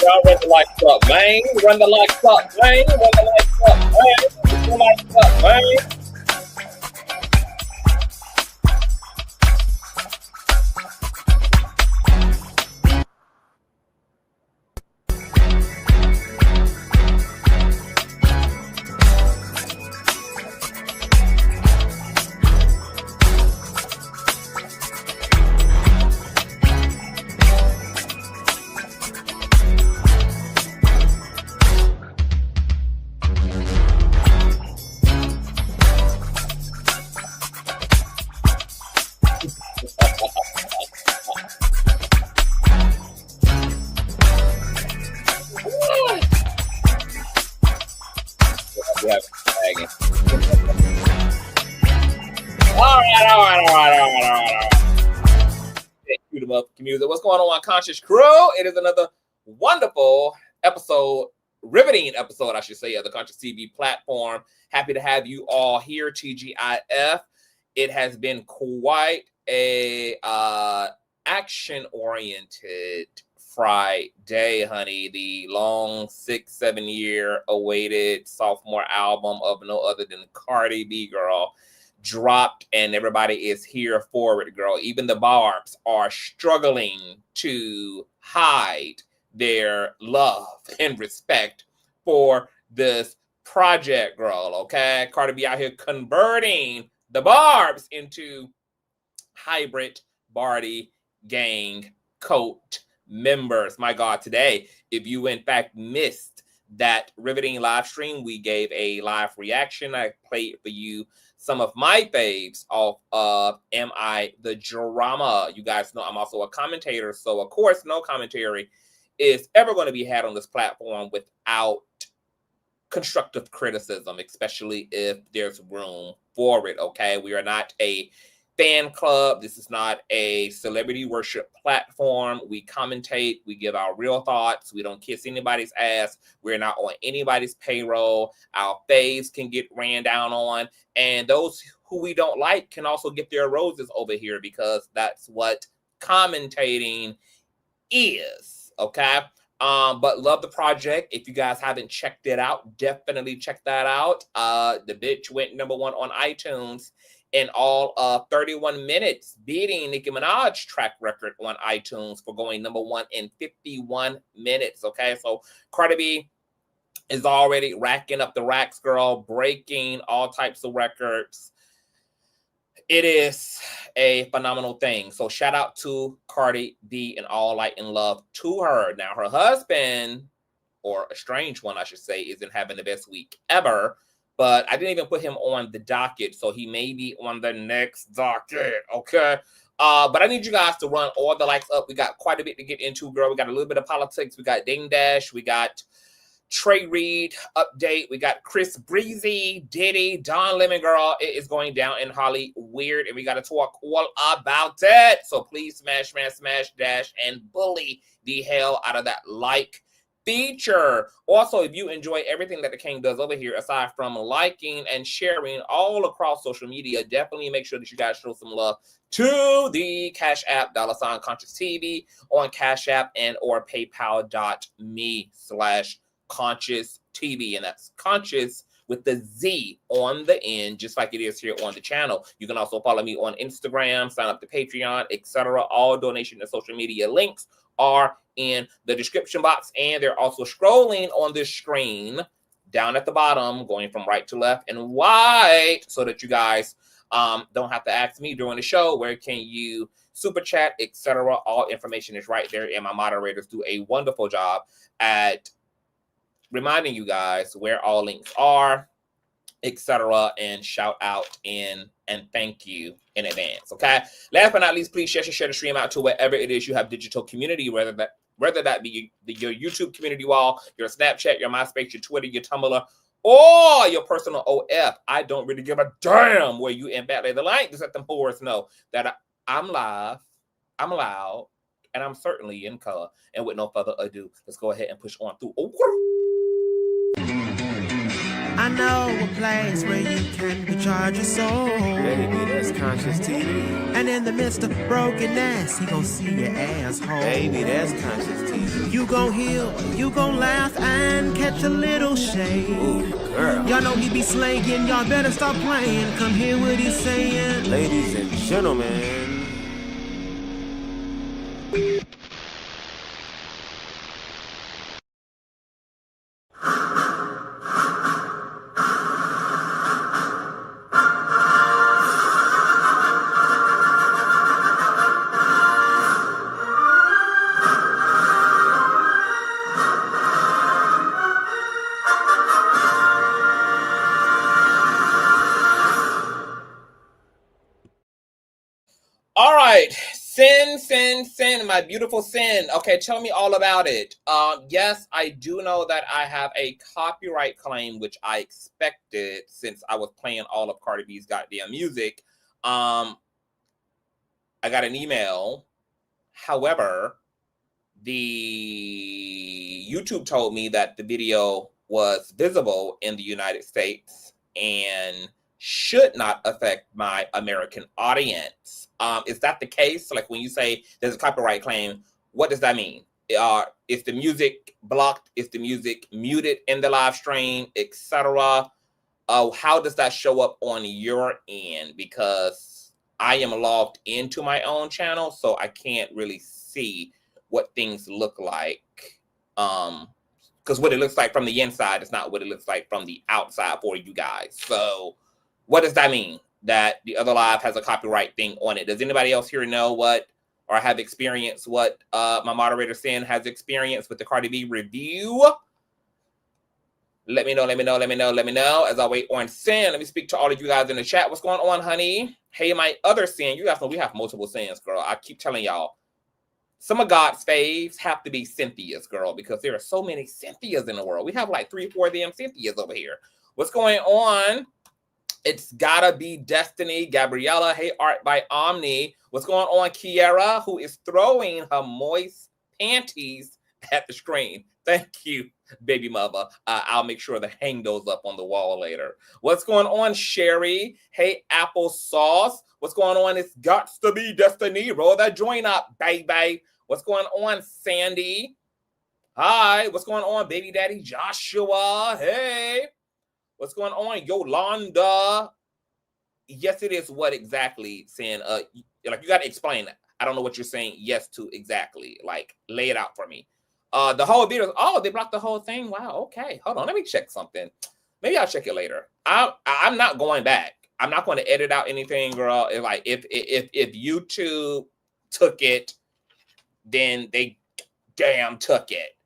Y'all run the lights up, man. Run the lights up, man. Run the lights up, man. Run the lights up, man. What's going on, Conscious Crew? It is another wonderful episode, riveting episode, I should say, of the Consciouztv platform. Happy to have you all here, TGIF. It has been quite a action-oriented Friday, honey. The long 6-7 year awaited sophomore album of no other than Cardi B, girl, dropped, and everybody is here for it, girl. Even the Barbs are struggling to hide their love and respect for this project, girl, okay? Cardi B out here converting the Barbs into hybrid Barty gang cult members. My God, today, if you in fact missed that riveting live stream, we gave a live reaction. I played for you some of my faves off of Am I the Drama? You guys know I'm also a commentator, so of course no commentary is ever going to be had on this platform without constructive criticism, especially if there's room for it, okay? We are not a fan club. This is not a celebrity worship platform. We commentate. We give our real thoughts. We don't kiss anybody's ass. We're not on anybody's payroll. Our faves can get ran down on. And those who we don't like can also get their roses over here, because that's what commentating is, okay? But love the project. If you guys haven't checked it out, definitely check that out. The bitch went #1 on iTunes in all 31 minutes, beating Nicki Minaj's track record on iTunes for going #1 in 51 minutes, okay? So Cardi B is already racking up the racks, girl, breaking all types of records. It is a phenomenal thing. So shout out to Cardi B and all light and love to her. Now, her husband, or a strange one, I should say, isn't having the best week ever. But I didn't even put him on the docket, so he may be on the next docket, okay? But I need you guys to run all the likes up. We got quite a bit to get into, girl. We got a little bit of politics. We got Ding Dash. We got Trey Reed update. We got Kris Breezy, Diddy, Don Lemon, girl. It is going down in Holly weird, and we got to talk all about it. So please smash, dash, and bully the hell out of that like feature. Also, if you enjoy everything that the King does over here, aside from liking and sharing all across social media, definitely make sure that you guys show some love to the Cash App, $Consciouztv on Cash App and or paypal.me/ConsciouzTV. And that's conscious with the Z on the end, just like it is here on the channel. You can also follow me on Instagram, sign up to Patreon, etc. All donation and social media links are in the description box, and they're also scrolling on this screen down at the bottom, going from right to left and wide, so that you guys don't have to ask me during the show, where can you super chat, etc. All information is right there, and my moderators do a wonderful job at reminding you guys where all links are, etc. And shout out and thank you in advance, okay? Last but not least, please share the stream out to wherever it is you have digital community, whether that be your YouTube community wall, your Snapchat, your MySpace, your Twitter, your Tumblr, or your personal OF. I don't really give a damn where you in Batley the Light. Just let them forwards know that I'm live, I'm loud, and I'm certainly in color. And with no further ado, let's go ahead and push on through. I know a place where you can recharge your soul. Baby, that's Consciouztv. And in the midst of brokenness, he gon' see your asshole. Baby, that's Consciouztv. You gon' heal, you gon' laugh and catch a little shade. Ooh, girl. Y'all know he be slaying, y'all better stop playing. Come hear what he's saying. Ladies and gentlemen. All right, sin, my beautiful sin. Okay, tell me all about it. Yes, I do know that I have a copyright claim, which I expected since I was playing all of Cardi B's goddamn music. I got an email. However, the YouTube told me that the video was visible in the United States and should not affect my American audience. Is that the case? Like when you say there's a copyright claim, what does that mean? Is the music blocked? Is the music muted in the live stream, etc.? How does that show up on your end? Because I am logged into my own channel, so I can't really see what things look like. Because what it looks like from the inside is not what it looks like from the outside for you guys. So what does that mean? That the other live has a copyright thing on it. Does anybody else here know what, or have experienced what my moderator Sin has experienced with the Cardi B review? Let me know. As I wait on Sin, let me speak to all of you guys in the chat. What's going on, honey? Hey, my other Sin. You guys know we have multiple Sins, girl. I keep telling y'all. Some of God's faves have to be Cynthia's, girl, because there are so many Cynthias in the world. We have like 3 or 4 of them Cynthias over here. What's going on? It's gotta be Destiny, Gabriella. Hey, Art by Omni. What's going on, Kiera, who is throwing her moist panties at the screen? Thank you, baby mother. I'll make sure to hang those up on the wall later. What's going on, Sherry? Hey, Applesauce. What's going on? It's got to be Destiny. Roll that joint up, baby. What's going on, Sandy? Hi. What's going on, baby daddy Joshua? Hey. What's going on, Yolanda? Yes, it is. What exactly, saying? Like you got to explain it. I don't know what you're saying yes to exactly. Like, lay it out for me. The whole video. Oh, they blocked the whole thing. Wow. Okay. Hold on. Let me check something. Maybe I'll check it later. I'm not going back. I'm not going to edit out anything, girl. If YouTube took it, then they damn took it.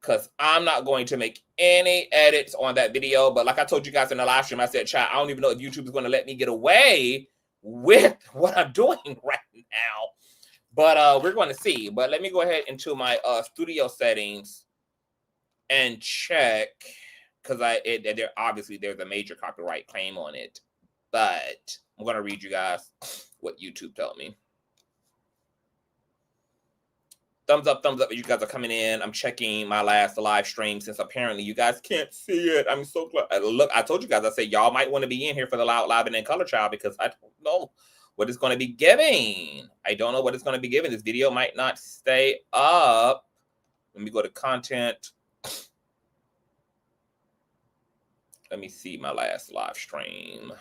Because I'm not going to make any edits on that video. But like I told you guys in the live stream, I said, chat, I don't even know if YouTube is going to let me get away with what I'm doing right now. But we're going to see. But let me go ahead into my studio settings and check. Because obviously there's a major copyright claim on it. But I'm going to read you guys what YouTube told me. Thumbs up if you guys are coming in. I'm checking my last live stream since apparently you guys can't see it. I'm so glad. Look, I told you guys, I said y'all might want to be in here for the Loud Live and then Color Child because I don't know what it's going to be giving. I don't know what it's going to be giving. This video might not stay up. Let me go to content. Let me see my last live stream.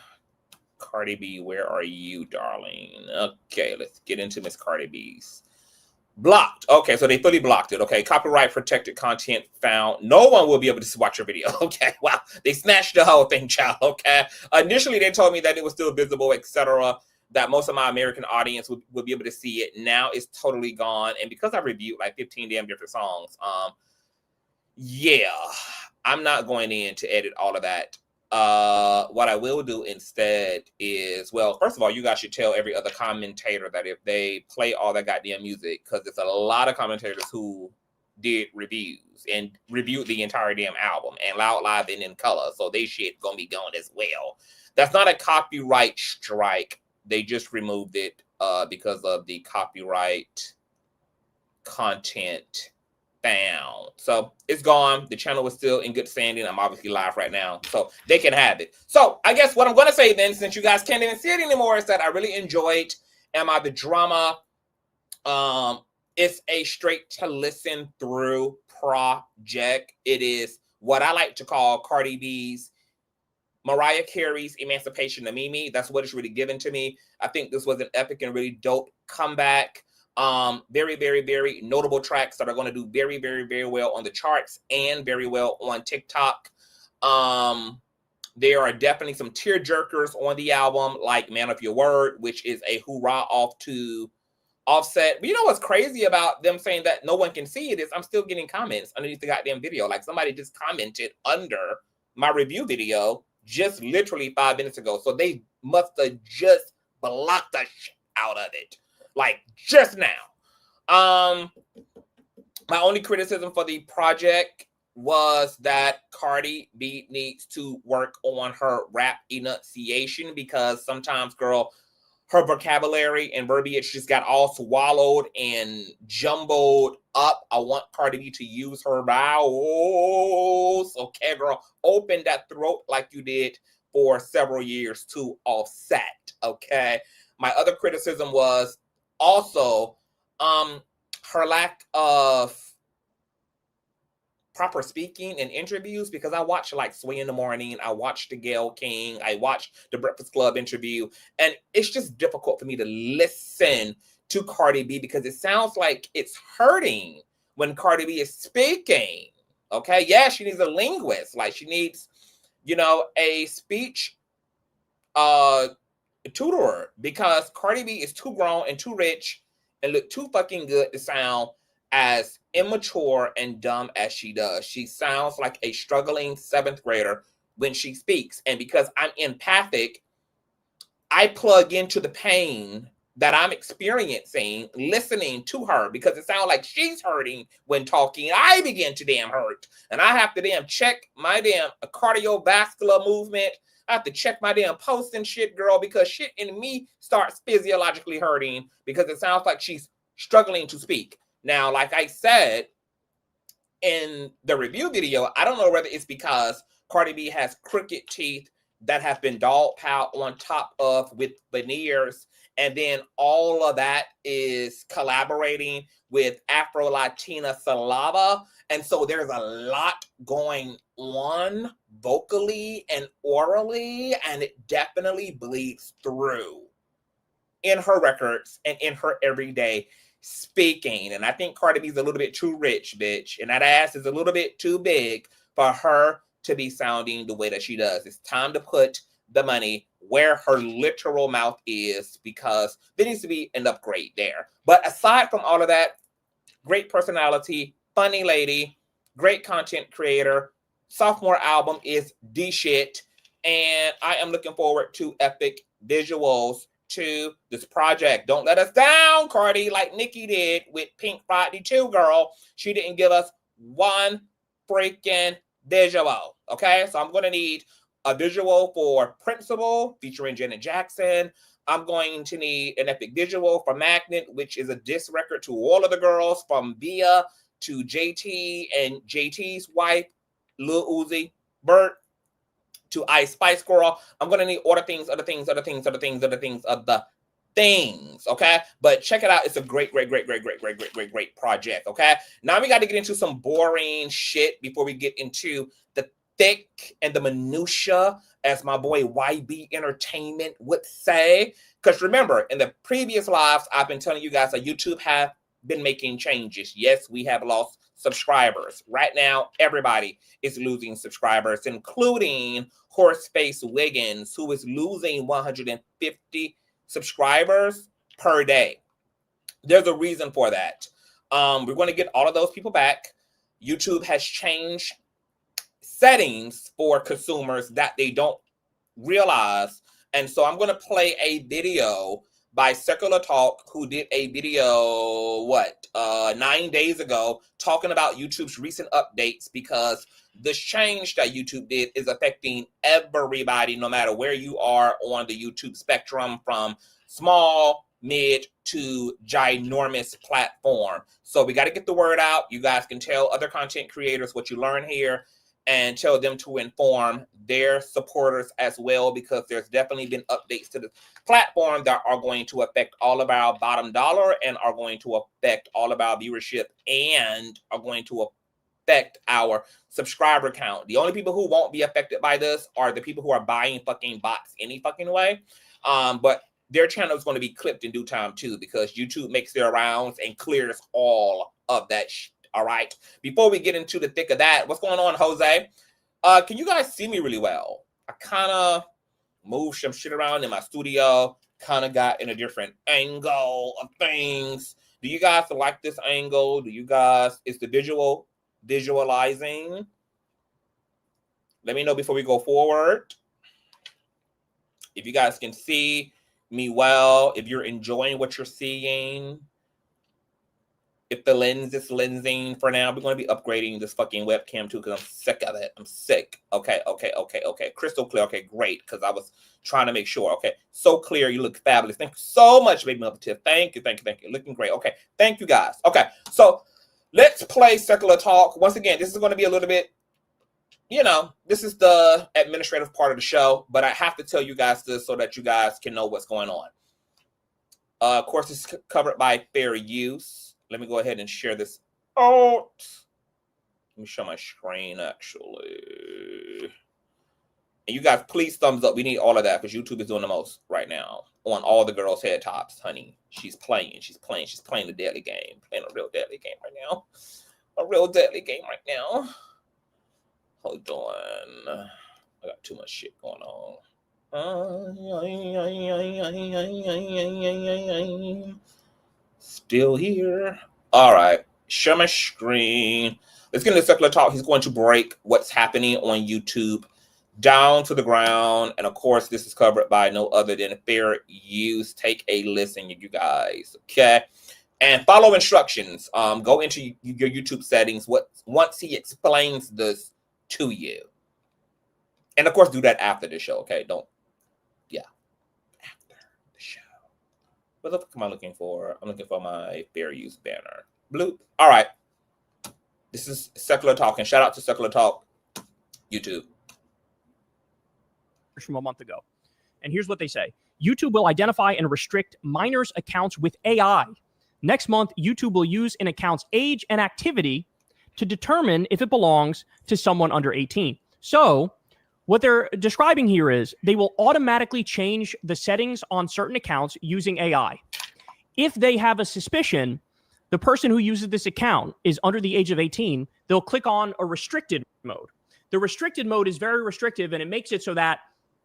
Cardi B, where are you, darling? Okay, let's get into Miss Cardi B's. Blocked. Okay, so they fully blocked it. Okay, copyright protected content found. No one will be able to watch your video. Okay, wow. They snatched the whole thing, child. Okay. Initially, they told me that it was still visible, etc., that most of my American audience would be able to see it. Now it's totally gone. And because I reviewed like 15 damn different songs, yeah, I'm not going in to edit all of that. What I will do instead is, well, first of all, you guys should tell every other commentator that if they play all that goddamn music, because it's a lot of commentators who did reviews and reviewed the entire damn album and Loud Live and in color, so they shit gonna be going as well. That's not a copyright strike. They just removed it because of the copyright content found. So it's gone. The channel is still in good standing. I'm obviously live right now, so they can have it. So I guess what I'm going to say then, since you guys can't even see it anymore, is that I really enjoyed Am I the Drama? It's a straight to listen through project. It is what I like to call Cardi B's Mariah Carey's Emancipation of Mimi. That's what it's really given to me. I think this was an epic and really dope comeback. Very, very, very notable tracks that are going to do very, very, very well on the charts and very well on TikTok. There are definitely some tear jerkers on the album, like Man of Your Word, which is a hoorah off to Offset. But you know what's crazy about them saying that no one can see it is I'm still getting comments underneath the goddamn video. Like somebody just commented under my review video just literally 5 minutes ago. So they must have just blocked the shit out of it. Like just now. My only criticism for the project was that Cardi B needs to work on her rap enunciation, because sometimes, girl, her vocabulary and verbiage just got all swallowed and jumbled up. I want Cardi B to use her vowels. Okay, girl, open that throat like you did for several years to Offset. Okay. My other criticism was also her lack of proper speaking in interviews, because I watched like Sway in the Morning, I watched the Gayle King, I watched the Breakfast Club interview, and it's just difficult for me to listen to Cardi B because it sounds like it's hurting when Cardi B is speaking. Okay, yeah, she needs a linguist, like she needs, you know, a speech tutor, because Cardi B is too grown and too rich and look too fucking good to sound as immature and dumb as she does. She sounds like a struggling 7th grader when she speaks. And because I'm empathic, I plug into the pain that I'm experiencing listening to her, because it sounds like she's hurting when talking. I begin to damn hurt. And I have to damn check my damn cardiovascular movement. I have to check my damn post and shit, girl, because shit in me starts physiologically hurting because it sounds like she's struggling to speak. Now, like I said in the review video, I don't know whether it's because Cardi B has crooked teeth that have been doll piled on top of with veneers, and then all of that is collaborating with Afro-Latina saliva. And so there's a lot going on vocally and orally, and it definitely bleeds through in her records and in her everyday speaking. And I think Cardi B's a little bit too rich, bitch. And that ass is a little bit too big for her to be sounding the way that she does. It's time to put the money where her literal mouth is, because there needs to be an upgrade there. But aside from all of that, great personality, funny lady, great content creator. Sophomore album is the shit. And I am looking forward to epic visuals to this project. Don't let us down, Cardi, like Nicki did with Pink Friday 2, girl. She didn't give us one freaking visual. Okay, so I'm going to need a visual for Principal featuring Janet Jackson. I'm going to need an epic visual for Magnet, which is a diss record to all of the girls, from Via to JT and JT's wife, Lil Uzi Vert, to Ice Spice Girl. I'm going to need other things, okay? But check it out. It's a great project, okay? Now we got to get into some boring shit before we get into the thick and the minutia, as my boy YB Entertainment would say. Because remember, in the previous lives, I've been telling you guys that YouTube have been making changes. Yes, we have lost subscribers. Right now, everybody is losing subscribers, including Horseface Wiggins, who is losing 150 subscribers per day. There's a reason for that. We're going to get all of those people back. YouTube has changed settings for consumers that they don't realize. And so I'm going to play a video by Secular Talk, who did a video, 9 days ago, talking about YouTube's recent updates, because this change that YouTube did is affecting everybody, no matter where you are on the YouTube spectrum, from small mid to ginormous platform. So we got to get the word out. You guys can tell other content creators what you learn here and tell them to inform their supporters as well, because there's definitely been updates to the platform that are going to affect all of our bottom dollar and are going to affect all of our viewership and are going to affect our subscriber count. The only people who won't be affected by this are the people who are buying fucking bots any fucking way. But their channel is going to be clipped in due time too, because YouTube makes their rounds and clears all of that shit. All right. Before we get into the thick of that, what's going on, Jose? Can you guys see me really well? I kind of moved some shit around in my studio, kind of got in a different angle of things. Do you guys like this angle? Do you guys, is the visualizing? Let me know before we go forward. If you guys can see me well, if you're enjoying what you're seeing. If the lens is lensing for now, we're going to be upgrading this fucking webcam too, because I'm sick of it. I'm sick. Okay. Crystal clear. Okay, great. Because I was trying to make sure. Okay, so clear. You look fabulous. Thank you so much, baby mother tip. Thank you. Looking great. Okay, thank you guys. Okay, so let's play Circular Talk. Once again, this is going to be a little bit, you know, this is the administrative part of the show, but I have to tell you guys this so that you guys can know what's going on. Of course, it's covered by fair use. Let me go ahead and share this out. Let me show my screen, actually. And you guys, please thumbs up. We need all of that because YouTube is doing the most right now on all the girls' head tops, honey. She's playing the deadly game. Playing a real deadly game right now. Hold on. I got too much shit going on. Still here. All right. Share my screen. Let's get into Circular Talk. He's going to break what's happening on YouTube down to the ground. And of course, this is covered by no other than fair use. Take a listen, you guys. Okay. And follow instructions. Go into your YouTube settings once he explains this to you. And of course, do that after the show. Okay. What the fuck am I looking for? I'm looking for my fair use banner. Bloop. All right. This is Circular Talk, and shout out to Circular Talk YouTube. From a month ago. And here's what they say. YouTube will identify and restrict minors' accounts with AI. Next month, YouTube will use an account's age and activity to determine if it belongs to someone under 18. So what they're describing here is they will automatically change the settings on certain accounts using AI. If they have a suspicion the person who uses this account is under the age of 18, they'll click on a restricted mode. The restricted mode is very restrictive, and it makes it so that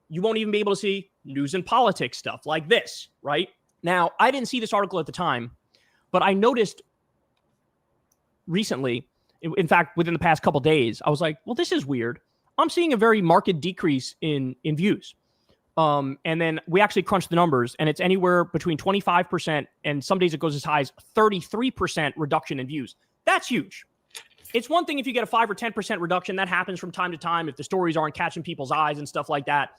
you won't even be able to see news and politics stuff like this, right? Now, I didn't see this article at the time, but I noticed recently, in fact, within the past couple days, I was like, well, this is weird. I'm seeing a very marked decrease in views. And then we actually crunched the numbers, and it's anywhere between 25% and some days it goes as high as 33% reduction in views. That's huge. It's one thing if you get a 5 or 10% reduction. That happens from time to time if the stories aren't catching people's eyes and stuff like that.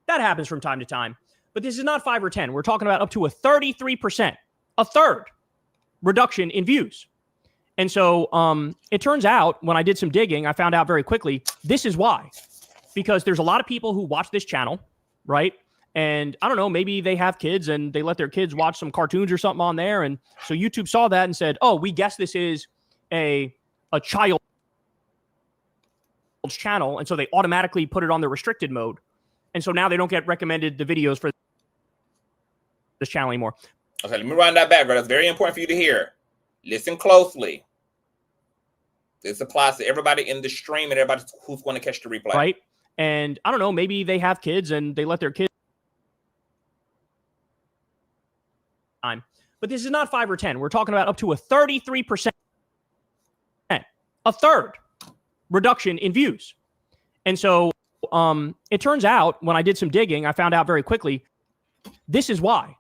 That happens from time to time. But this is not 5 or 10. We're talking about up to a 33%, a third reduction in views. And so it turns out when I did some digging, I found out very quickly, this is why. Because there's a lot of people who watch this channel, right? And I don't know, maybe they have kids and they let their kids watch some cartoons or something on there. And so YouTube saw that and said, oh, we guess this is a child's channel. And so they automatically put it on the restricted mode. And so now they don't get recommended the videos for this channel anymore. Okay, let me run that back, bro. That's very important for you to hear. Listen closely. This applies to everybody in the stream and everybody who's going to catch the replay. Right. And I don't know, maybe they have kids and they let their kids. But this is not 5 or 10. We're talking about up to a 33%, a third reduction in views. And so it turns out when I did some digging, I found out very quickly, this is why.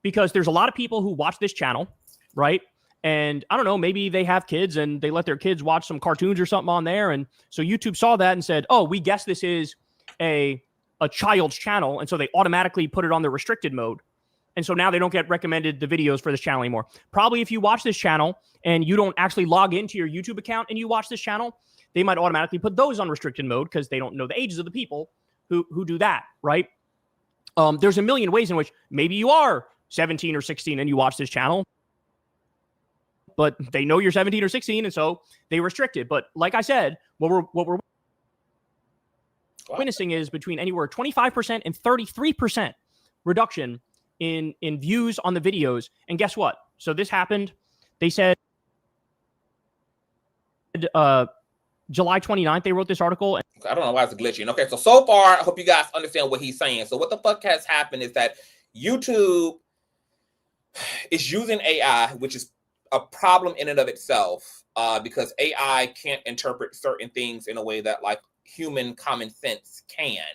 Because there's a lot of people who watch this channel, right? And I don't know, maybe they have kids and they let their kids watch some cartoons or something on there. And so YouTube saw that and said, oh, we guess this is a child's channel. And so they automatically put it on the restricted mode. And so now they don't get recommended the videos for this channel anymore. Probably if you watch this channel and you don't actually log into your YouTube account and you watch this channel, they might automatically put those on restricted mode because they don't know the ages of the people who do that, right? There's a million ways in which maybe you are 17 or 16 and you watch this channel, but they know you're 17 or 16, and so they restrict it. But like I said, what we're witnessing is between anywhere 25% and 33% reduction in views on the videos. And guess what? So this happened. They said July 29th, they wrote this article. I don't know why it's glitching. Okay, so far, I hope you guys understand what he's saying. So what the fuck has happened is that YouTube is using AI, which is a problem in and of itself, because AI can't interpret certain things in a way that like human common sense can.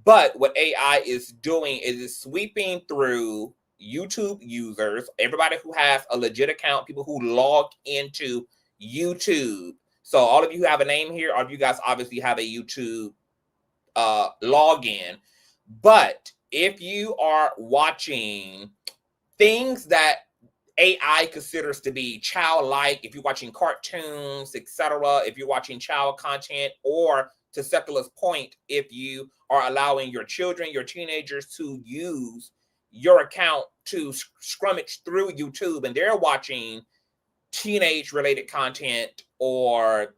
But what AI is doing is sweeping through YouTube users, everybody who has a legit account, people who log into YouTube. So all of you who have a name here, all of you guys obviously have a YouTube login. But if you are watching things that AI considers to be childlike, if you're watching cartoons, etc., if you're watching child content, or to Secula's point, if you are allowing your children, your teenagers to use your account to scrummage through YouTube and they're watching teenage-related content or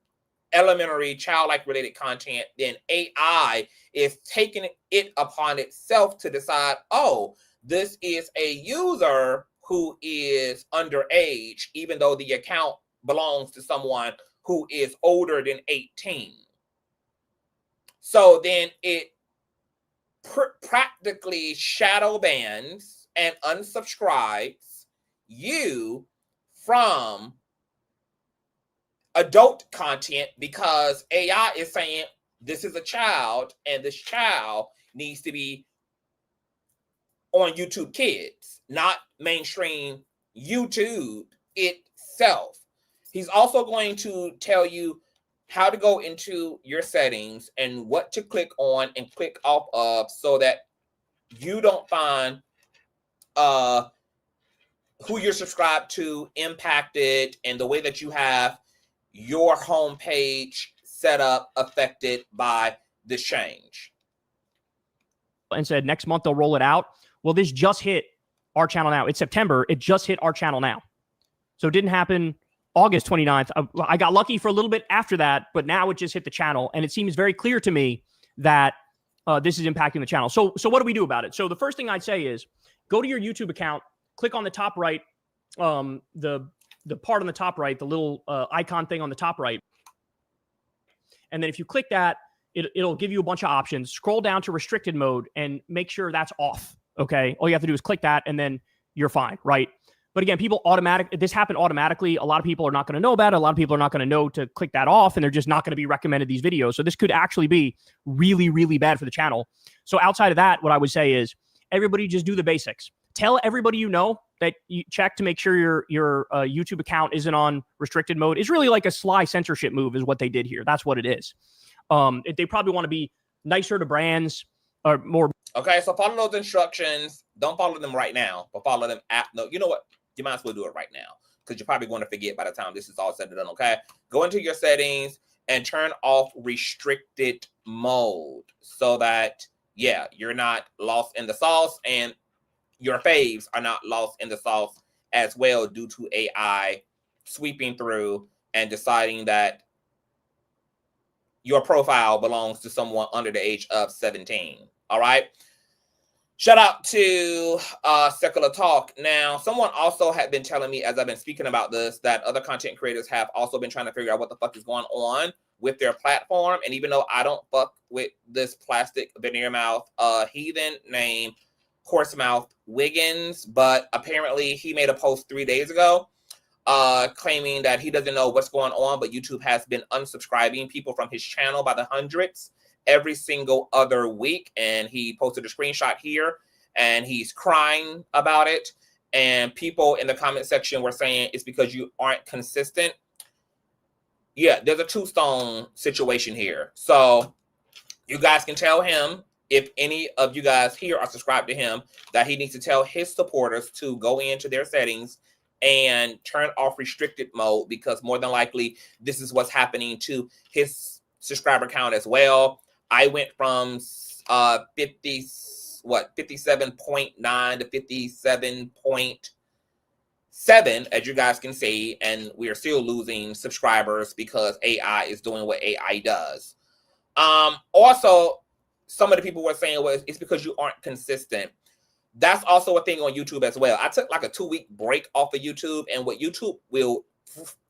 elementary childlike related content, then AI is taking it upon itself to decide, oh, this is a user who is underage, even though the account belongs to someone who is older than 18. So then it practically shadow bans and unsubscribes you from adult content because AI is saying this is a child and this child needs to be on YouTube Kids, not mainstream YouTube itself. He's also going to tell you how to go into your settings and what to click on and click off of so that you don't find who you're subscribed to impacted and the way that you have your homepage set up affected by this change. And said next month they'll roll it out. Well, this just hit our channel now. It's September. It just hit our channel now. So it didn't happen August 29th. I got lucky for a little bit after that, but now it just hit the channel. And it seems very clear to me that this is impacting the channel. So what do we do about it? So the first thing I'd say is go to your YouTube account, click on the top right, the part on the top right, the little icon thing on the top right. And then if you click that, it'll give you a bunch of options. Scroll down to restricted mode and make sure that's off. Okay. All you have to do is click that and then you're fine. Right. But again, this happened automatically. A lot of people are not going to know about it. A lot of people are not going to know to click that off and they're just not going to be recommended these videos. So this could actually be really, really bad for the channel. So outside of that, what I would say is everybody just do the basics. Tell everybody you know that you check to make sure your YouTube account isn't on restricted mode. It's really like a sly censorship move is what they did here. That's what it is. They probably want to be nicer to brands or more. Okay, so follow those instructions. Don't follow them right now, but follow them no, you know what? You might as well do it right now because you're probably going to forget by the time this is all said and done, okay? Go into your settings and turn off restricted mode so that, yeah, you're not lost in the sauce and your faves are not lost in the sauce as well due to AI sweeping through and deciding that your profile belongs to someone under the age of 17. All right. Shout out to Secular Talk. Now, someone also had been telling me as I've been speaking about this that other content creators have also been trying to figure out what the fuck is going on with their platform. And even though I don't fuck with this plastic veneer mouth heathen named Horsemouth Wiggins, but apparently he made a post 3 days ago claiming that he doesn't know what's going on, but YouTube has been unsubscribing people from his channel by the hundreds every single other week. And he posted a screenshot here and he's crying about it. And people in the comment section were saying it's because you aren't consistent. Yeah, there's a two-stone situation here. So you guys can tell him if any of you guys here are subscribed to him, that he needs to tell his supporters to go into their settings and turn off restricted mode, because more than likely this is what's happening to his subscriber count as well. I went from 57.9 to 57.7, as you guys can see, and we are still losing subscribers because AI is doing what AI does. Also, some of the people were saying, well, it's because you aren't consistent. That's also a thing on YouTube as well. I took like a 2-week break off of YouTube, and what YouTube will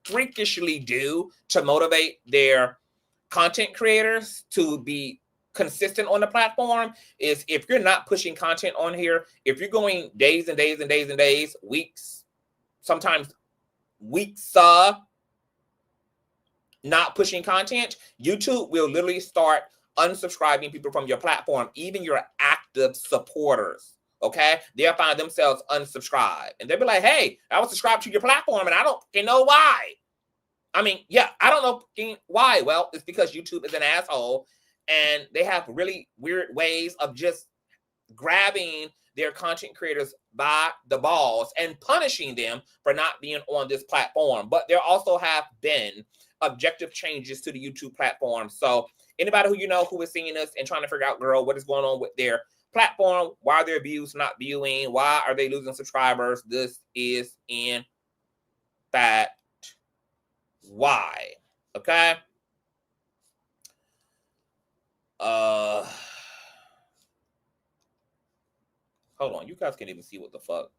freakishly do to motivate their content creators to be consistent on the platform is, if you're not pushing content on here, if you're going days and days and days and days, weeks, sometimes weeks, not pushing content, YouTube will literally start unsubscribing people from your platform, even your active supporters. Okay, they'll find themselves unsubscribed, and they'll be like, "Hey, I was subscribed to your platform, and I don't know why." I mean, yeah, I don't know why. Well, it's because YouTube is an asshole, and they have really weird ways of just grabbing their content creators by the balls and punishing them for not being on this platform. But there also have been objective changes to the YouTube platform. So anybody who you know who is seeing this and trying to figure out, girl, what is going on with their platform, why are their views not viewing, why are they losing subscribers, this is in fact why. Okay. Hold on, you guys can't even see what the fuck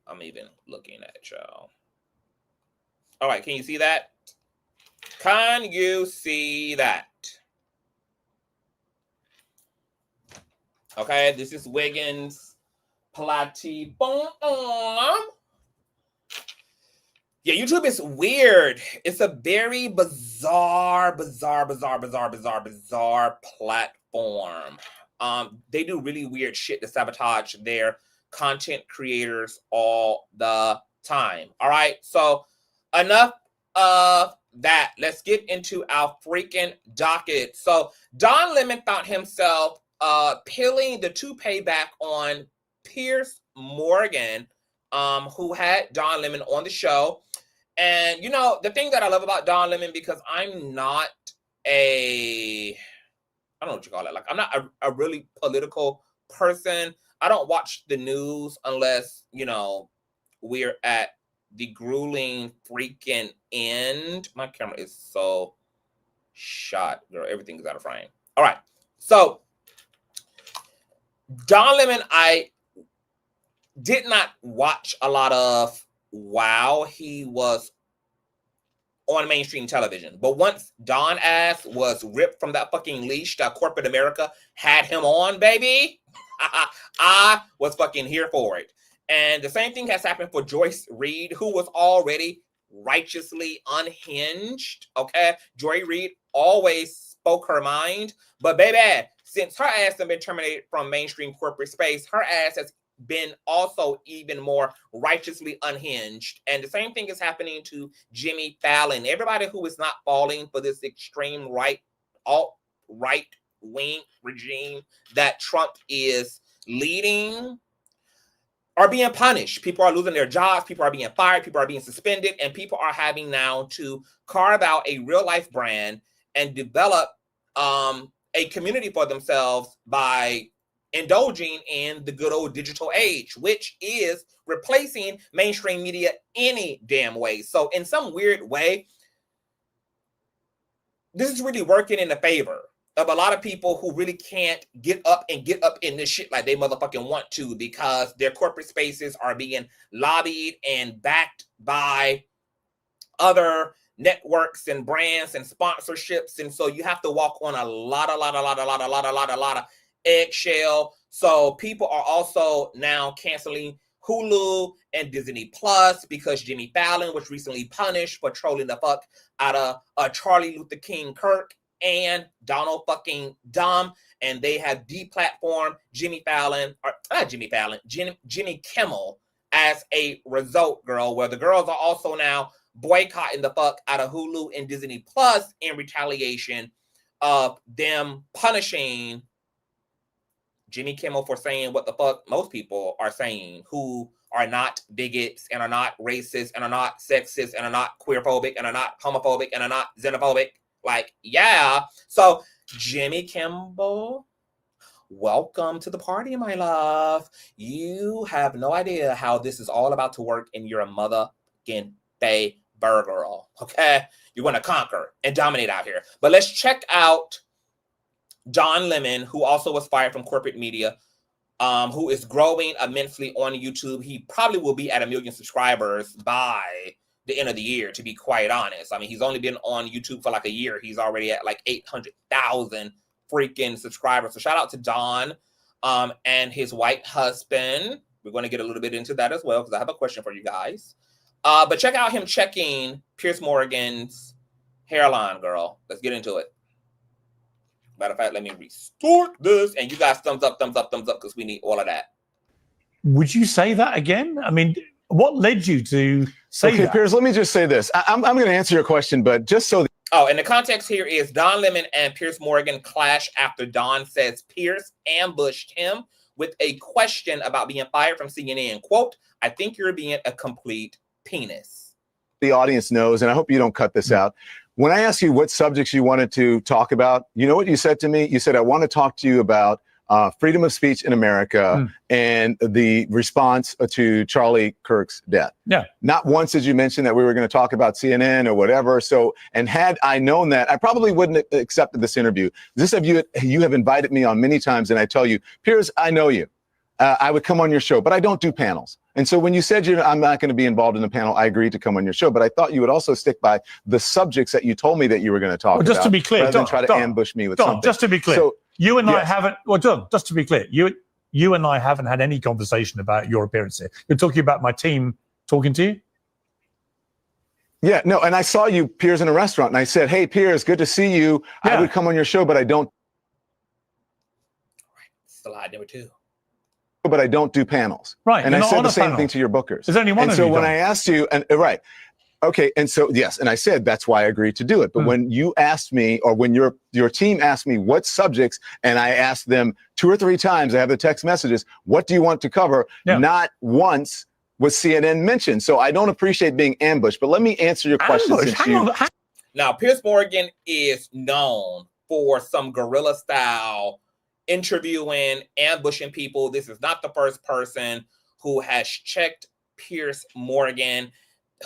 I'm even looking at, y'all. All right, can you see that? Can you see that? Okay, this is Wiggins platform. Yeah, YouTube is weird. It's a very bizarre platform. They do really weird shit to sabotage their content creators all the time. All right, so enough of that. Let's get into our freaking docket. So Don Lemon found himself peeling the toupee back on Piers Morgan, who had Don Lemon on the show. And, you know, the thing that I love about Don Lemon, because I'm not I don't know what you call it. Like, I'm not a really political person. I don't watch the news unless, you know, we're at the grueling freaking end. My camera is so shot, girl. Everything is out of frame. All right. So, Don Lemon, I did not watch a lot of while he was on mainstream television. But once Don ass was ripped from that fucking leash that corporate America had him on, baby, I was fucking here for it. And the same thing has happened for Joyce Reed, who was already righteously unhinged. Okay, Joy Reed always spoke her mind, but baby, since her ass has been terminated from mainstream corporate space, her ass has been also even more righteously unhinged. And the same thing is happening to Jimmy Fallon. Everybody who is not falling for this extreme right, alt-right wing regime that Trump is leading are being punished. People are losing their jobs, people are being fired, people are being suspended, and people are having now to carve out a real life brand and develop a community for themselves by indulging in the good old digital age, which is replacing mainstream media any damn way. So in some weird way, this is really working in the favor of a lot of people who really can't get up in this shit like they motherfucking want to, because their corporate spaces are being lobbied and backed by other networks and brands and sponsorships. And so you have to walk on a lot of eggshell. So people are also now canceling Hulu and Disney Plus because Jimmy Fallon was recently punished for trolling the fuck out of Charlie Luther King Kirk and Donald fucking Dumb, and they have deplatformed Jimmy Fallon, or not Jimmy Fallon, Jimmy Kimmel as a result, girl, where the girls are also now boycotting the fuck out of Hulu and Disney Plus in retaliation of them punishing Jimmy Kimmel for saying what the fuck most people are saying, who are not bigots and are not racist and are not sexist and are not queerphobic and are not homophobic and are not xenophobic. Like, yeah. So Jimmy Kimmel, welcome to the party, my love. You have no idea how this is all about to work in your motherfucking favor, girl. Okay? You're going to conquer and dominate out here. But let's check out Don Lemon, who also was fired from corporate media, who is growing immensely on YouTube. He probably will be at 1 million subscribers by the end of the year, to be quite honest. I mean, he's only been on YouTube for like a year. He's already at like 800,000 freaking subscribers. So shout out to Don and his white husband. We're going to get a little bit into that as well, because I have a question for you guys. But check out him checking Piers Morgan's hairline, girl. Let's get into it. Matter of fact, let me restart this. And you guys, thumbs up, because we need all of that. Would you say that again? I mean, what led you to say that? Piers, let me just say this. I'm going to answer your question, but just so... Oh, and the context here is Don Lemon and Piers Morgan clash after Don says Piers ambushed him with a question about being fired from CNN. Quote, "I think you're being a complete penis." The audience knows, and I hope you don't cut this out. When I asked you what subjects you wanted to talk about, you know what you said to me? You said, I want to talk to you about freedom of speech in America and the response to Charlie Kirk's death. Yeah. Not once did you mention that we were going to talk about CNN or whatever. So, and had I known that, I probably wouldn't have accepted this interview. You have invited me on many times, and I tell you, Piers, I know you. I would come on your show, but I don't do panels. And so when you said I'm not going to be involved in a panel, I agreed to come on your show. But I thought you would also stick by the subjects that you told me that you were going to talk about. Just to be clear, rather than try to ambush me with something. Just to be clear, so, you and I haven't. Well, Don, just to be clear, you and I haven't had any conversation about your appearance here. You're talking about my team talking to you. Yeah, no, and I saw you, Piers, in a restaurant, and I said, "Hey, Piers, good to see you. Yeah. I would come on your show, but I don't." Slide number 2. But I don't do panels. Right. And I said the same thing to your bookers. There's only one and of so you when done. I asked you, and right. Okay. And so, yes. And I said, that's why I agreed to do it. But when you asked me, or when your team asked me what subjects, and I asked them 2 or 3 times, I have the text messages, what do you want to cover? Yeah. Not once was CNN mentioned. So I don't appreciate being ambushed, but let me answer your question. Now, Piers Morgan is known for some guerrilla style interviewing, ambushing people. This is not the first person who has checked Piers Morgan.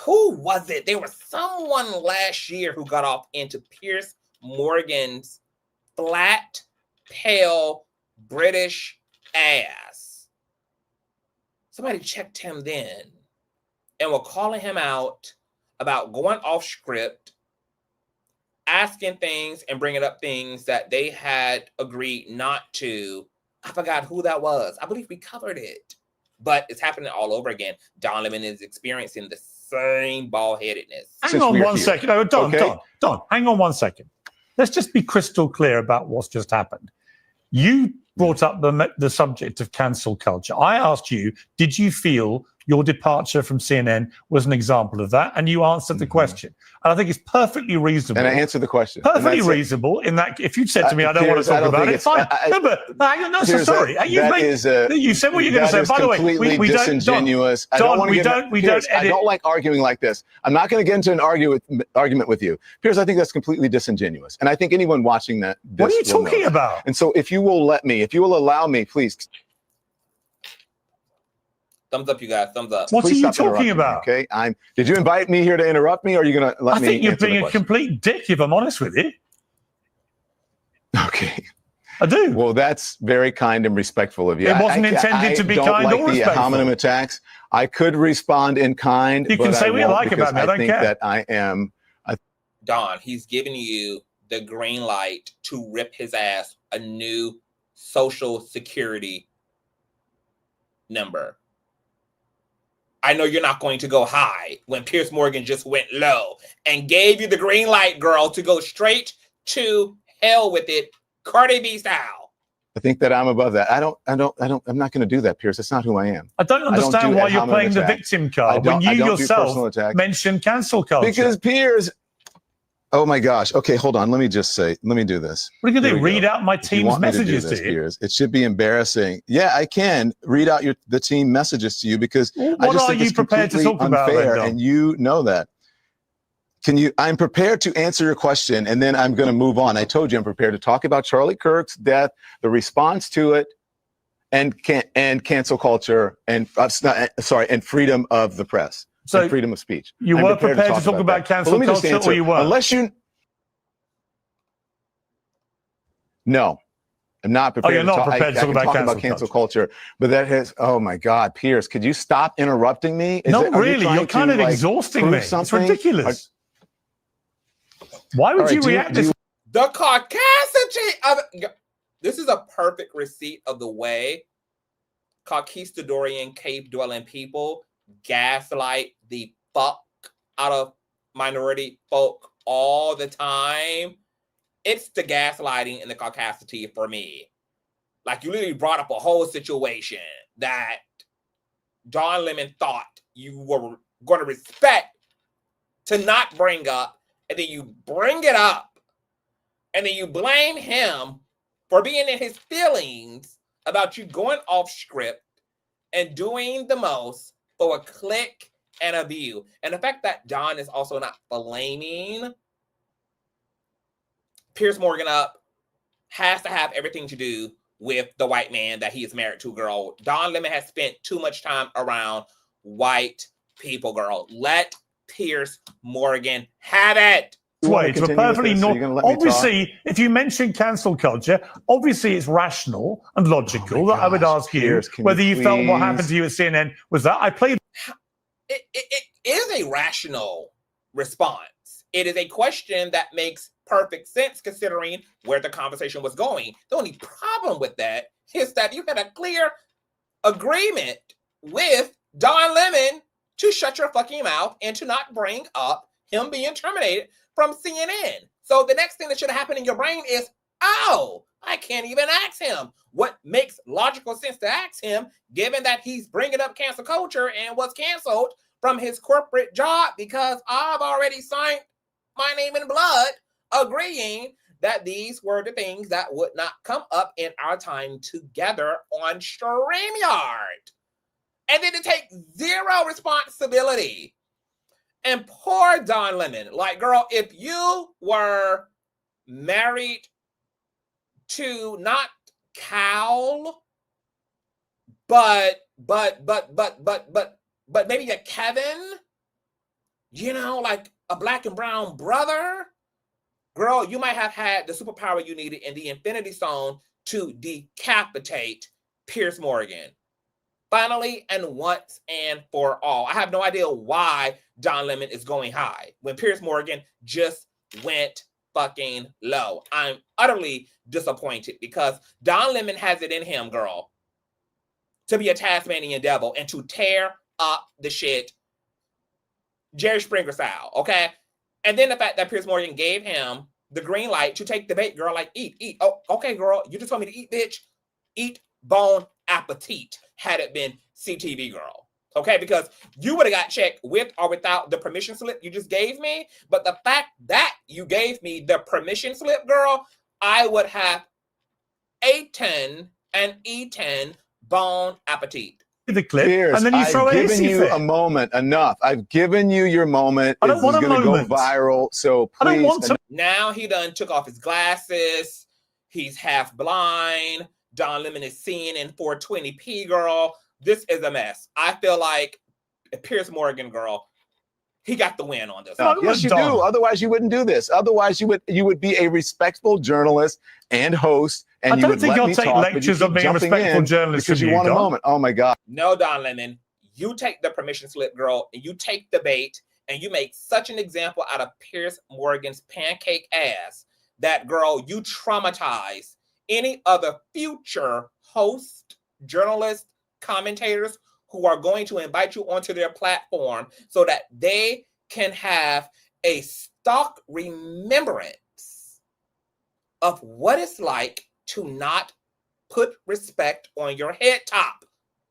Who was it? There was someone last year who got off into Piers Morgan's flat, pale, British ass. Somebody checked him then and were calling him out about going off script, asking things and bringing up things that they had agreed not to. I forgot who that was. I believe we covered it, but it's happening all over again. Don Lemon is experiencing the same bald-headedness. Hang on one second. No, Don, hang on 1 second. Let's just be crystal clear about what's just happened. You brought up the subject of cancel culture. I asked you, did you feel your departure from CNN was an example of that? And you answered the question. And I think it's perfectly reasonable. And I answered the question. Perfectly reasonable in that if you'd said to me, I don't want to talk about it, fine. Sorry. You said what you're going to say. By the way, we don't, disingenuous. Don, we don't I don't like arguing like this. I'm not going to get into an argument with you. Piers, I think that's completely disingenuous. And I think anyone watching that. What are you talking about? And so if you will allow me, please. Thumbs up, you guys. Thumbs up. What are you talking about? Okay, did you invite me here to interrupt me, or are you going to let me? I think you're being a complete dick, if I'm honest with you. Okay. I do. Well, that's very kind and respectful of you. It wasn't intended to be kind or respectful. I don't like the hominem attacks. I could respond in kind. You can say what you like about me. I don't care. I think that I am. Don, he's giving you the green light to rip his ass a new social security number. I know you're not going to go high when Piers Morgan just went low and gave you the green light, girl, to go straight to hell with it, Cardi B style. I think that I'm above that. I'm not going to do that, Piers. That's not who I am. I don't understand why you're playing the victim card when you yourself mentioned cancel culture. Because Piers, Oh my gosh. Okay, hold on. Let me do this. What are you going to do? Here we Read go. out my If you team's want me to do messages this, to you? Piers, it should be embarrassing. Yeah, I can read out the team messages to you because Well, I what just are think you it's prepared to completely talk about then, unfair, Dom? and you know that. I'm prepared to answer your question, and then I'm going to move on. I told you I'm prepared to talk about Charlie Kirk's death, the response to it, and cancel culture, and and freedom of the press, So and freedom of speech. you I'm were prepared to talk about that. But cancel let me just culture, answer, or you weren't? unless you. No, I'm not prepared. you're not prepared to talk I can about talk cancel culture, but that has. Oh my God, Piers, could you stop interrupting me? Not really. You're kind of exhausting me. It's ridiculous. Why would you react this? The caucasity of this is a perfect receipt of the way Conquistadorian cave-dwelling people gaslight the fuck out of minority folk all the time. It's the gaslighting and the caucasity for me. Like, you literally brought up a whole situation that Don Lemon thought you were going to respect to not bring up, and then you bring it up, and then you blame him for being in his feelings about you going off script and doing the most for a click and a view. And the fact that Don is also not blaming Piers Morgan up has to have everything to do with the white man that he is married to, girl. Don Lemon has spent too much time around white people, girl. Let Piers Morgan have it. Way to a perfectly normal. Obviously, if you mention cancel culture, obviously it's rational and logical that I would ask you whether you felt what happened to you at CNN was that I played. It is a rational response. It is a question that makes perfect sense considering where the conversation was going. The only problem with that is that you had a clear agreement with Don Lemon to shut your fucking mouth and to not bring up him being terminated from CNN. So the next thing that should have happened in your brain is, oh, I can't even ask him. What makes logical sense to ask him, given that he's bringing up cancel culture and was canceled from his corporate job because I've already signed my name in blood, agreeing that these were the things that would not come up in our time together on StreamYard. And then to take zero responsibility. And poor Don Lemon, like, girl, if you were married to not Cal, but maybe a Kevin, you know, like a black and brown brother, girl, you might have had the superpower you needed in the Infinity Stone to decapitate Piers Morgan. Finally and once and for all. I have no idea why Don Lemon is going high when Piers Morgan just went fucking low. I'm utterly disappointed because Don Lemon has it in him, girl, to be a Tasmanian devil and to tear up the shit Jerry Springer style, okay? And then the fact that Piers Morgan gave him the green light to take the bait, girl, like, eat. Oh, okay, girl, you just told me to eat, bitch. Eat bon appetit had it been CTV, girl. Okay, because you would have got checked with or without the permission slip you just gave me. But the fact that you gave me the permission slip, girl, I would have eaten and eaten bon appetit. The clip, Piers, and then you throw I've a given you fit. A moment. Enough. I've given you your moment. I don't This want is a going to moment. go viral. So please. I don't want to. Now he done took off his glasses. He's half blind. Don Lemon is seeing in 420p, girl. This is a mess. I feel like Piers Morgan, girl, he got the win on this. Yes, you do. Otherwise, you wouldn't do this. Otherwise, you would be a respectful journalist and host. And I don't think I'll take lectures on being a respectful journalist because you want a moment. Oh my God. No, Don Lemon, you take the permission slip, girl, and you take the bait, and you make such an example out of Piers Morgan's pancake ass that, girl, you traumatize any other future host, journalist, commentators who are going to invite you onto their platform so that they can have a stock remembrance of what it's like to not put respect on your head top,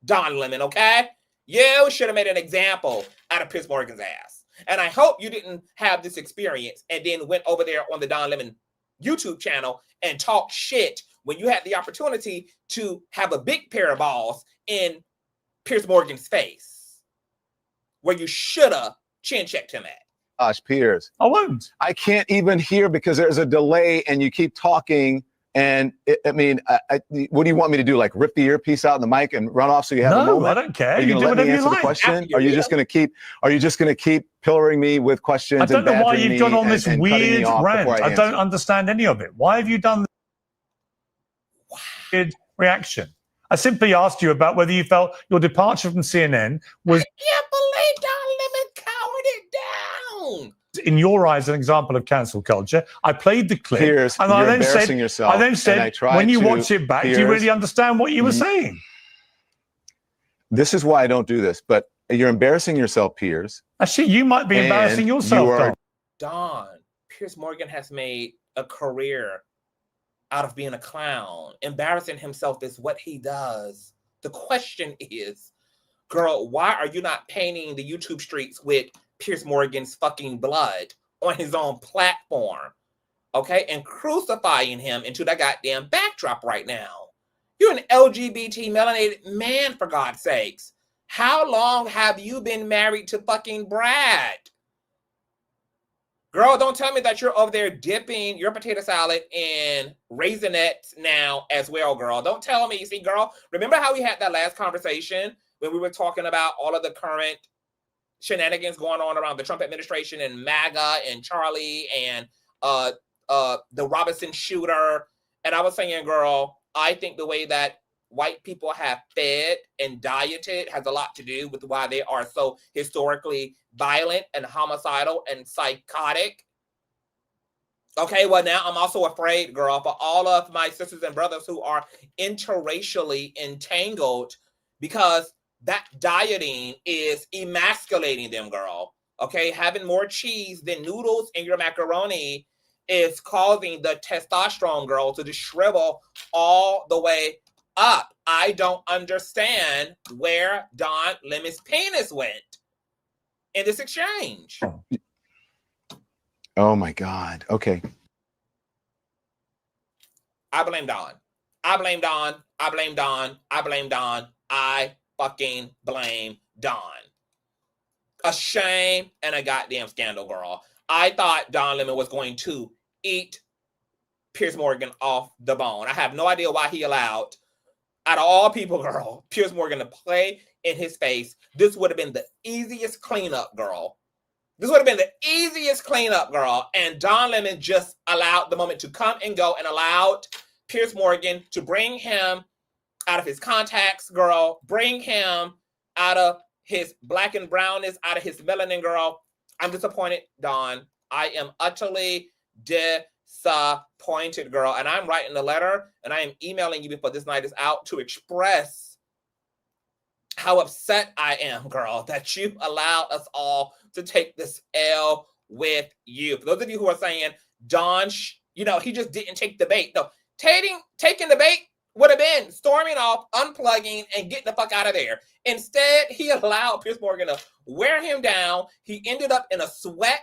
Don Lemon, okay? You should have made an example out of Piers Morgan's ass. And I hope you didn't have this experience and then went over there on the Don Lemon YouTube channel and talked shit when you had the opportunity to have a big pair of balls in Piers Morgan's face, where you should have chin checked him at. Gosh, Piers. I won't. I can't even hear because there's a delay and you keep talking. And what do you want me to do? Like rip the earpiece out in the mic and run off so you have a moment? No, I don't care. Are you You going do to let me whatever you answer the like. question? Are you just going to keep? Are you just going to keep pillaring me with questions? I don't know why you've gone on this and cutting me weird off rant. before I don't answer? understand any of it. Why have you done this weird reaction? I simply asked you about whether you felt your departure from CNN was, I can't believe Don Lemon cowered it down. in your eyes, an example of cancel culture. I played the clip, Piers, and you're I then embarrassing said, yourself, I then and said, I tried when you to- watch it back, do you Piers, really understand what you were saying? This is why I don't do this, but you're embarrassing yourself, Piers. Actually, you might be And embarrassing yourself, you are- Don. Don, Piers Morgan has made a career out of being a clown. Embarrassing himself is what he does. The question is, girl, why are you not painting the YouTube streets with Piers Morgan's fucking blood on his own platform? Okay, and crucifying him into that goddamn backdrop right now. You're an LGBT melanated man, for God's sakes. How long have you been married to fucking Brad? Girl, don't tell me that you're over there dipping your potato salad in Raisinets now as well, girl. Don't tell me. See, girl, remember how we had that last conversation when we were talking about all of the current shenanigans going on around the Trump administration and MAGA and Charlie and the Robinson shooter? And I was saying, girl, I think the way that white people have fed and dieted has a lot to do with why they are so historically violent and homicidal and psychotic. Okay, well, now I'm also afraid, girl, for all of my sisters and brothers who are interracially entangled, because that dieting is emasculating them, girl. Okay, having more cheese than noodles in your macaroni is causing the testosterone, girl, to just shrivel all the way up. I don't understand where Don Lemon's penis went in this exchange. Oh my God. Okay. I blame Don. I blame Don. I blame Don. I blame Don. I fucking blame Don. A shame and a goddamn scandal, girl. I thought Don Lemon was going to eat Piers Morgan off the bone. I have no idea why he allowed, out of all people, girl, Piers Morgan to play in his face. This would have been the easiest cleanup, girl. This would have been the easiest cleanup, girl. And Don Lemon just allowed the moment to come and go and allowed Piers Morgan to bring him out of his contacts, girl. Bring him out of his black and brownness, out of his melanin, girl. I'm disappointed, Don. I am utterly disappointed, girl. And I'm writing a letter and I am emailing you before this night is out to express how upset I am, girl, that you allowed us all to take this L with you. For those of you who are saying, Don, he just didn't take the bait. No, taking the bait would have been storming off, unplugging, and getting the fuck out of there. Instead, he allowed Piers Morgan to wear him down. He ended up in a sweat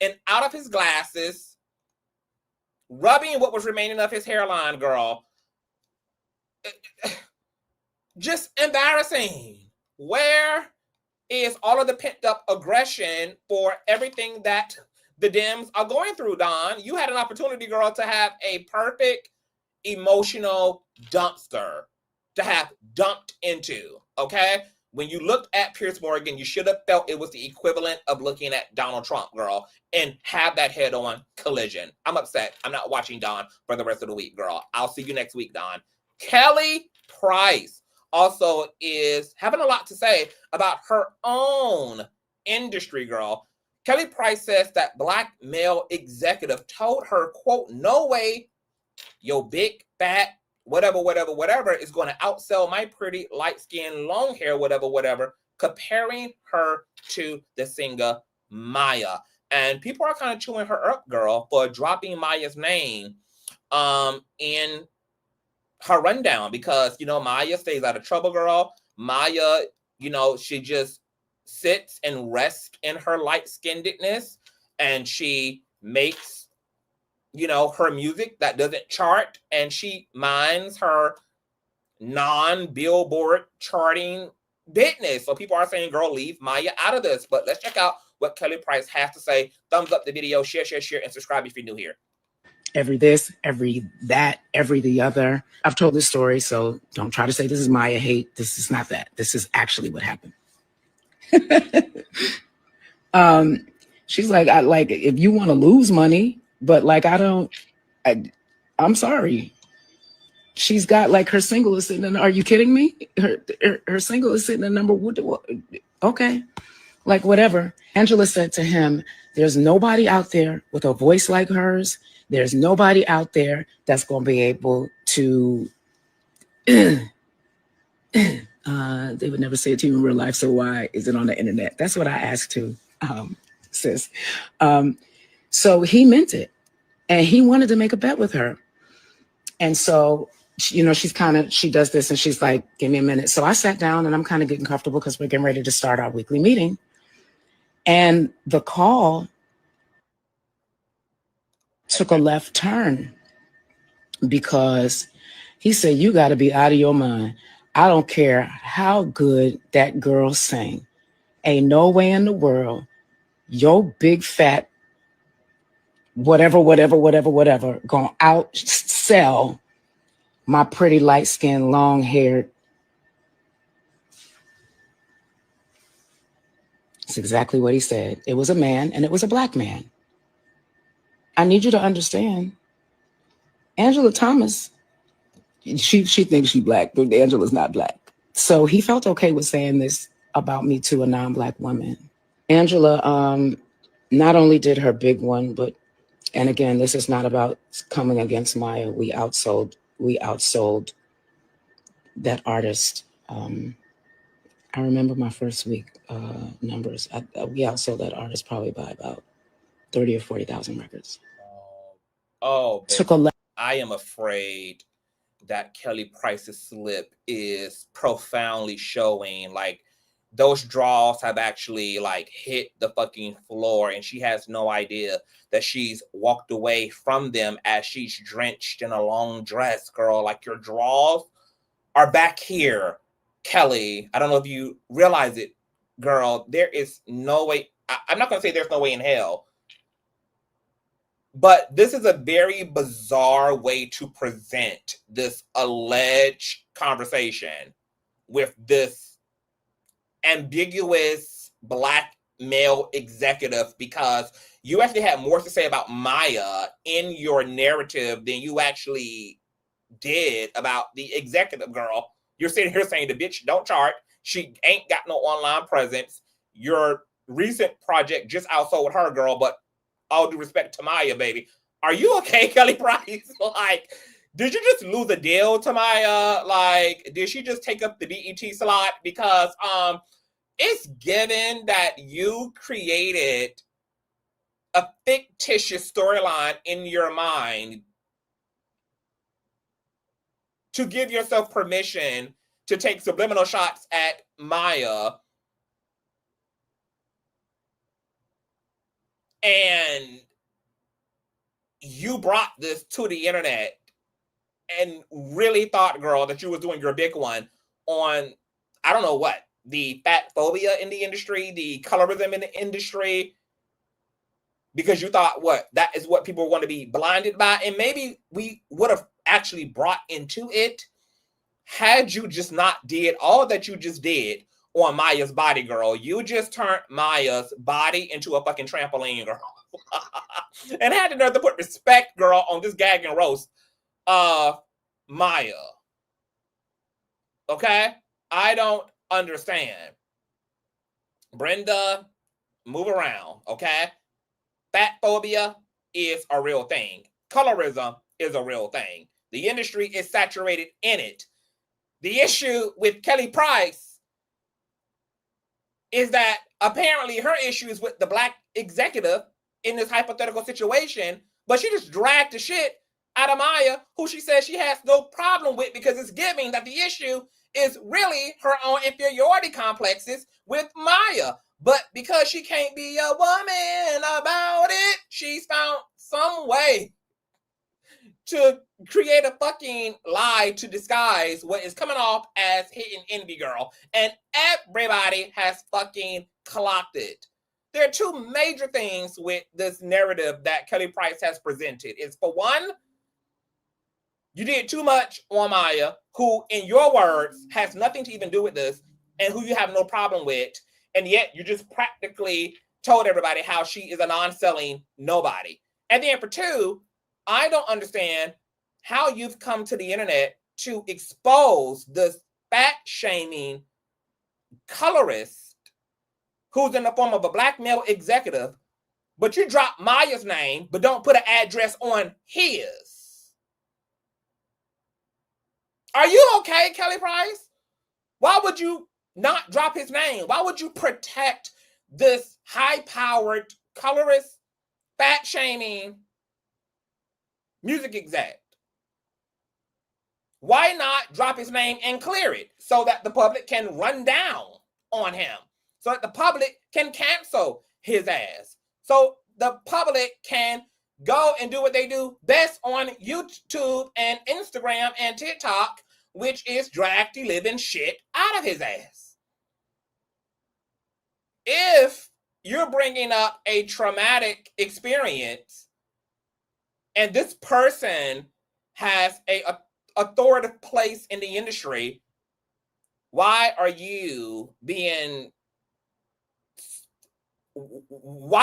and out of his glasses, rubbing what was remaining of his hairline, girl. Just embarrassing. Where is all of the pent up aggression for everything that the Dems are going through, Don? You had an opportunity, girl, to have a perfect emotional dumpster to have dumped into, okay? When you looked at Piers Morgan, you should have felt it was the equivalent of looking at Donald Trump, girl, and have that head-on collision. I'm upset. I'm not watching Don for the rest of the week, girl. I'll see you next week, Don. Kelly Price also is having a lot to say about her own industry, girl. Kelly Price says that Black male executive told her, quote, "No way your big, fat, whatever is going to outsell my pretty, light-skinned, long hair, whatever," comparing her to the singer Maya. And people are kind of chewing her up, girl, for dropping Maya's name in her rundown, because, Maya stays out of trouble, girl. Maya, she just sits and rests in her light-skinnedness, and she makes, you know, her music that doesn't chart, and she minds her non-Billboard charting business. So people are saying, girl, leave Maya out of this. But let's check out what Kelly Price has to say. Thumbs up the video, share, and subscribe if you're new here. Every this, every that, every the other. I've told this story, so don't try to say this is Maya hate. This is not that. This is actually what happened. She's like, I like, if you want to lose money, but like, I'm sorry. She's got like her single is sitting in, are you kidding me? Her single is sitting in number one. Okay. Like whatever. Angela said to him, there's nobody out there with a voice like hers. There's nobody out there that's going to be able to, they would never say it to you in real life. So why is it on the internet? That's what I asked too, sis. So he meant it, and he wanted to make a bet with her. And so, you know, she does this and she's like, give me a minute. So I sat down and I'm kind of getting comfortable because we're getting ready to start our weekly meeting. And the call took a left turn because he said, you got to be out of your mind. I don't care how good that girl sang. Ain't no way in the world your big fat whatever, gonna outsell my pretty light-skinned, long-haired. That's exactly what he said. It was a man, and it was a black man. I need you to understand, Angela Thomas, she thinks she's black, but Angela's not black. So he felt okay with saying this about me to a non-black woman. Angela not only did her big one, but, and again, this is not about coming against Maya. We outsold that artist. I remember my first week numbers. We outsold that artist probably by about 30 or 40,000 records. Oh, took a left. I am afraid that Kelly Price's slip is profoundly showing, like, those draws have actually like hit the fucking floor, and she has no idea that she's walked away from them as she's drenched in a long dress, girl. Like, your draws are back here, Kelly. I don't know if you realize it, girl. There is no way. I'm not going to say there's no way in hell, but this is a very bizarre way to present this alleged conversation with this ambiguous black male executive, because you actually had more to say about Maya in your narrative than you actually did about the executive, girl. You're sitting here saying the bitch don't chart. She ain't got no online presence. Your recent project just outsold her, girl, but all due respect to Maya, baby. Are you okay, Kelly Price? Like, did you just lose a deal to Maya? Like, did she just take up the BET slot? Because it's given that you created a fictitious storyline in your mind to give yourself permission to take subliminal shots at Maya. And you brought this to the internet and really thought, girl, that you was doing your big one on, I don't know what, the fat phobia in the industry, the colorism in the industry, because you thought that is what people want to be blinded by. And maybe we would have actually brought into it had you just not did all that you just did on Maya's body, girl. You just turned Maya's body into a fucking trampoline, girl. And had to know to put respect, girl, on this gag and roast of Maya. Okay? I don't understand. Brenda, move around, okay? Fat phobia is a real thing. Colorism is a real thing. The industry is saturated in it. The issue with Kelly Price is that apparently her issue is with the black executive in this hypothetical situation, but she just dragged the shit out of Maya, who she says she has no problem with, because it's giving that the issue is really her own inferiority complexes with Maya. But because she can't be a woman about it, she's found some way to create a fucking lie to disguise what is coming off as hitting Envy Girl. And everybody has fucking clocked it. There are two major things with this narrative that Kelly Price has presented. Is for one, you did too much on Maya, who, in your words, has nothing to even do with this, and who you have no problem with, and yet you just practically told everybody how she is a non-selling nobody. And then for two, I don't understand how you've come to the internet to expose this fat-shaming colorist who's in the form of a black male executive, but you drop Maya's name, but don't put an address on his. Are you okay, Kelly Price? Why would you not drop his name? Why would you protect this high-powered colorist, fat-shaming music exec? Why not drop his name and clear it so that the public can run down on him, so that the public can cancel his ass, so the public can go and do what they do best on YouTube and Instagram and TikTok, which is drag the living shit out of his ass? If you're bringing up a traumatic experience and this person has a authoritative place in the industry, why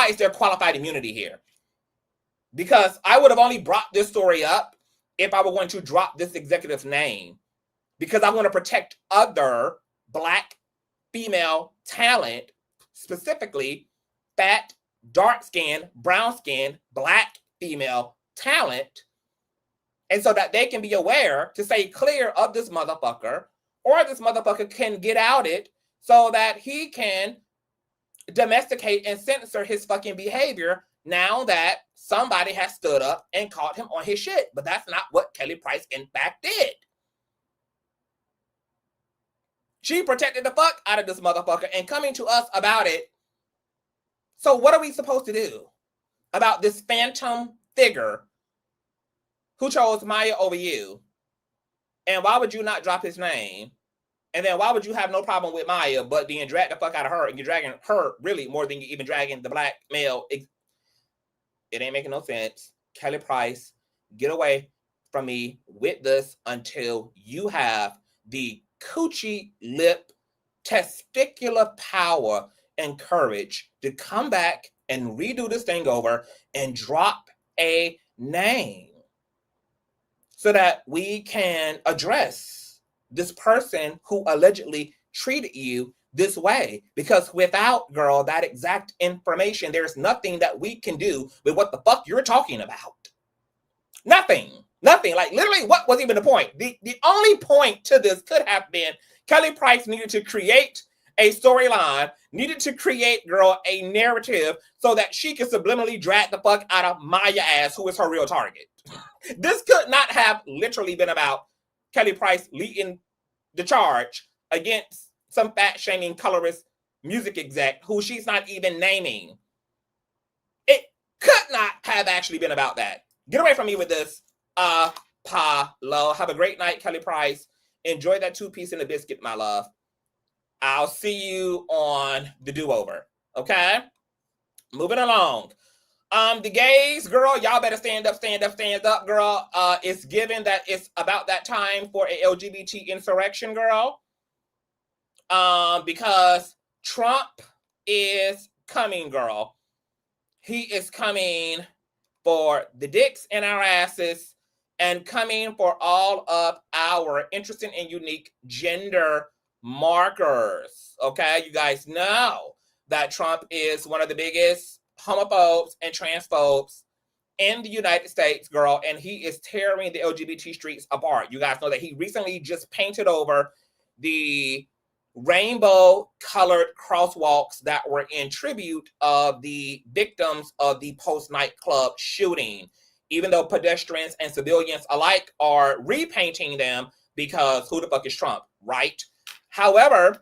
is there qualified immunity here? Because I would have only brought this story up if I were going to drop this executive's name, because I want to protect other black female talent, specifically fat, dark-skinned, brown-skinned, black female talent, and so that they can be aware to stay clear of this motherfucker, or this motherfucker can get outed so that he can domesticate and censor his fucking behavior now that somebody has stood up and caught him on his shit. But that's not what Kelly Price in fact did. She protected the fuck out of this motherfucker and coming to us about it. So what are we supposed to do about this phantom figure who chose Maya over you? And why would you not drop his name? And then why would you have no problem with Maya, but then drag the fuck out of her, and you're dragging her really more than you're even dragging the black male? It ain't making no sense. Kelly Price, get away from me with this until you have the coochie lip testicular power and courage to come back and redo this thing over and drop a name so that we can address this person who allegedly treated you this way. Because without, girl, that exact information, there's nothing that we can do with what the fuck you're talking about. Nothing. Like, literally, what was even the point? The only point to this could have been Kelly Price needed to create a storyline, needed to create, girl, a narrative so that she could subliminally drag the fuck out of Maya ass, who is her real target. This could not have literally been about Kelly Price leading the charge against some fat-shaming colorist music exec who she's not even naming. It could not have actually been about that. Get away from me with this. Apollo. Have a great night, Kelly Price. Enjoy that 2-piece and a biscuit, my love. I'll see you on the do-over. Okay? Moving along. The gays, girl, y'all better stand up, girl. It's given that it's about that time for a LGBT insurrection, girl. Because Trump is coming, girl. He is coming for the dicks in our asses and coming for all of our interesting and unique gender markers. Okay, you guys know that Trump is one of the biggest homophobes and transphobes in the United States, girl, and he is tearing the LGBT streets apart. You guys know that he recently just painted over the rainbow-colored crosswalks that were in tribute of the victims of the Post nightclub shooting. Even though pedestrians and civilians alike are repainting them, because who the fuck is Trump, right? However,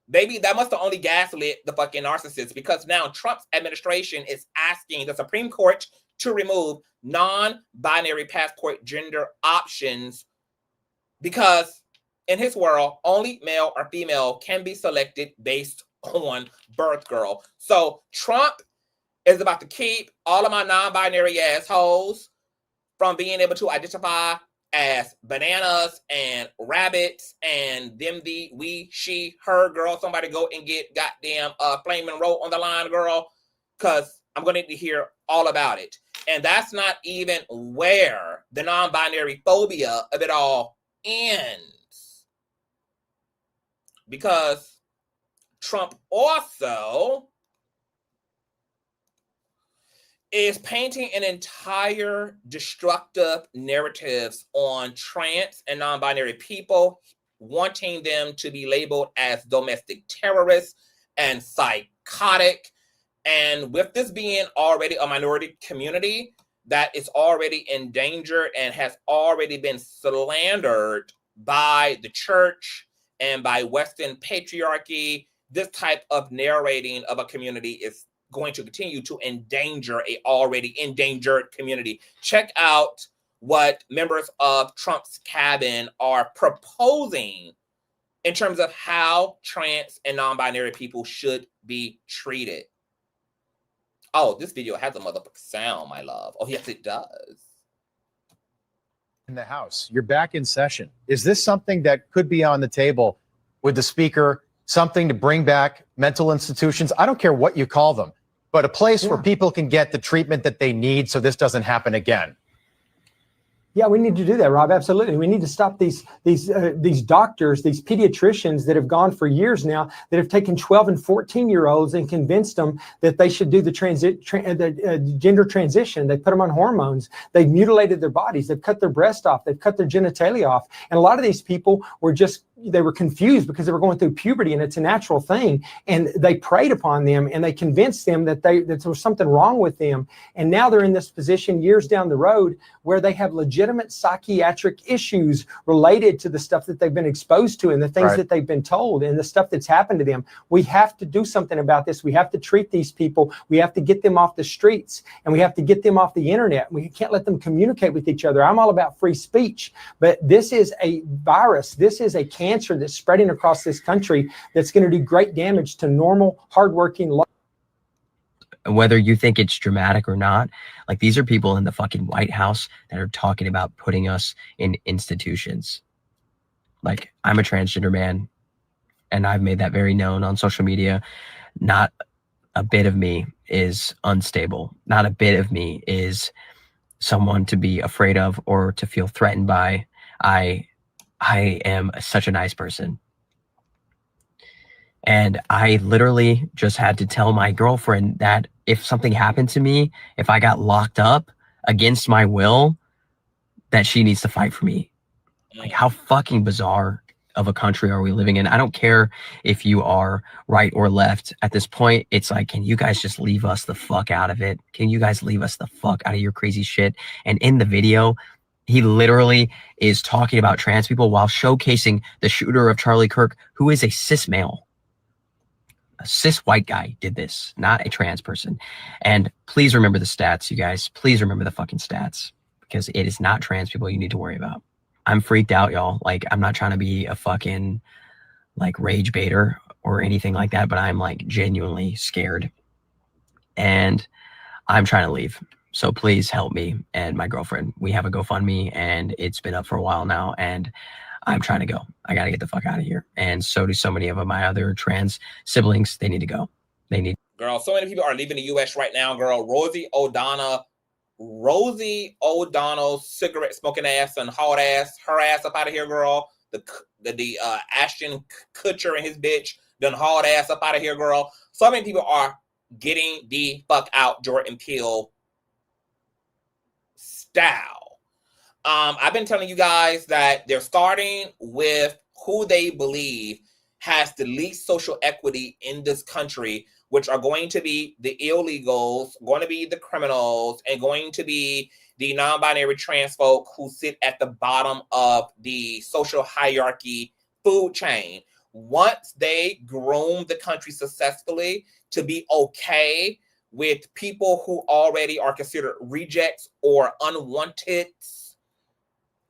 baby, that must have only gaslit the fucking narcissist, because now Trump's administration is asking the Supreme Court to remove non-binary passport gender options, because in his world, only male or female can be selected based on birth, girl. So Trump is about to keep all of my non-binary assholes from being able to identify as bananas and rabbits and them, the, we, she, her, girl. Somebody go and get goddamn Flaming Road on the line, girl, because I'm going to need to hear all about it. And that's not even where the non-binary phobia of it all ends. Because Trump also is painting an entire destructive narratives on trans and non-binary people, wanting them to be labeled as domestic terrorists and psychotic. And with this being already a minority community that is already endangered and has already been slandered by the church and by Western patriarchy, this type of narrating of a community is going to continue to endanger a already endangered community. Check out what members of Trump's cabin are proposing in terms of how trans and non-binary people should be treated. Oh, this video has a motherfucking sound, my love. Oh, yes, it does. In the House, you're back in session. Is this something that could be on the table with the speaker, something to bring back mental institutions? I don't care what you call them, but a place where people can get the treatment that they need so this doesn't happen again. Yeah, we need to do that, Rob. Absolutely. We need to stop these doctors, these pediatricians that have gone for years now, that have taken 12 and 14-year-olds and convinced them that they should do the gender transition. They put them on hormones. They've mutilated their bodies. They've cut their breast off. They've cut their genitalia off. And a lot of these people were they were confused because they were going through puberty, and it's a natural thing. And they preyed upon them, and they convinced them that there was something wrong with them. And now they're in this position years down the road where they have legitimate psychiatric issues related to the stuff that they've been exposed to and the things that they've been told and the stuff that's happened to them. We have to do something about this. We have to treat these people. We have to get them off the streets, and we have to get them off the internet. We can't let them communicate with each other. I'm all about free speech, but this is a virus. This is a cancer that's spreading across this country that's going to do great damage to normal, hardworking. Whether you think it's dramatic or not, like, these are people in the fucking White House that are talking about putting us in institutions. Like, I'm a transgender man, and I've made that very known on social media. Not a bit of me is unstable. Not a bit of me is someone to be afraid of or to feel threatened by. I am such a nice person. And I literally just had to tell my girlfriend that if something happened to me, if I got locked up against my will, that she needs to fight for me. Like, how fucking bizarre of a country are we living in? I don't care if you are right or left. At this point, it's like, can you guys just leave us the fuck out of it? Can you guys leave us the fuck out of your crazy shit? And in the video, he literally is talking about trans people while showcasing the shooter of Charlie Kirk, who is a cis male. A cis white guy did this, not a trans person. And please remember the stats, you guys. Please remember the fucking stats, because it is not trans people you need to worry about. I'm freaked out, y'all. Like, I'm not trying to be a fucking, like, rage baiter or anything like that, but I'm, like, genuinely scared. And I'm trying to leave. So please help me and my girlfriend. We have a GoFundMe, and it's been up for a while now, and I'm trying to go. I got to get the fuck out of here. And so do so many of my other trans siblings. They need to go. They need. Girl, so many people are leaving the U.S. right now, girl. Rosie O'Donnell, cigarette smoking ass and hauled her ass up out of here, girl. The Ashton Kutcher and his bitch done hauled ass up out of here, girl. So many people are getting the fuck out, Jordan Peele style. I've been telling you guys that they're starting with who they believe has the least social equity in this country which are going to be the illegals, going to be the criminals, and going to be the non-binary trans folk who sit at the bottom of the social hierarchy food chain. Once they groom the country successfully to be okay with people who already are considered rejects or unwanted,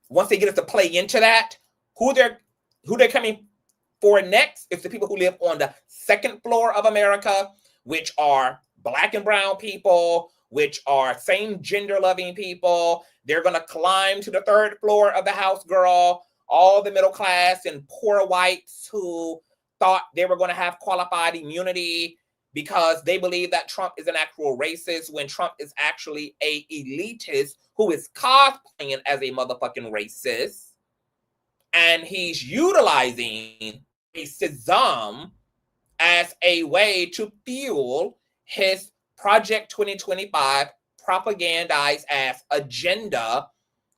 once they get us to play into that, who they're coming for next is the people who live on the second floor of America, which are Black and brown people, which are same gender loving people. They're going to climb to the third floor of the house, girl. All the middle class and poor whites who thought they were going to have qualified immunity because they believe that Trump is an actual racist when Trump is actually a elitist who is cosplaying as a motherfucking racist. And he's utilizing racism as a way to fuel his Project 2025 propagandized as agenda,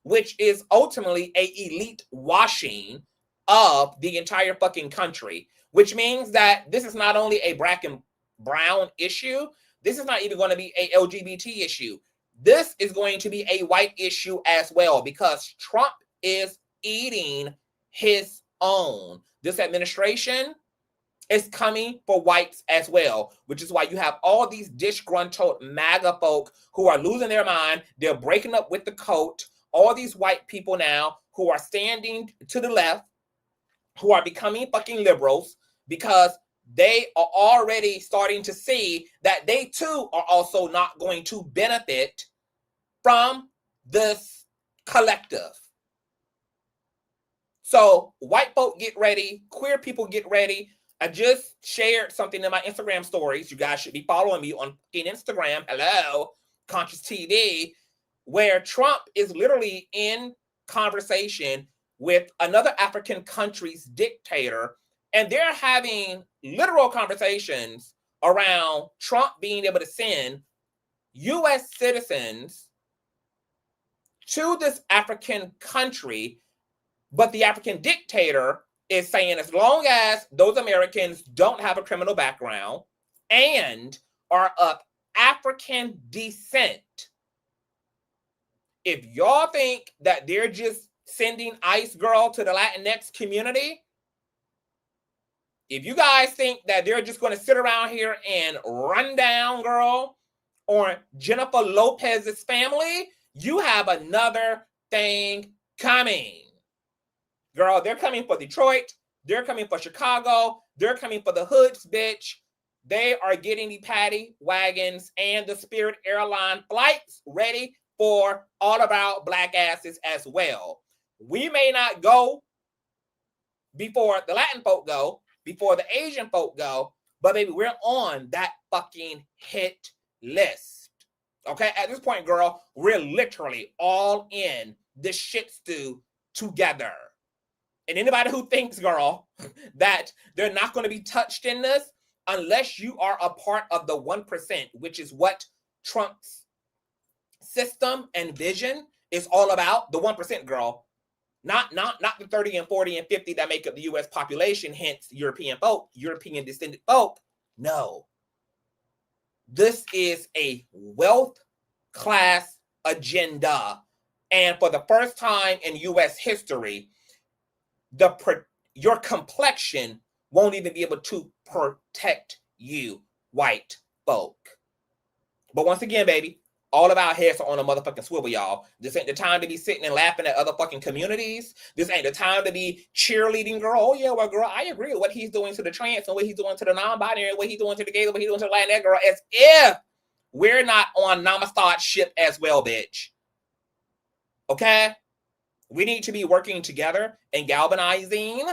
which is ultimately a elite washing of the entire fucking country, which means that this is not only a Black and brown issue, this is not even going to be a LGBT issue. This is going to be a white issue as well, because Trump is eating his own. This administration is coming for whites as well, which is why you have all these disgruntled MAGA folk who are losing their mind. They're breaking up with the cult. All these white people now who are standing to the left, who are becoming fucking liberals because they are already starting to see that they too are also not going to benefit from this collective. So white folk get ready, queer people get ready. I just shared something in my Instagram stories. You guys should be following me on Instagram. Hello, Consciouztv, where Trump is literally in conversation with another African country's dictator, and they're having literal conversations around Trump being able to send U.S. citizens to this African country, but the African dictator is saying as long as those Americans don't have a criminal background and are of African descent, if y'all think that they're just sending ICE girl to the Latinx community, if you guys think that they're just going to sit around here and run down girl or Jennifer Lopez's family, you have another thing coming. Girl, they're coming for Detroit. They're coming for Chicago. They're coming for the hoods, bitch. They are getting the paddy wagons and the Spirit airline flights ready for all of our Black asses as well. We may not go before the Latin folk go, before the Asian folk go, but baby, we're on that fucking hit list. Okay, at this point, girl, we're literally all in this shit stew together. And anybody who thinks, girl, that they're not going to be touched in this, unless you are a part of the 1%, which is what Trump's system and vision is all about, the 1%, girl. Not the 30 and 40 and 50 that make up the U.S. population, hence European folk, European descended folk. No. This is a wealth class agenda. And for the first time in U.S. history, your complexion won't even be able to protect you, white folk. But once again, baby, all of our heads are on a motherfucking swivel, y'all. This ain't the time to be sitting and laughing at other fucking communities. This ain't the time to be cheerleading, girl. Oh, yeah, well, girl, I agree with what he's doing to the trans and what he's doing to the non-binary, what he's doing to the gay, what he's doing to the Latinx, girl, as if we're not on Namaste ship as well, bitch. Okay? We need to be working together and galvanizing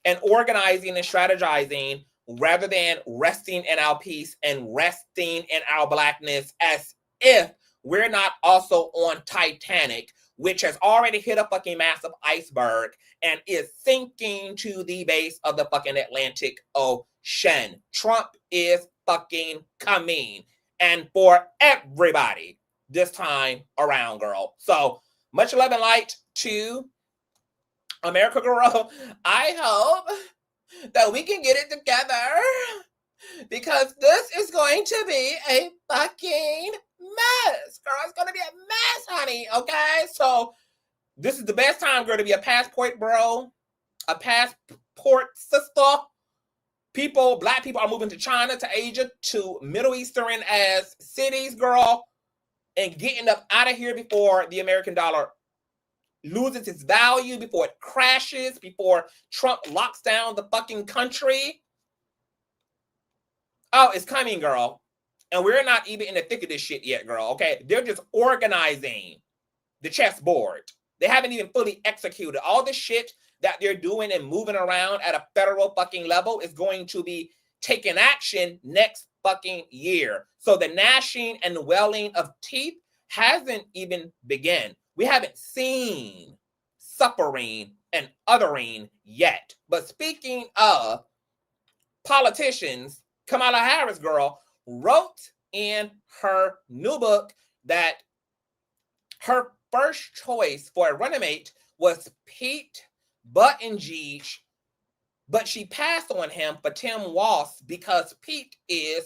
and organizing and strategizing rather than resting in our peace and resting in our Blackness as if we're not also on Titanic, which has already hit a fucking massive iceberg and is sinking to the base of the fucking Atlantic Ocean. Trump is fucking coming. And for everybody this time around, girl. So much love and light to America, girl. I hope that we can get it together because this is going to be a fucking mess, girl. It's going to be a mess, honey. Okay, so this is the best time, girl, to be a passport bro, a passport sister. People, black people are moving to China, to Asia, to Middle Eastern as cities, girl, and getting up out of here before the American dollar loses its value, before it crashes, before Trump locks down the fucking country. Oh, it's coming, girl. And we're not even in the thick of this shit yet, girl, okay? They're just organizing the chessboard. They haven't even fully executed. All the shit that they're doing and moving around at a federal fucking level is going to be taking action next fucking year. So the gnashing and welling of teeth hasn't even begun. We haven't seen suffering and othering yet. But speaking of politicians, Kamala Harris, girl, wrote in her new book that her first choice for a running mate was Pete Buttigieg, but she passed on him for Tim Walz because Pete is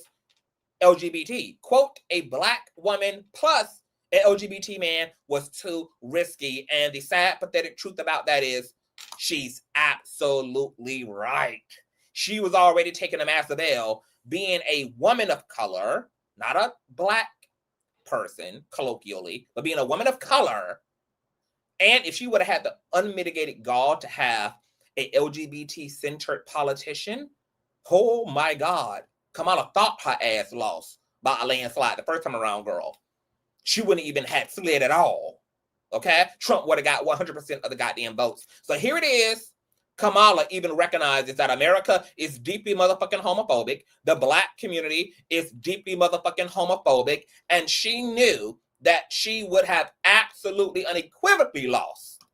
LGBT. Quote, a black woman plus an LGBT man was too risky. And the sad, pathetic truth about that is she's absolutely right. She was already taking a massive L being a woman of color, not a black person, colloquially, but being a woman of color. And if she would have had the unmitigated gall to have a LGBT-centered politician, oh my God, Kamala thought her ass lost by a landslide the first time around, girl. She wouldn't even have slid at all, okay? Trump would have got 100% of the goddamn votes. So here it is. Kamala even recognizes that America is deeply motherfucking homophobic. The black community is deeply motherfucking homophobic. And she knew that she would have absolutely unequivocally lost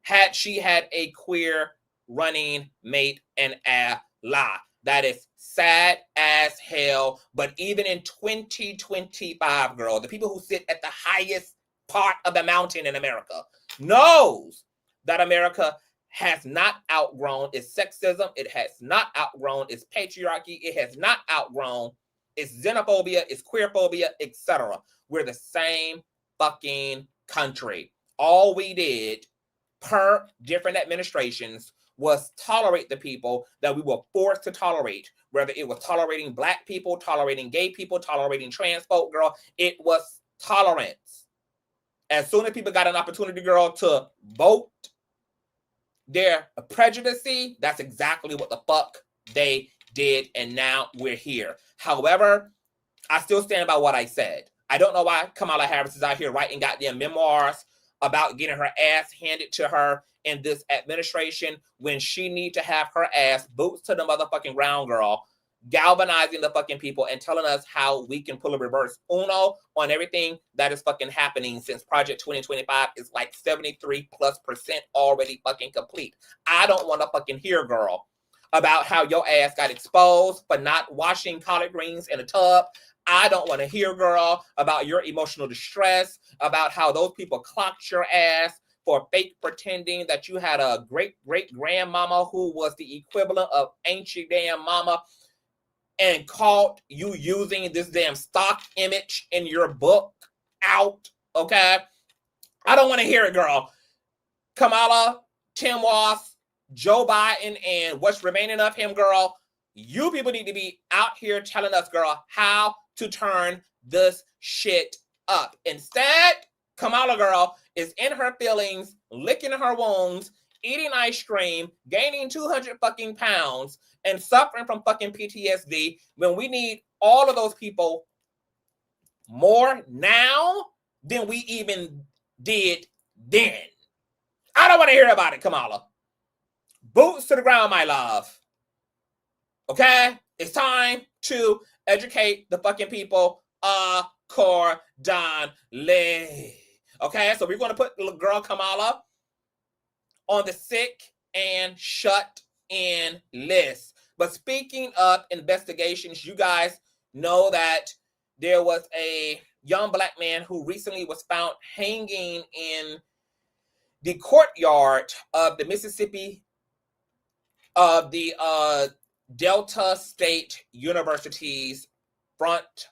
had she had a queer running mate and ally. That is sad as hell. But even in 2025, girl, the people who sit at the highest part of the mountain in America knows that America has not outgrown its sexism. It has not outgrown its patriarchy. It has not outgrown its xenophobia, its queerphobia, etc. We're the same fucking country. All we did per different administrations was tolerate the people that we were forced to tolerate, whether it was tolerating black people, tolerating gay people, tolerating trans folk, girl. It was tolerance. As soon as people got an opportunity, girl, to vote their prejudice, that's exactly what the fuck they did, and now we're here. However, I still stand by what I said. I don't know why Kamala Harris is out here writing goddamn memoirs about getting her ass handed to her in this administration when she need to have her ass boots to the motherfucking ground, girl, galvanizing the fucking people and telling us how we can pull a reverse Uno on everything that is fucking happening since Project 2025 is like 73+% already fucking complete. I don't want to fucking hear, girl, about how your ass got exposed for not washing collard greens in a tub. I don't want to hear, girl, about your emotional distress, about how those people clocked your ass for fake pretending that you had a great-great-grandmama who was the equivalent of ancient damn mama and caught you using this damn stock image in your book out, okay? I don't want to hear it, girl. Kamala, Tim Walz, Joe Biden, and what's remaining of him, girl, you people need to be out here telling us, girl, how to turn this shit up. Instead, Kamala, girl, is in her feelings, licking her wounds, eating ice cream, gaining 200 fucking pounds, and suffering from fucking PTSD when we need all of those people more now than we even did then. I don't want to hear about it, Kamala. Boots to the ground, my love. Okay? It's time to educate the fucking people accordingly. Okay? So we're going to put the girl Kamala on the sick and shut in list. But speaking of investigations, you guys know that there was a young black man who recently was found hanging in the courtyard of the Mississippi, of the Delta State University's front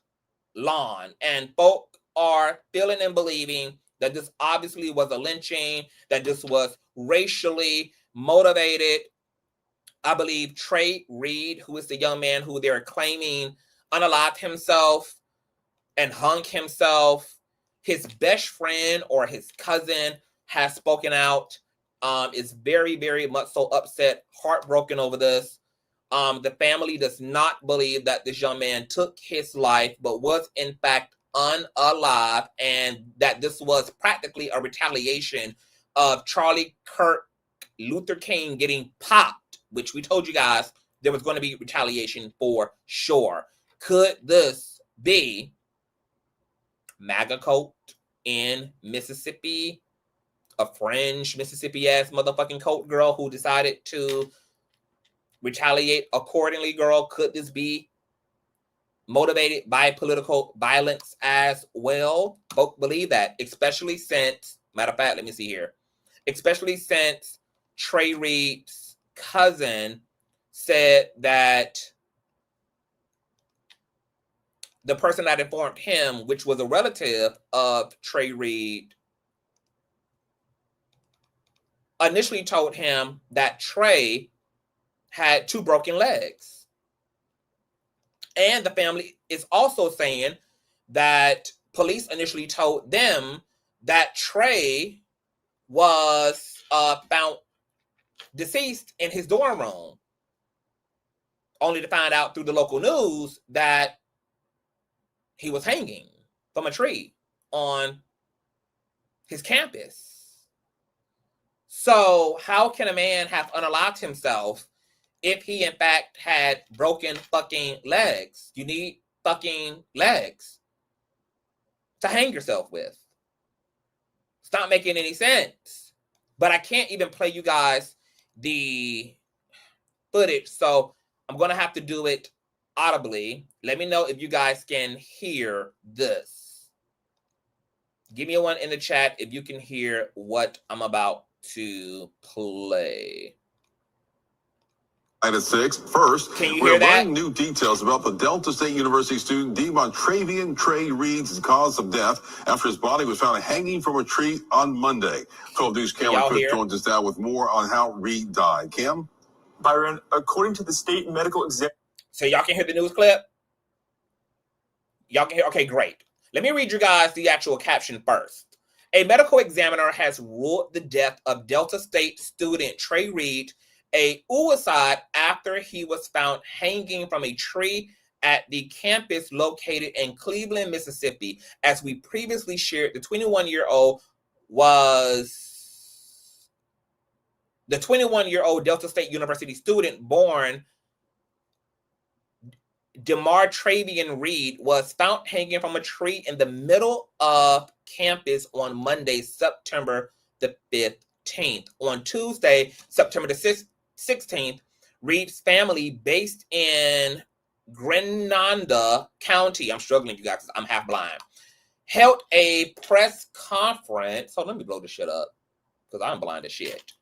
lawn, and folk are feeling and believing that this obviously was a lynching, that this was racially motivated. I believe Trey Reed, who is the young man who they're claiming unalived himself and hung himself, his best friend or his cousin has spoken out, is very, very much so upset, heartbroken over this. The family does not believe that this young man took his life, but was in fact unalive, and that this was practically a retaliation of Charlie Kirk Luther King getting popped, which we told you guys there was going to be retaliation for sure. Could this be MAGA cult in Mississippi? A fringe Mississippi-ass motherfucking cult girl who decided to retaliate accordingly, girl? Could this be motivated by political violence as well? Folk believe that, especially since, matter of fact, let me see here, especially since Trey Reed's cousin said that the person that informed him, which was a relative of Trey Reed, initially told him that Trey had 2 broken legs. And the family is also saying that police initially told them that Trey was found deceased in his dorm room, only to find out through the local news that he was hanging from a tree on his campus. So how can a man have unalived himself if he in fact had broken fucking legs? You need fucking legs to hang yourself with. It's not making any sense. But I can't even play you guys the footage, so I'm going to have to do it audibly. Let me know if you guys can hear this. Give me a one in the chat if you can hear what I'm about to play. At 6. First, can you we're hear that? learning new details about the Delta State University student Demontravian Trey Reed's cause of death after his body was found hanging from a tree on Monday. 12 News camera Kris joins us now with more on how Reed died. Kim? Byron, according to the state medical exam. So y'all can hear the news clip? Y'all can hear? Okay, great. Let me read you guys the actual caption first. A medical examiner has ruled the death of Delta State student Trey Reed a suicide after he was found hanging from a tree at the campus located in Cleveland, Mississippi. As we previously shared, the 21-year-old Delta State University student born Demartravian Reed was found hanging from a tree in the middle of campus on Monday, September the 15th. On Tuesday, September the 16th, Reed's family, based in Grenada County, I'm struggling, you guys, because I'm half blind, held a press conference. So let me blow this shit up, because I'm blind as shit.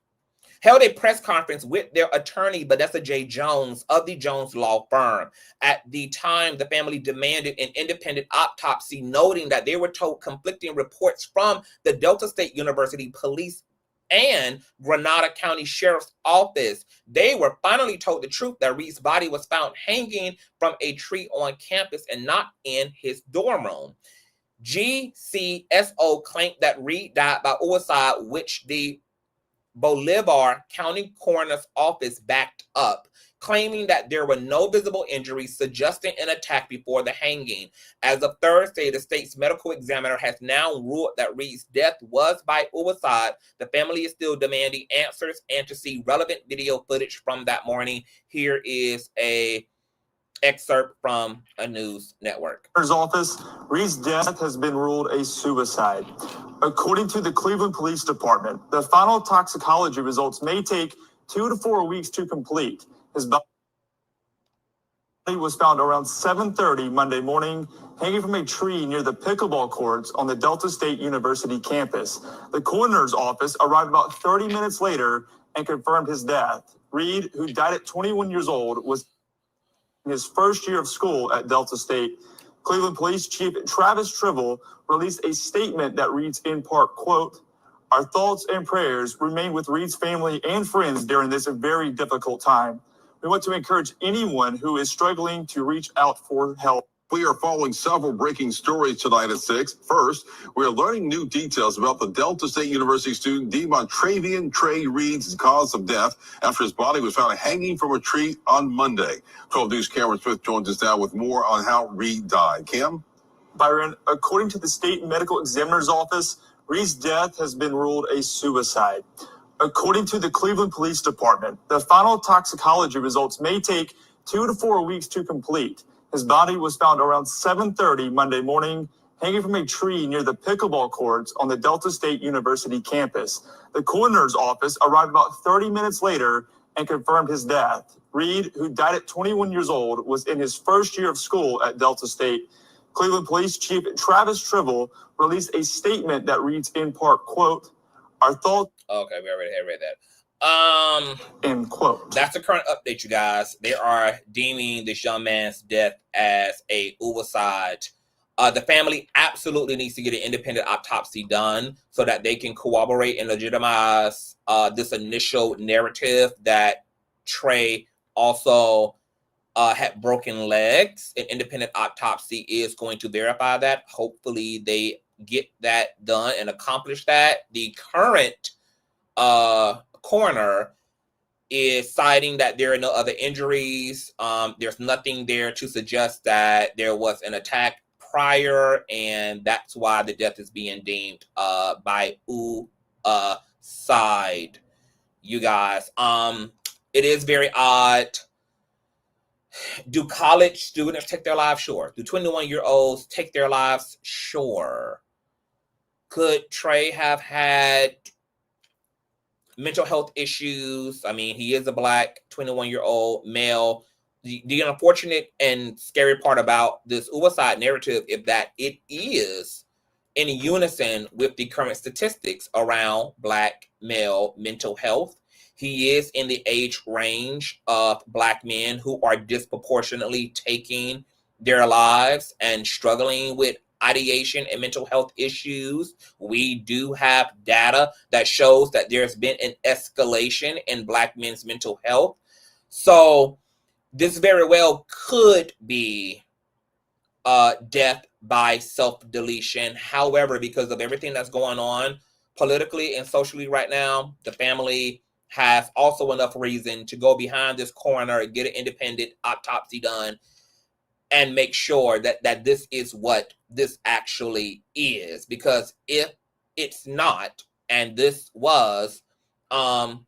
Held a press conference with their attorney, Vanessa J. Jones of the Jones Law Firm. At the time, the family demanded an independent autopsy, noting that they were told conflicting reports from the Delta State University Police and Grenada County Sheriff's Office. They were finally told the truth that Reed's body was found hanging from a tree on campus and not in his dorm room. GCSO claimed that Reed died by suicide, which the Bolivar County Coroner's Office backed up, claiming that there were no visible injuries suggesting an attack before the hanging. As of Thursday, the state's medical examiner has now ruled that Reed's death was by suicide. The family is still demanding answers and to see relevant video footage from that morning. Here is a excerpt from a news network. Office, Reed's death has been ruled a suicide. According to the Cleveland Police Department, the final toxicology results may take 2 to 4 weeks to complete. His body was found around 7:30 Monday morning, hanging from a tree near the pickleball courts on the Delta State University campus. The coroner's office arrived about 30 minutes later and confirmed his death. Reed, who died at 21 years old, was his first year of school at Delta State. Cleveland Police Chief Travis Tribble released a statement that reads in part, quote, "Our thoughts and prayers remain with Reed's family and friends during this very difficult time. We want to encourage anyone who is struggling to reach out for help." We are following several breaking stories tonight at 6. First, we are learning new details about the Delta State University student Trey Reed's cause of death after his body was found hanging from a tree on Monday. 12 News Cameron Smith joins us now with more on how Reed died. Cam? Byron, according to the state medical examiner's office, Reed's death has been ruled a suicide. According to the Cleveland Police Department, the final toxicology results may take 2 to 4 weeks to complete. His body was found around 7:30 Monday morning, hanging from a tree near the pickleball courts on the Delta State University campus. The coroner's office arrived about 30 minutes later and confirmed his death. Reed, who died at 21 years old, was in his first year of school at Delta State. Cleveland Police Chief Travis Tribble released a statement that reads in part, quote, "Our thoughts..." Okay, we already had read that. End quote. That's the current update, you guys. They are deeming this young man's death as a suicide. The family absolutely needs to get an independent autopsy done so that they can corroborate and legitimize this initial narrative that Trey also had broken legs. An independent autopsy is going to verify that. Hopefully they get that done and accomplish that. The current coroner is citing that there are no other injuries. There's nothing there to suggest that there was an attack prior, and that's why the death is being deemed by side. You guys, it is very odd. Do college students take their lives? Sure. Do 21-year-olds take their lives? Sure. Could Trey have had mental health issues? I mean, he is a black 21-year-old male. The unfortunate and scary part about this suicide narrative is that it is in unison with the current statistics around black male mental health. He is in the age range of black men who are disproportionately taking their lives and struggling with ideation and mental health issues. We do have data that shows that there's been an escalation in black men's mental health. So this very well could be death by self-deletion. However, because of everything that's going on politically and socially right now, the family has also enough reason to go behind this coroner, get an independent autopsy done, and make sure that this is what this actually is. Because if it's not, and this was a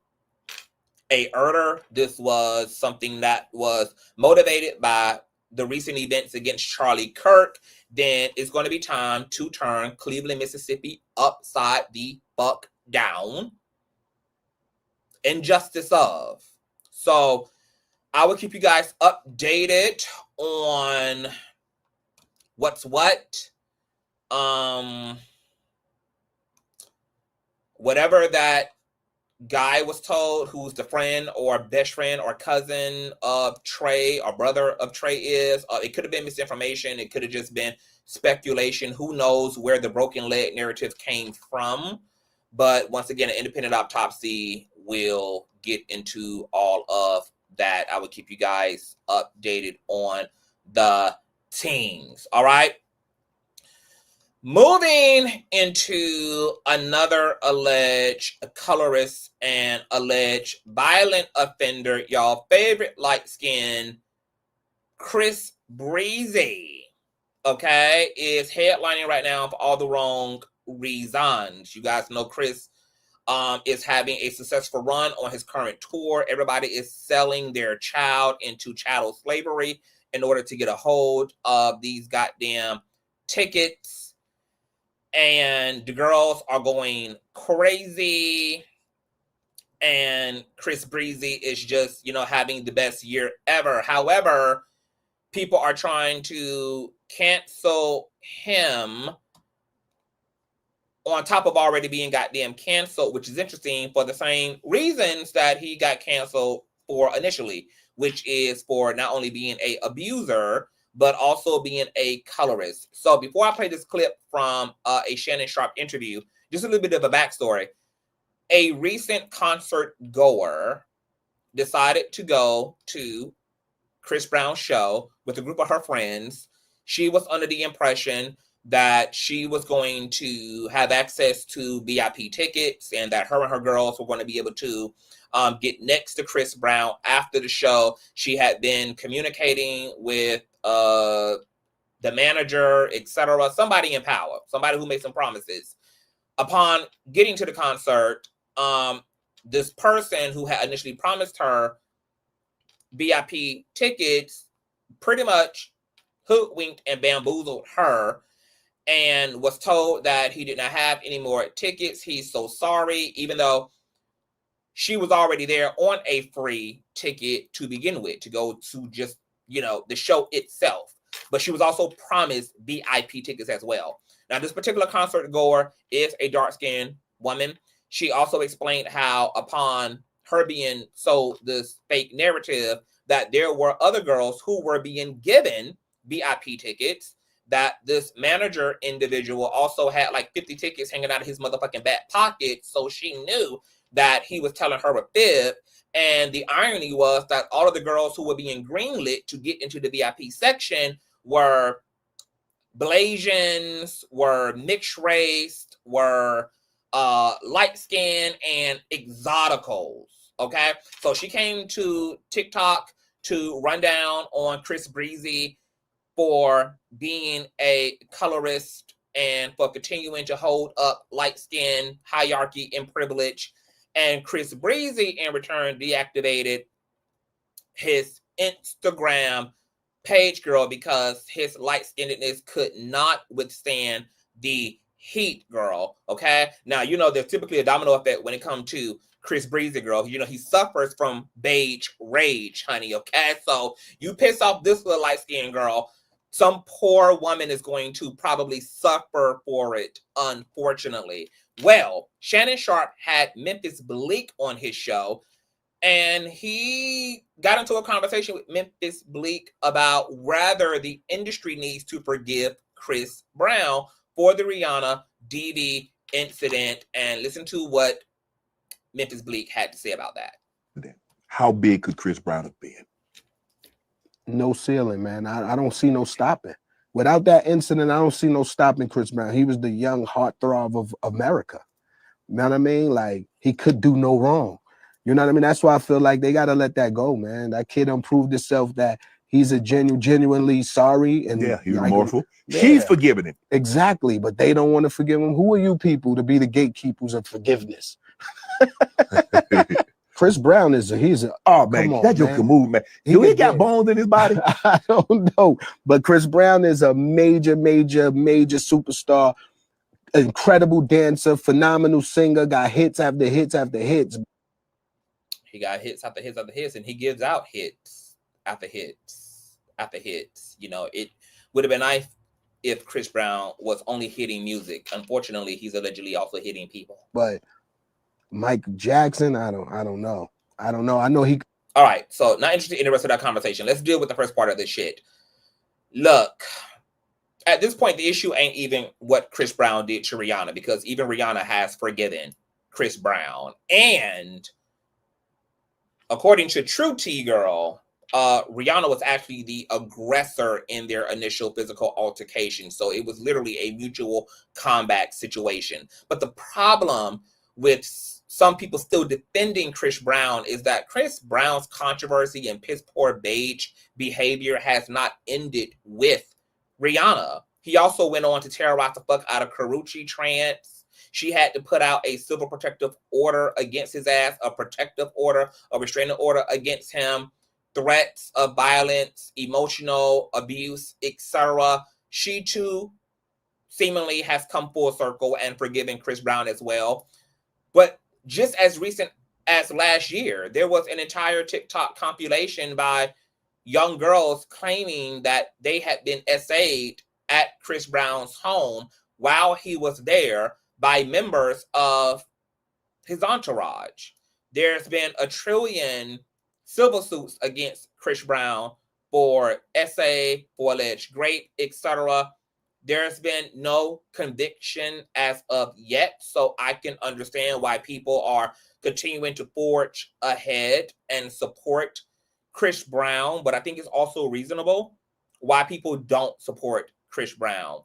murder, this was something that was motivated by the recent events against Charlie Kirk, then it's going to be time to turn Cleveland, Mississippi upside the fuck down. Injustice of. So I will keep you guys updated on what's what. Whatever that guy was told, who's the friend or best friend or cousin of Trey or brother of Trey is, it could have been misinformation. It could have just been speculation. Who knows where the broken leg narrative came from? But once again, an independent autopsy will get into all of that. I will keep you guys updated on the teams. All right. Moving into another alleged colorist and alleged violent offender, y'all favorite light-skinned Kris Breezy, okay, is headlining right now for all the wrong reasons. You guys know Kris is having a successful run on his current tour. Everybody is selling their child into chattel slavery in order to get a hold of these goddamn tickets. And the girls are going crazy. And Kris Breezy is just, having the best year ever. However, people are trying to cancel him on top of already being goddamn canceled, which is interesting for the same reasons that he got canceled for initially, which is for not only being a abuser, but also being a colorist. So before I play this clip from a Shannon Sharpe interview, just a little bit of a backstory. A recent concert goer decided to go to Chris Brown's show with a group of her friends. She was under the impression that she was going to have access to VIP tickets and that her and her girls were going to be able to get next to Chris Brown after the show. She had been communicating with the manager, etc., somebody in power, somebody who made some promises. Upon getting to the concert, this person who had initially promised her VIP tickets pretty much hoodwinked and bamboozled her and was told that he did not have any more tickets. He's so sorry, even though she was already there on a free ticket to begin with, to go to just, you know, the show itself. But she was also promised VIP tickets as well. Now, this particular concert goer is a dark-skinned woman. She also explained how upon her being sold this fake narrative that there were other girls who were being given VIP tickets, that this manager individual also had like 50 tickets hanging out of his motherfucking back pocket. So she knew that he was telling her a fib. And the irony was that all of the girls who were being greenlit to get into the VIP section were Blasians, were mixed race, were light skin and exoticals. Okay, so she came to TikTok to run down on Chris Breezy for being a colorist and for continuing to hold up light skin hierarchy and privilege. And Chris Breezy in return deactivated his Instagram page, girl, because his light-skinnedness could not withstand the heat, girl. Okay, now you know there's typically a domino effect when it comes to Chris Breezy, girl. You know he suffers from beige rage, honey. Okay, so you piss off this little light-skinned girl, some poor woman is going to probably suffer for it, unfortunately. Well, Shannon Sharpe had Memphis Bleek on his show, and he got into a conversation with Memphis Bleek about whether the industry needs to forgive Chris Brown for the Rihanna Diddy incident. And listen to what Memphis Bleek had to say about that. How big could Chris Brown have been? No ceiling, man. I don't see no stopping. Without that incident, I don't see no stopping Chris Brown. He was the young heartthrob of America. You know what I mean? Like, he could do no wrong. You know what I mean? That's why I feel like they got to let that go, man. That kid proved himself that he's a genuinely sorry. And yeah, he's like, remorseful. Yeah. She's forgiving him. Exactly, but they don't want to forgive him. Who are you people to be the gatekeepers of forgiveness? Chris Brown he's a oh man, come on, that joke can move, man. He got bones in his body. I don't know, but Chris Brown is a major superstar, incredible dancer, phenomenal singer, got hits after hits after hits. He got hits after hits after hits, and he gives out hits after hits after hits. You know, it would have been nice if Chris Brown was only hitting music. Unfortunately, he's allegedly also hitting people. But Mike Jackson, I don't know. I know he. All right, so not interested in the rest of that conversation. Let's deal with the first part of this shit. Look, at this point, the issue ain't even what Chris Brown did to Rihanna, because even Rihanna has forgiven Chris Brown. And according to True T Girl, Rihanna was actually the aggressor in their initial physical altercation. So it was literally a mutual combat situation. But the problem with some people still defending Chris Brown is that Chris Brown's controversy and piss poor beige behavior has not ended with Rihanna. He also went on to terrorize the fuck out of Karrueche Trance. She had to put out a civil protective order against his ass, a protective order, a restraining order against him, threats of violence, emotional abuse, etc. She too seemingly has come full circle and forgiven Chris Brown as well. But just as recent as last year, there was an entire TikTok compilation by young girls claiming that they had been essayed at Chris Brown's home while he was there by members of his entourage. There's been a trillion civil suits against Chris Brown for essay, for alleged rape, etc. There's been no conviction as of yet, so I can understand why people are continuing to forge ahead and support Chris Brown, but I think it's also reasonable why people don't support Chris Brown.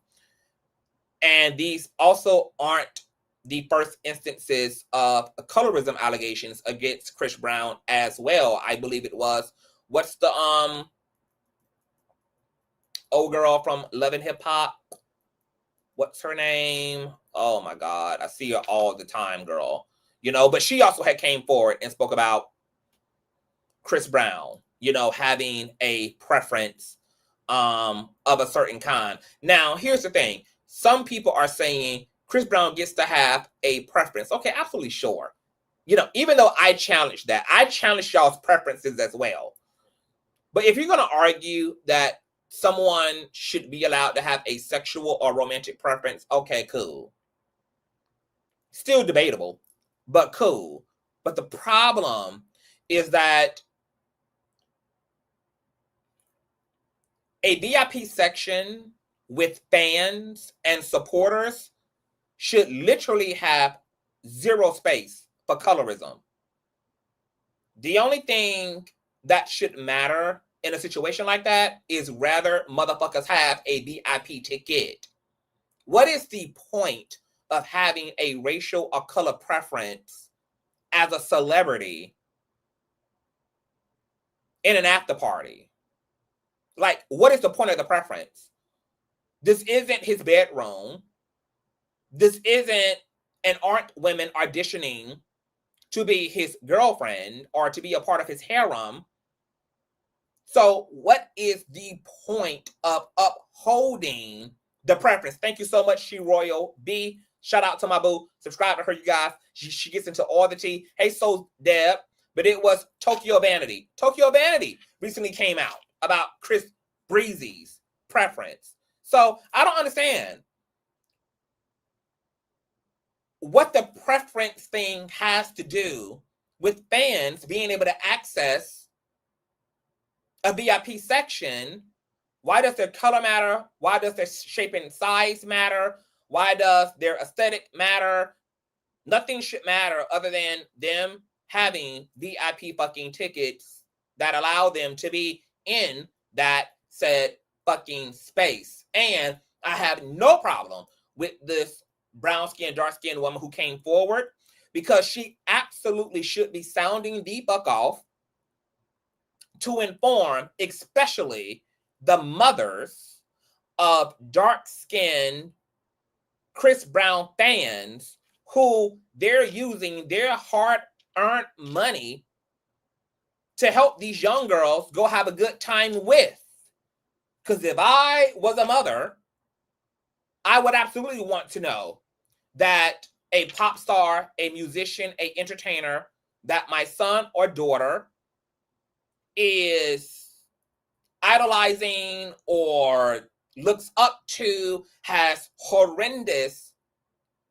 And these also aren't the first instances of colorism allegations against Chris Brown as well. I believe it was, what's the old girl from Love and Hip Hop? What's her name? Oh my God, I see her all the time, girl. You know, but she also had came forward and spoke about Chris Brown, you know, having a preference of a certain kind. Now, here's the thing. Some people are saying Chris Brown gets to have a preference. Okay, absolutely sure. You know, even though I challenge that, I challenge y'all's preferences as well. But if you're going to argue that someone should be allowed to have a sexual or romantic preference, okay, cool. Still debatable, but cool. But the problem is that a VIP section with fans and supporters should literally have zero space for colorism. The only thing that should matter in a situation like that is rather motherfuckers have a VIP ticket. What is the point of having a racial or color preference as a celebrity in an after party? Like, what is the point of the preference? This isn't his bedroom. This isn't, and aren't women auditioning to be his girlfriend or to be a part of his harem. So what is the point of upholding the preference? Thank you so much, She Royal B. Shout out to my boo. Subscribe to her, you guys. She gets into all the tea. Hey, so Deb, but it was Tokyo Vanity. Tokyo Vanity recently came out about Chris Breezy's preference. So I don't understand what the preference thing has to do with fans being able to access a VIP section. Why does their color matter? Why does their shape and size matter? Why does their aesthetic matter? Nothing should matter other than them having VIP fucking tickets that allow them to be in that said fucking space. And I have no problem with this brown skinned, dark skinned woman who came forward, because she absolutely should be sounding the fuck off to inform, especially the mothers of dark skinned Chris Brown fans who they're using their hard earned money to help these young girls go have a good time with. Because if I was a mother, I would absolutely want to know that a pop star, a musician, a entertainer that my son or daughter is idolizing or looks up to has horrendous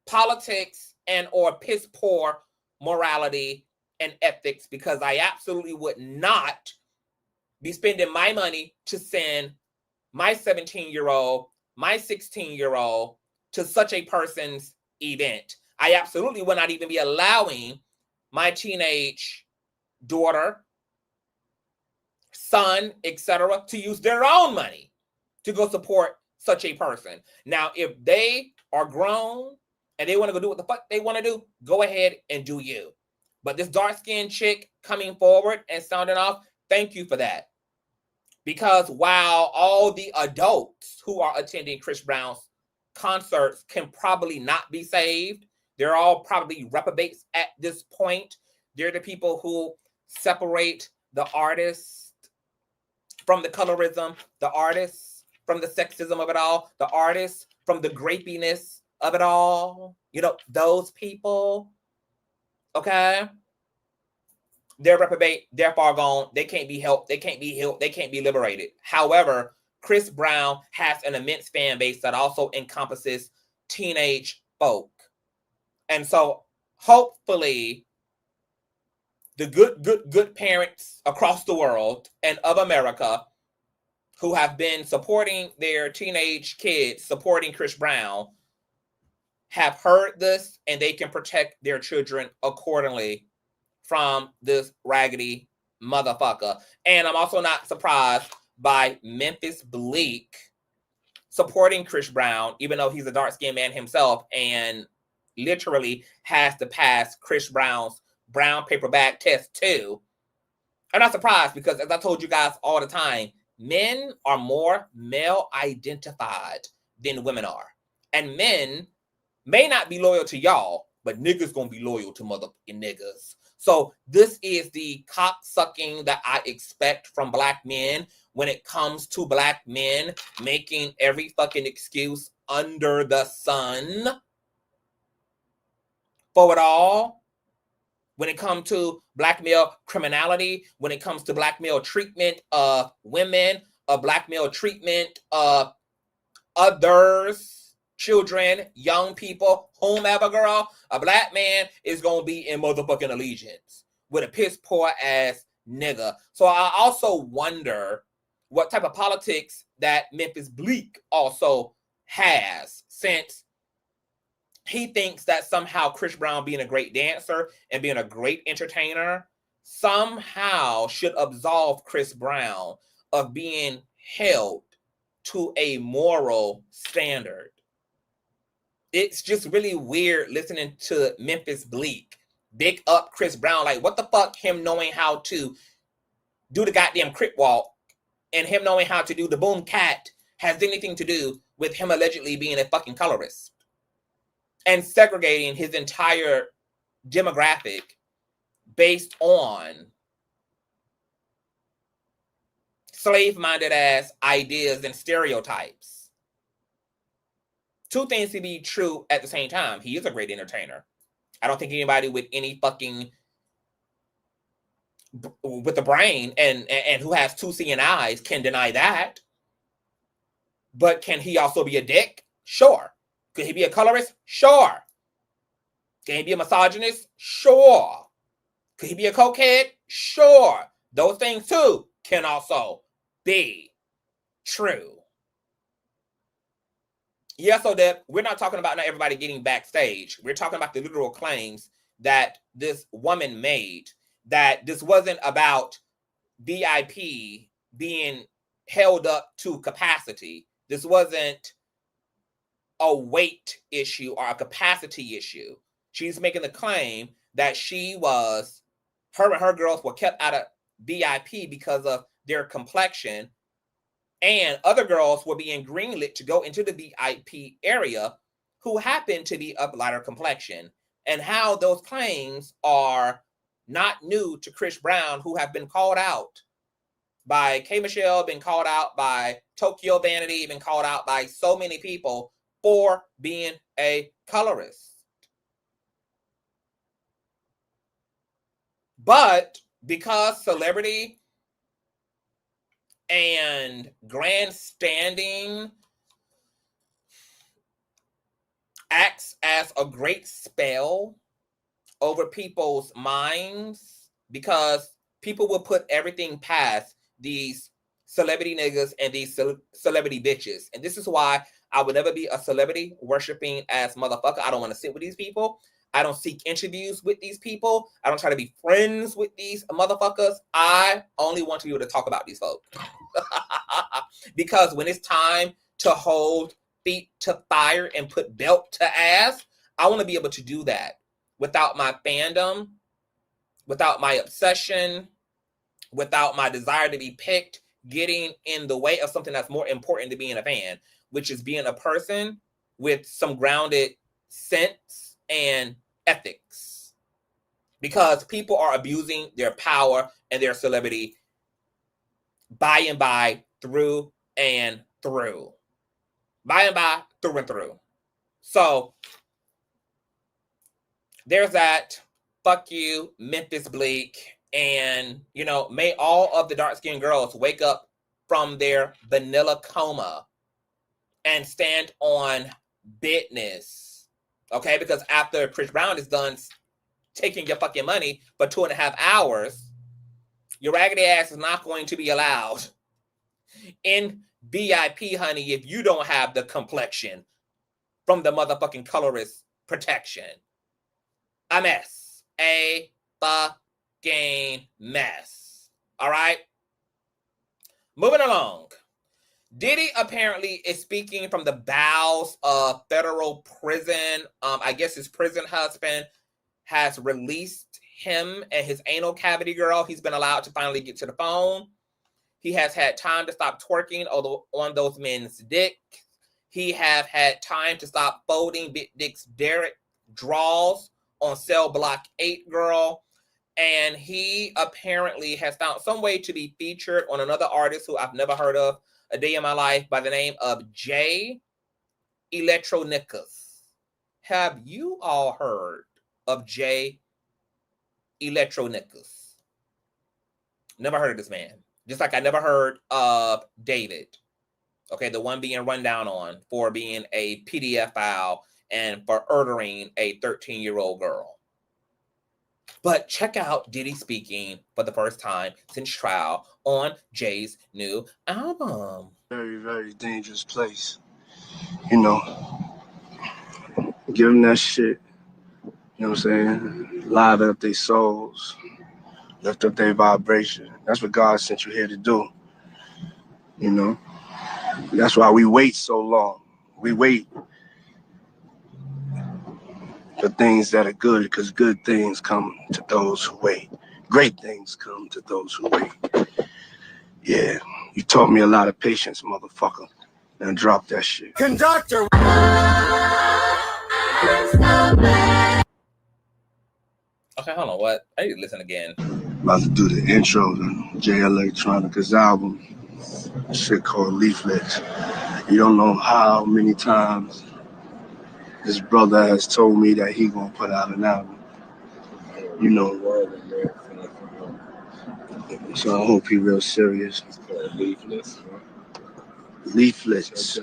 politics and or piss poor morality and ethics, because I absolutely would not be spending my money to send my 17-year-old, my 16-year-old to such a person's event. I absolutely would not even be allowing my teenage daughter, son, etc., to use their own money to go support such a person. Now, if they are grown and they want to go do what the fuck they want to do, go ahead and do you. But this dark-skinned chick coming forward and sounding off, thank you for that. Because while all the adults who are attending Chris Brown's concerts can probably not be saved, they're all probably reprobates at this point. They're the people who separate the artist from the colorism, the artist from the sexism of it all, the artist from the grapiness of it all. You know, those people, okay? They're reprobate, they're far gone. They can't be helped. They can't be healed. They can't be liberated. However, Chris Brown has an immense fan base that also encompasses teenage folk. And so hopefully the good parents across the world and of America who have been supporting their teenage kids, supporting Chris Brown, have heard this, and they can protect their children accordingly from this raggedy motherfucker. And I'm also not surprised by Memphis Bleak supporting Chris Brown, even though he's a dark-skinned man himself and literally has to pass Chris Brown's brown paper bag test too. I'm not surprised because, as I told you guys all the time, men are more male identified than women are. And men may not be loyal to y'all, but niggas gonna be loyal to motherfucking niggas. So this is the cocksucking that I expect from black men when it comes to black men making every fucking excuse under the sun for it all. When it comes to black male criminality, when it comes to black male treatment of women, of black male treatment of others, children, young people, whomever, girl, a black man is going to be in motherfucking allegiance with a piss poor ass nigga. So I also wonder what type of politics that Memphis Bleak also has, since he thinks that somehow Chris Brown being a great dancer and being a great entertainer somehow should absolve Chris Brown of being held to a moral standard. It's just really weird listening to Memphis Bleak big up Chris Brown. Like, what the fuck him knowing how to do the goddamn crip walk and him knowing how to do the boom cat has anything to do with him allegedly being a fucking colorist and segregating his entire demographic based on slave-minded ass ideas and stereotypes. Two things to be true at the same time. He is a great entertainer. I don't think anybody with any fucking with a brain and who has two seeing eyes can deny that. But can he also be a dick? Sure. Could he be a colorist? Sure. Can he be a misogynist? Sure. Could he be a cokehead? Sure. Those things too can also be true. Yeah, so that we're not talking about not everybody getting backstage. We're talking about the literal claims that this woman made, that this wasn't about VIP being held up to capacity. This wasn't a weight issue or a capacity issue. She's making the claim that her and her girls were kept out of VIP because of their complexion, and other girls were being greenlit to go into the VIP area who happen to be of lighter complexion, and how those claims are not new to Chris Brown, who have been called out by K. Michelle, been called out by Tokyo Vanity, been called out by so many people for being a colorist. But because celebrity and grandstanding acts as a great spell over people's minds, because people will put everything past these celebrity niggas and these celebrity bitches. And this is why I would never be a celebrity worshiping ass motherfucker. I don't want to sit with these people. I don't seek interviews with these people. I don't try to be friends with these motherfuckers. I only want to be able to talk about these folks. Because when it's time to hold feet to fire and put belt to ass, I want to be able to do that without my fandom, without my obsession, without my desire to be picked getting in the way of something that's more important to being a fan, which is being a person with some grounded sense and ethics. Because people are abusing their power and their celebrity by and by, through and through. By and by, through and through. So there's that. Fuck you, Memphis Bleak. And, may all of the dark-skinned girls wake up from their vanilla coma and stand on business. Okay? Because after Chris Brown is done taking your fucking money for 2.5 hours, your raggedy ass is not going to be allowed in VIP, honey, if you don't have the complexion from the motherfucking colorist protection. A mess. A fucking mess. All right? Moving along. Diddy apparently is speaking from the bowels of federal prison. I guess his prison husband has released him and his anal cavity girl. He's been allowed to finally get to the phone. He has had time to stop twerking on those men's dick. He have had time to stop folding Big Dick's Derek draws on Cell Block 8 girl. And he apparently has found some way to be featured on another artist who I've never heard of a day in my life by the name of Jay Electronicus. Have you all heard of Jay Electronicus? Never heard of this man. Just like I never heard of David. Okay, the one being run down on for being a PDF file and for murdering a 13-year-old girl. But check out Diddy speaking for the first time since trial on Jay's new album. Very, very dangerous place. You know, give them that shit. You know what I'm saying? Liven up their souls. Lift up their vibration. That's what God sent you here to do. You know? That's why we wait so long. We wait for things that are good, because good things come to those who wait. Great things come to those who wait. Yeah, you taught me a lot of patience, motherfucker. Now drop that shit. Conductor! Okay, hold on, what? I need to listen again. About to do the intro to Jay Electronica's album. Shit called Leaflets. You don't know how many times this brother has told me that he gonna put out an album. You know, so I hope he real serious. Leaflets. Leaflets.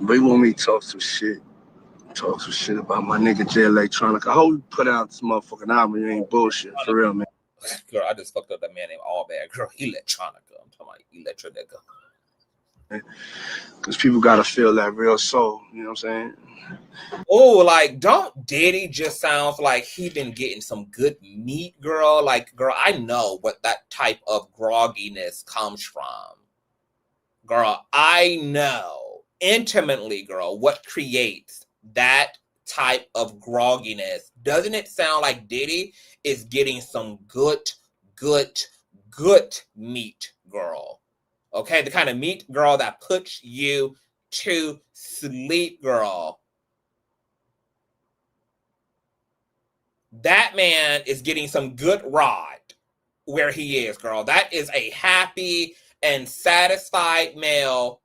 They want me to talk some shit. Talk some shit about my nigga Jay Electronica. I hope you put out this motherfucking album. You ain't bullshit, for real, man. Girl, I just fucked up that man named All Bad. Girl, Electronica. I'm talking about Electronica. Because people gotta feel that real soul, you know what I'm saying? Oh, like, don't Diddy just sounds like he been getting some good meat, girl? Like, girl, I know what that type of grogginess comes from. Girl, I know intimately, girl, what creates that type of grogginess. Doesn't it sound like Diddy is getting some good meat, girl? Okay, the kind of meat, girl, that puts you to sleep, girl. That man is getting some good rod where he is, girl. That is a happy and satisfied male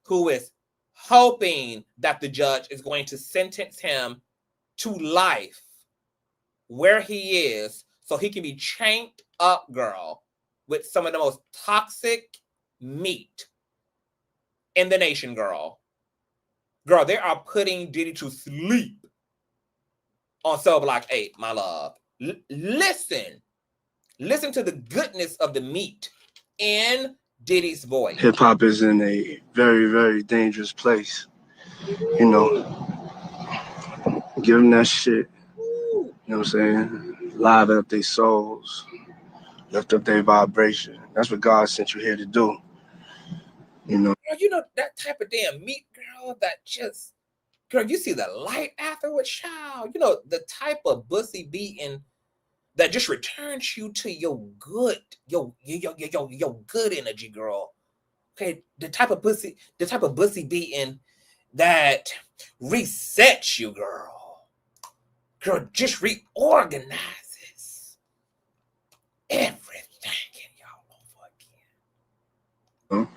who is hoping that the judge is going to sentence him to life where he is so he can be chained up, girl, with some of the most toxic meat in the nation, girl. Girl, they are putting Diddy to sleep on Cell Block 8, my love. Listen to the goodness of the meat in Diddy's voice. Hip hop is in a very, very dangerous place. You know, give them that shit. You know what I'm saying? Liven up their souls. Lift up their vibration. That's what God sent you here to do. You know. Girl, you know that type of damn meat, girl, that just, girl, you see the light afterwards, child. You know, the type of bussy beating that just returns you to your good energy, girl. Okay, the type of pussy beating that resets you, girl. Girl, just reorganizes everything in your life again.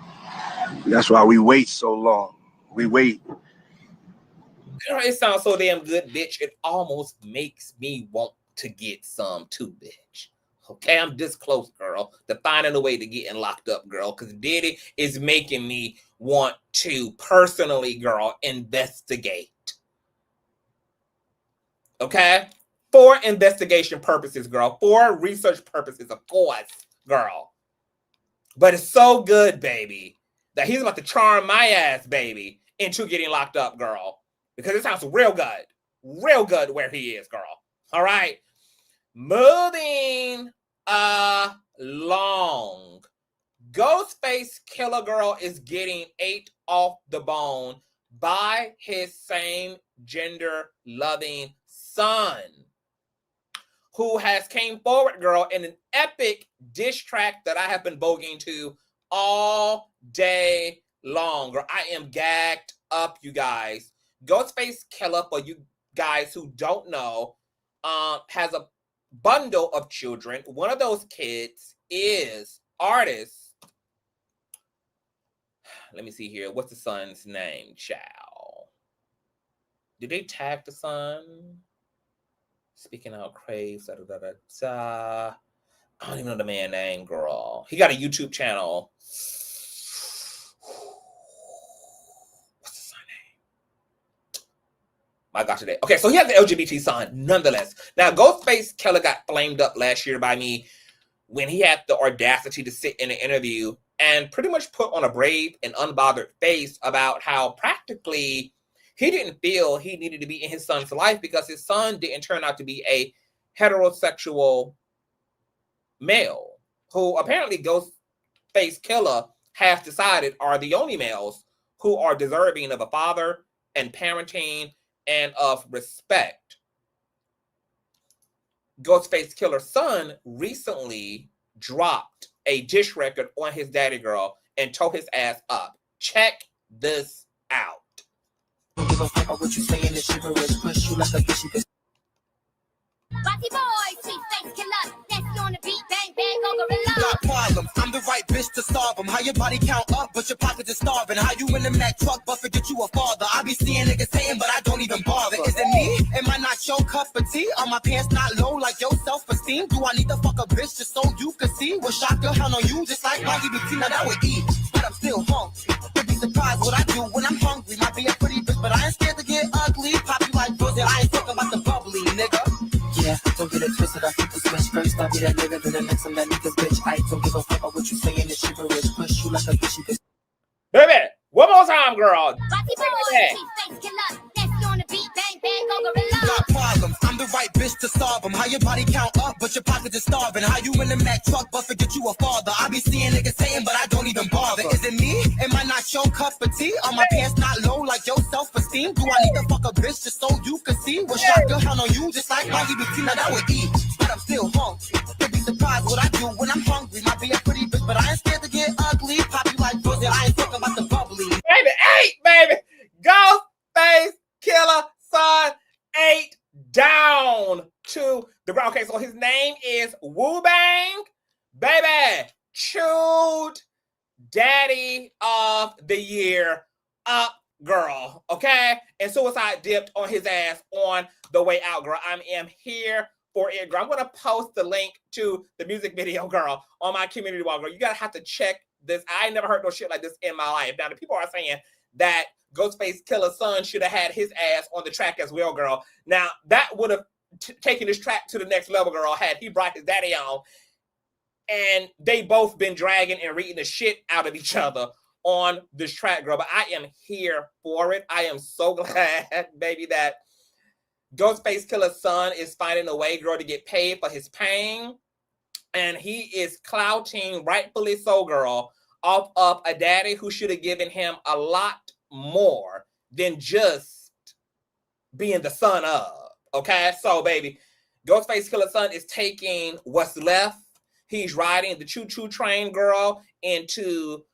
That's why we wait so long. We wait. Girl, it sounds so damn good, bitch. It almost makes me want to get some too, bitch. Okay, I'm this close, girl, to finding a way to getting locked up, girl, because Diddy is making me want to personally, girl, investigate. Okay? for investigation purposes, girl. For research purposes, of course, girl. But it's so good, baby, that he's about to charm my ass, baby, into getting locked up, girl. Because it sounds real good. Real good where he is, girl. All right. Moving along. Ghostface Killah, girl, is getting ate off the bone by his same gender loving son, who has came forward, girl, in an epic diss track that I have been voguing to all day long. Girl, I am gagged up, you guys. Ghostface Killah, for you guys who don't know, has a bundle of children. One of those kids is artist. Let me see here. What's the son's name, child? Did they tag the son? Speaking out craze. I don't even know the man's name, girl. He got a YouTube channel. What's the son's name? My gosh, today. Okay, so he has an LGBT son, nonetheless. Now, Ghostface Killah got flamed up last year by me when he had the audacity to sit in an interview and pretty much put on a brave and unbothered face about how practically he didn't feel he needed to be in his son's life because his son didn't turn out to be a heterosexual male, who apparently Ghostface Killah has decided are the only males who are deserving of a father and parenting and of respect. Ghostface Killah's son recently dropped a diss record on his daddy, girl, and tore his ass up. Check this out. Don't give a fuck about what you saying, this shiverish push you like a bitch you can. Bossy boy, sweet face killer, that's on the beat, bang bang, go gorilla. Got problems, I'm the right bitch to solve them. How your body count up, but your pockets are starving. How you in them that truck, but forget you a father. I be seeing niggas saying, but I don't even bother. Is it me? Am I not your cup of tea? Are my pants not low like your self-esteem? Do I need to fuck a bitch just so you can see? What shot your hand on you, just like Cardi B, now that would eat. But I'm still hungry. You'd be surprised what I do when I'm hungry. Might be a pretty bitch, but I ain't scared to get ugly. Pop you like pussy, I ain't talking about the bubbly, nigga. Yeah, don't get it twisted, I flip the switch. First I'll be that nigga, then the next I'm that nigga's bitch. I don't give a fuck about what you saying, this shiverish push you like a bitch you can. Baby, one more time, girl. Bossy boy, sweet face killer, that's on the beat, bang bang, go gorilla. Got problems, I'm the right bitch to solve them. How your body count up, but your pockets are starving. How you in the Mac truck, but forget you a father. I be seeing niggas saying, but I don't even bother. Is it me? Am I not your cup of tea? Are my pants not low like your self-esteem? Do I need to fuck a bitch just so you can see? What shot your hand on you, just like Cardi B, now that would eat. But I'm still hungry. You'd be surprised what I do when I'm hungry. Might be a pretty bitch, but I ain't scared to get ugly. Pop you like pussy, I ain't talking about the bubbly. Baby, 8, baby. Ghostface Killah son 8 down to the ground. Okay, so his name is Woo Bang. Baby, chewed daddy of the year up, girl. Okay? And suicide dipped on his ass on the way out, girl. I am here for it, girl. I'm going to post the link to the music video, girl, on my community wall, girl. You got to have to check this. I ain't never heard no shit like this in my life. Now, the people are saying that Ghostface Killah's son should have had his ass on the track as well, girl. Now, that would have taken this track to the next level, girl, had he brought his daddy on. And they both been dragging and reading the shit out of each other on this track, girl. But I am here for it. I am so glad, baby, that Ghostface Killah's son is finding a way, girl, to get paid for his pain. And he is clouting, rightfully so, girl, off of a daddy who should have given him a lot more than just being the son of. Okay, so baby, Ghostface Killah's son is taking what's left. He's riding the choo-choo train, girl, into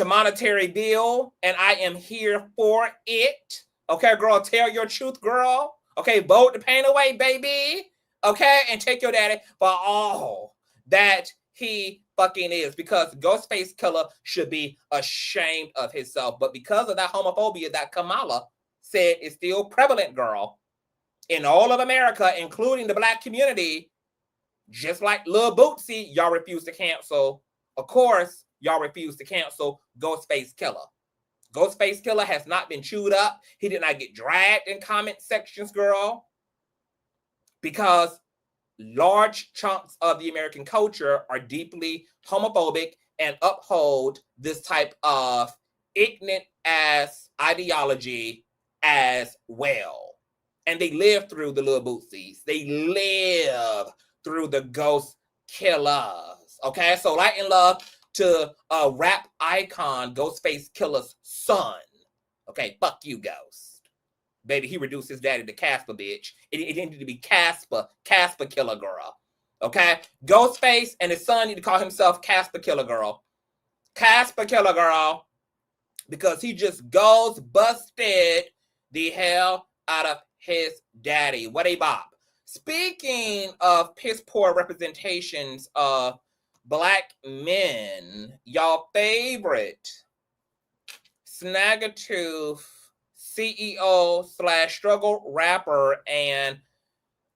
monetary bill, and I am here for it. Okay, girl, tell your truth, girl. Okay, vote the pain away, baby. Okay, and take your daddy for all that he fucking is, because Ghostface Killah should be ashamed of himself. But because of that homophobia that Kamala said is still prevalent, girl, in all of America, including the black community, just like Lil Bootsy, y'all refuse to cancel. Of course, y'all refuse to cancel Ghostface Killah. Ghostface Killah has not been chewed up. He did not get dragged in comment sections, girl. because large chunks of the American culture are deeply homophobic and uphold this type of ignorant ass ideology as well. And they live through the little bootsies. They live through the Ghost Killahs. Okay, so light and love to rap icon Ghostface Killah's son. Okay, fuck you, Ghost. Baby, he reduced his daddy to Casper, bitch. It needed to be Casper Killah Girl. Okay? Ghostface and his son need to call himself Casper Killah Girl. Casper Killah Girl. Because he just goes busted the hell out of his daddy. What a bop. Speaking of piss poor representations of Black men, y'all favorite Snaggletooth CEO / struggle rapper and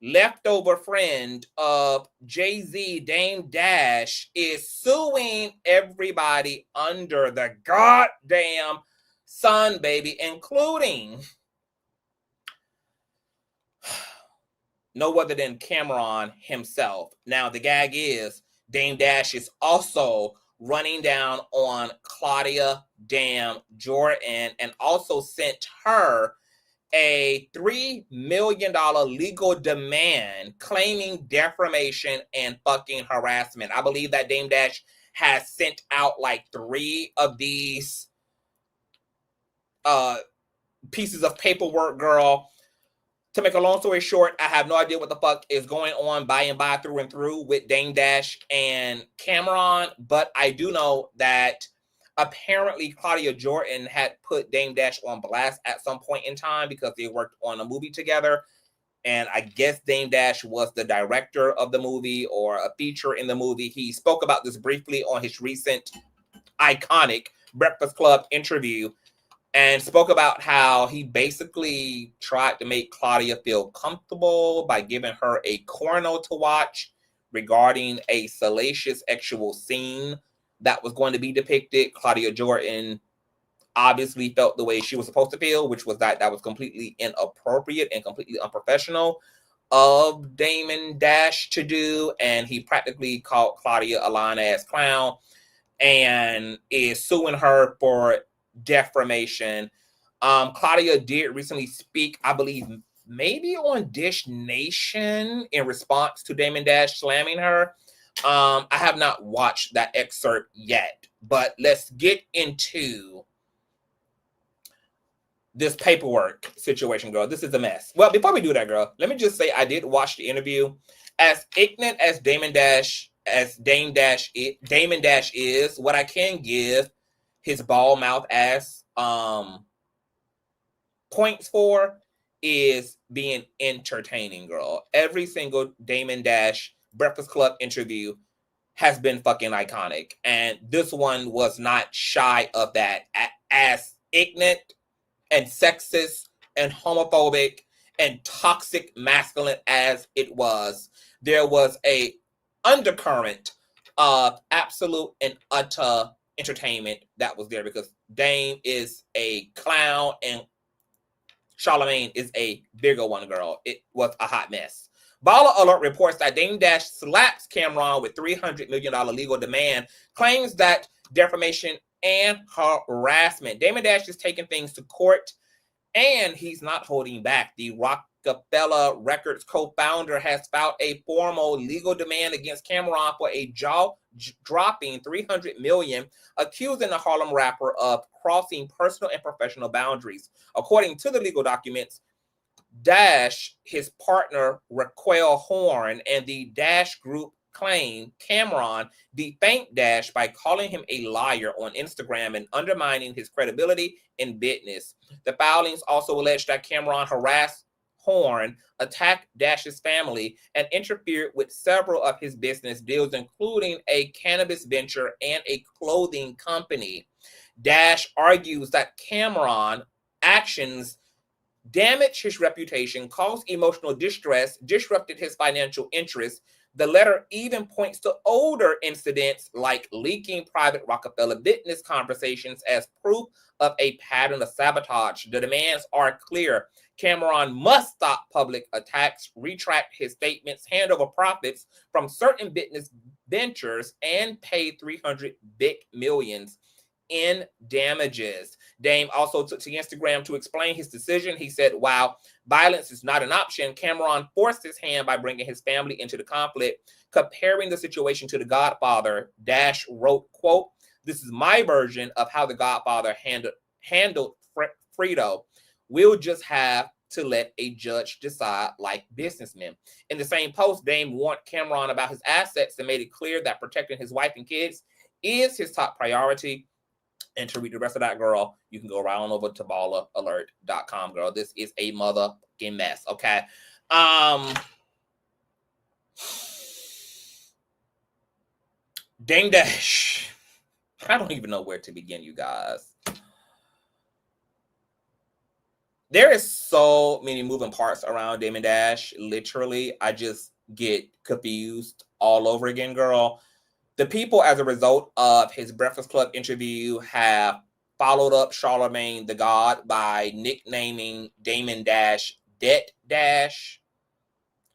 leftover friend of Jay-Z, Dame Dash, is suing everybody under the goddamn sun, baby, including no other than Cameron himself. Now, the gag is Dame Dash is also running down on Claudia Damn Jordan and also sent her a $3 million legal demand claiming defamation and fucking harassment. I believe that Dame Dash has sent out like 3 of these pieces of paperwork, girl. To make a long story short, I have no idea what the fuck is going on by and by through and through with Dame Dash and Cameron, but I do know that apparently Claudia Jordan had put Dame Dash on blast at some point in time because they worked on a movie together, and I guess Dame Dash was the director of the movie or a feature in the movie. He spoke about this briefly on his recent iconic Breakfast Club interview, and spoke about how he basically tried to make Claudia feel comfortable by giving her a porno to watch regarding a salacious sexual scene that was going to be depicted. Claudia Jordan obviously felt the way she was supposed to feel, which was that was completely inappropriate and completely unprofessional of Damon Dash to do, and he practically called Claudia a lying-ass clown and is suing her for defamation. Claudia did recently speak, I believe, maybe on Dish Nation in response to Damon Dash slamming her. I have not watched that excerpt yet, but let's get into this paperwork situation, girl. This is a mess. Well, before we do that, girl, let me just say I did watch the interview. As ignorant as Damon Dash is, what I can give his ball mouth ass points for is being entertaining, girl. Every single Damon Dash Breakfast Club interview has been fucking iconic, and this one was not shy of that. As ignorant and sexist and homophobic and toxic masculine as it was, there was a undercurrent of absolute and utter entertainment that was there, because Dame is a clown and Charlemagne is a bigger one, girl. It was a hot mess. Baller Alert reports that Dame Dash slaps Cameron with $300 million legal demand, claims that defamation and harassment. Damon Dash is taking things to court, and he's not holding back. The Rockefeller Records co-founder has filed a formal legal demand against Cameron for a jaw-dropping $300 million, accusing the Harlem rapper of crossing personal and professional boundaries. According to the legal documents, Dash, his partner Raquel Horn, and the Dash Group claim Cameron defamed Dash by calling him a liar on Instagram and undermining his credibility in business. The filings also allege that Cameron harassed Horn, attacked Dash's family, and interfered with several of his business deals, including a cannabis venture and a clothing company. Dash argues that Cameron's actions damaged his reputation, caused emotional distress, disrupted his financial interests, The letter even points to older incidents like leaking private Rockefeller business conversations as proof of a pattern of sabotage. The demands are clear. Cameron must stop public attacks, retract his statements, hand over profits from certain business ventures, and pay 300 big millions in damages. Dame also took to Instagram to explain his decision. He said, while violence is not an option, Cameron forced his hand by bringing his family into the conflict. Comparing the situation to The Godfather, Dash wrote, quote, "This is my version of how The Godfather handled Fredo. We'll just have to let a judge decide like businessmen." In the same post, Dame warned Cameron about his assets and made it clear that protecting his wife and kids is his top priority. And to read the rest of that, girl, you can go right on over to balleralert.com, girl. This is a motherfucking mess, okay? Dame Dash. I don't even know where to begin, you guys. There is so many moving parts around Dame Dash. Literally, I just get confused all over again, girl. The people, as a result of his Breakfast Club interview, have followed up Charlemagne the God by nicknaming Damon Dash Debt Dash,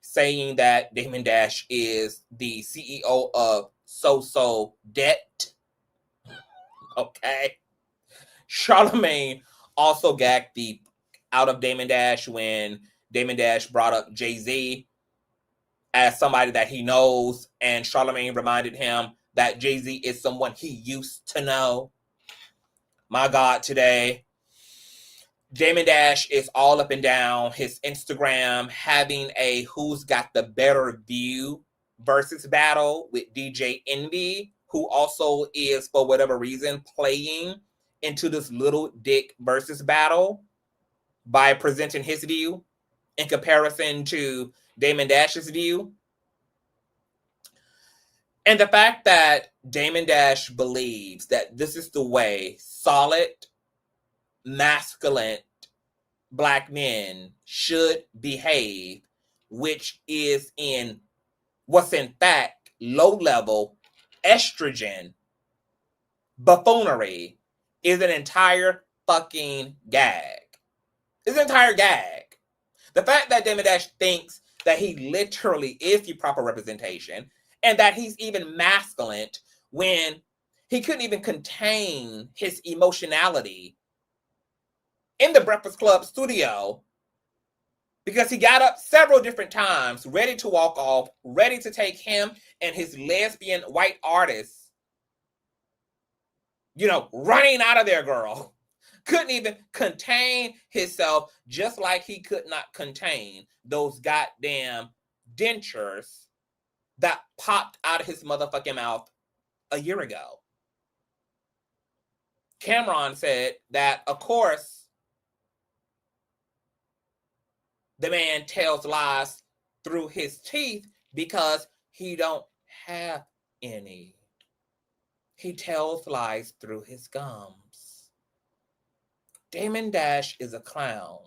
saying that Damon Dash is the CEO of So Debt. Okay. Charlemagne also gagged the out of Damon Dash when Damon Dash brought up Jay-Z as somebody that he knows, and Charlemagne reminded him that Jay-Z is someone he used to know. My God, today, Damon Dash is all up and down his Instagram having a who's got the better view versus battle with DJ Envy, who also is, for whatever reason, playing into this little dick versus battle by presenting his view in comparison to Damon Dash's view. And the fact that Damon Dash believes that this is the way solid, masculine Black men should behave, which is in what's in fact low-level estrogen buffoonery, is an entire fucking gag. It's an entire gag. The fact that Damon Dash thinks that he literally is the proper representation and that he's even masculine when he couldn't even contain his emotionality in the Breakfast Club studio because he got up several different times, ready to walk off, ready to take him and his lesbian white artists, running out of there, girl. Couldn't even contain himself, just like he could not contain those goddamn dentures that popped out of his motherfucking mouth a year ago. Cameron said that, of course, the man tells lies through his teeth because he don't have any. He tells lies through his gums. Damon Dash is a clown.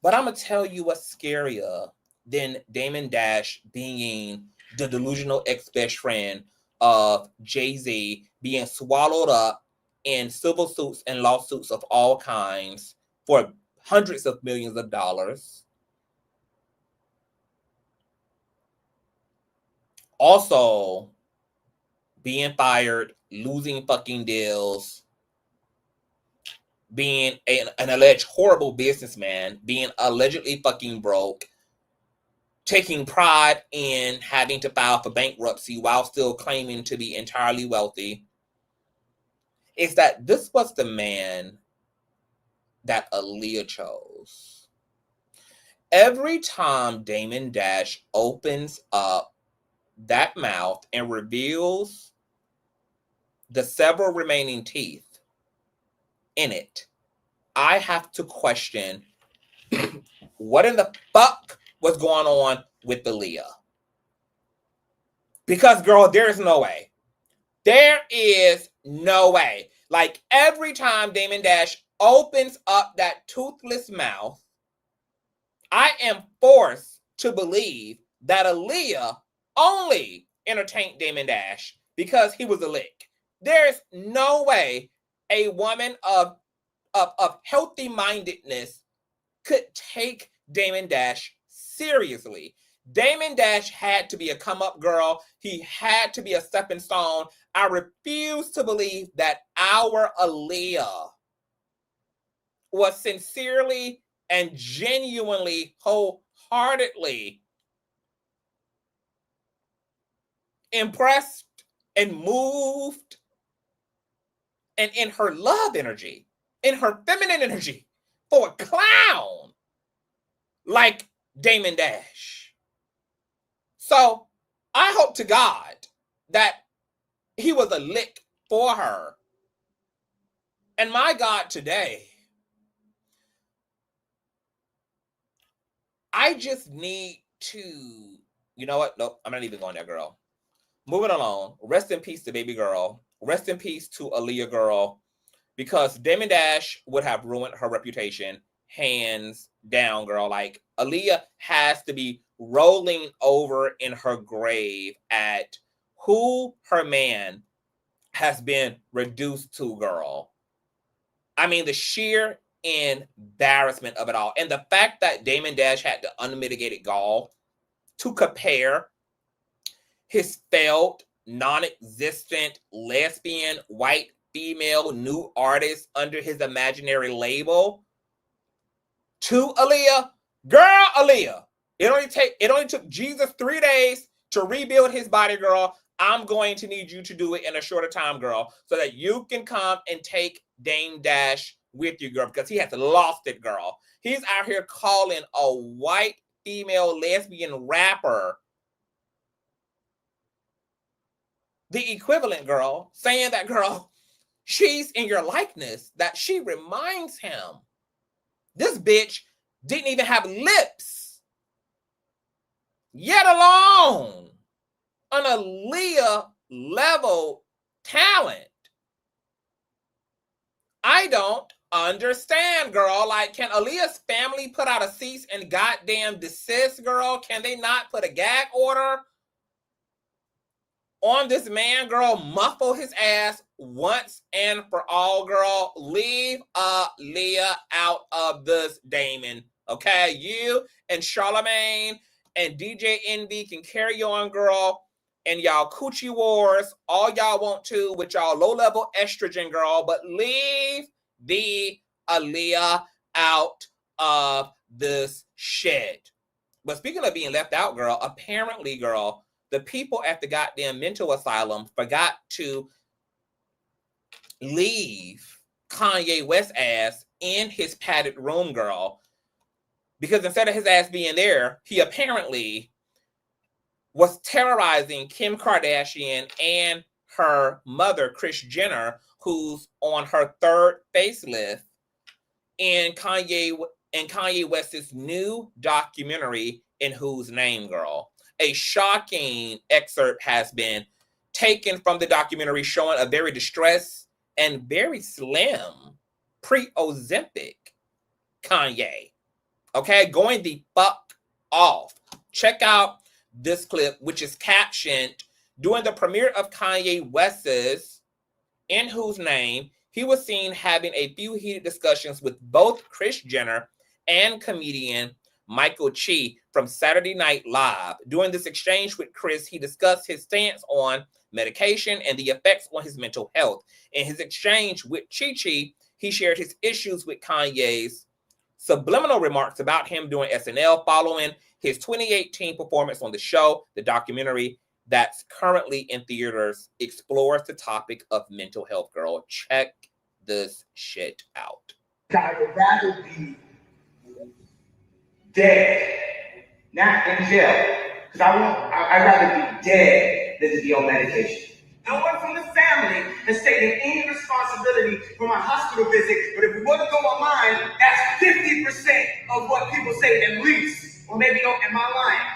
But I'm going to tell you what's scarier than Damon Dash being the delusional ex-best friend of Jay-Z being swallowed up in civil suits and lawsuits of all kinds for hundreds of millions of dollars. Also, being fired, losing fucking deals, being an alleged horrible businessman, being allegedly fucking broke, taking pride in having to file for bankruptcy while still claiming to be entirely wealthy, is that this was the man that Aaliyah chose. Every time Damon Dash opens up that mouth and reveals the several remaining teeth in it, I have to question what in the fuck was going on with Aaliyah. Because, girl, there is no way. There is no way. Like, every time Damon Dash opens up that toothless mouth, I am forced to believe that Aaliyah only entertained Damon Dash because he was a lick. There's no way a woman of healthy mindedness could take Damon Dash seriously. Damon Dash had to be a come up girl. He had to be a stepping stone. I refuse to believe that our Aaliyah was sincerely and genuinely, wholeheartedly impressed and moved and in her love energy, in her feminine energy for a clown like Damon Dash. So I hope to God that he was a lick for her. And my God, today, I just need to, you know what? Nope, I'm not even going there, girl. Moving along. Rest in peace to baby girl. Rest in peace to Aaliyah girl. Because Damon Dash would have ruined her reputation hands down, girl. Like, Aaliyah has to be rolling over in her grave at who her man has been reduced to, girl. I mean, the sheer embarrassment of it all. And the fact that Damon Dash had the unmitigated gall to compare his failed, non-existent, lesbian, white, female, new artist under his imaginary label to Aaliyah. Girl, Aaliyah, it only took Jesus 3 days to rebuild his body, girl. I'm going to need you to do it in a shorter time, girl, so that you can come and take Dame Dash with you, girl, because he has lost it, girl. He's out here calling a white female lesbian rapper the equivalent, girl, saying that, girl, she's in your likeness, that she reminds him. This bitch didn't even have lips, yet alone an Aaliyah level talent. I don't understand, girl. Like, can Aaliyah's family put out a cease and goddamn desist, girl? Can they not put a gag order on this man, girl? Muffle his ass once and for all, girl. Leave Aaliyah out of this, Damon. Okay, you and Charlamagne and DJ Envy can carry on, girl, and y'all coochie wars all y'all want to with y'all low-level estrogen, girl, but leave the Aaliyah out of this shit. But speaking of being left out, girl, apparently, girl, the people at the goddamn mental asylum forgot to leave Kanye West ass in his padded room, girl. Because instead of his ass being there, he apparently was terrorizing Kim Kardashian and her mother, Kris Jenner, who's on her third facelift in Kanye West's new documentary, In Whose Name, girl. A shocking excerpt has been taken from the documentary showing a very distressed and very slim pre-Ozempic Kanye. Okay, going the fuck off. Check out this clip, which is captioned, during the premiere of Kanye West's In Whose Name, he was seen having a few heated discussions with both Kris Jenner and comedian Michael Che from Saturday Night Live. During this exchange with Kris, he discussed his stance on medication and the effects on his mental health. In his exchange with Che, he shared his issues with Kanye's subliminal remarks about him doing SNL following his 2018 performance on the show. The documentary that's currently in theaters explores the topic of mental health, girl. Check this shit out. I would rather be dead, not in jail, because I'd rather be dead than to be on medication. No one from the family has taken any responsibility for my hospital visit, but if we want to go online, that's 50% of what people say at least. Or maybe, am I lying?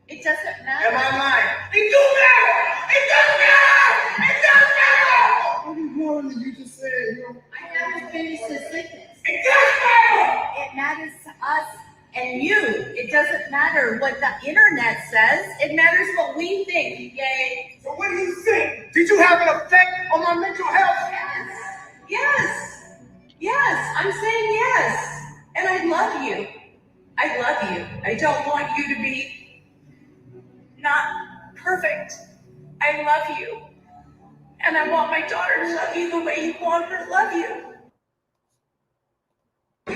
It doesn't matter. Am I lying? It do matter! It does matter! It does matter! What are you doing? You just said, I have to finish the sentence. It does matter! It matters to us and you. It doesn't matter what the internet says. It matters what we think, yay. So what do you think? Did you have an effect on my mental health? Yes. Yes. I'm saying yes. And I love you. I love you. I don't want you to be not perfect. I love you. And I want my daughter to love you the way you want her to love you.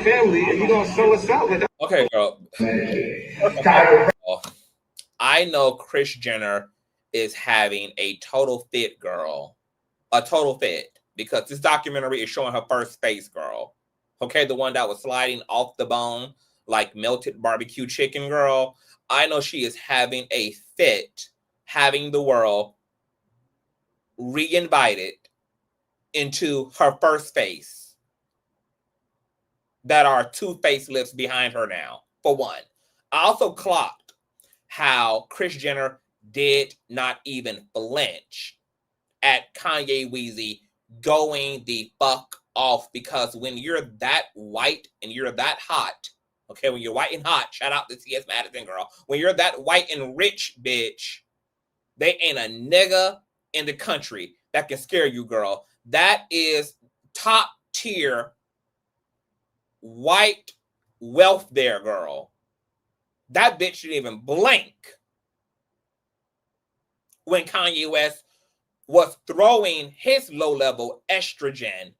Family, and you're gonna sell us out with that. Okay, girl. I know Kris Jenner is having a total fit, girl. A total fit. Because this documentary is showing her first face, girl. Okay, the one that was sliding off the bone like melted barbecue chicken, girl. I know she is having a fit, having the world re-invited into her first face. That are 2 facelifts behind her now, for one. I also clocked how Kris Jenner did not even flinch at Kanye Weezy going the fuck off, because when you're that white and you're that hot, okay, when you're white and hot, shout out to C.S. Madison, girl. When you're that white and rich, bitch, they ain't a nigga in the country that can scare you, girl. That is top tier white wealth there, girl. That bitch didn't even blink when Kanye West was throwing his low-level estrogen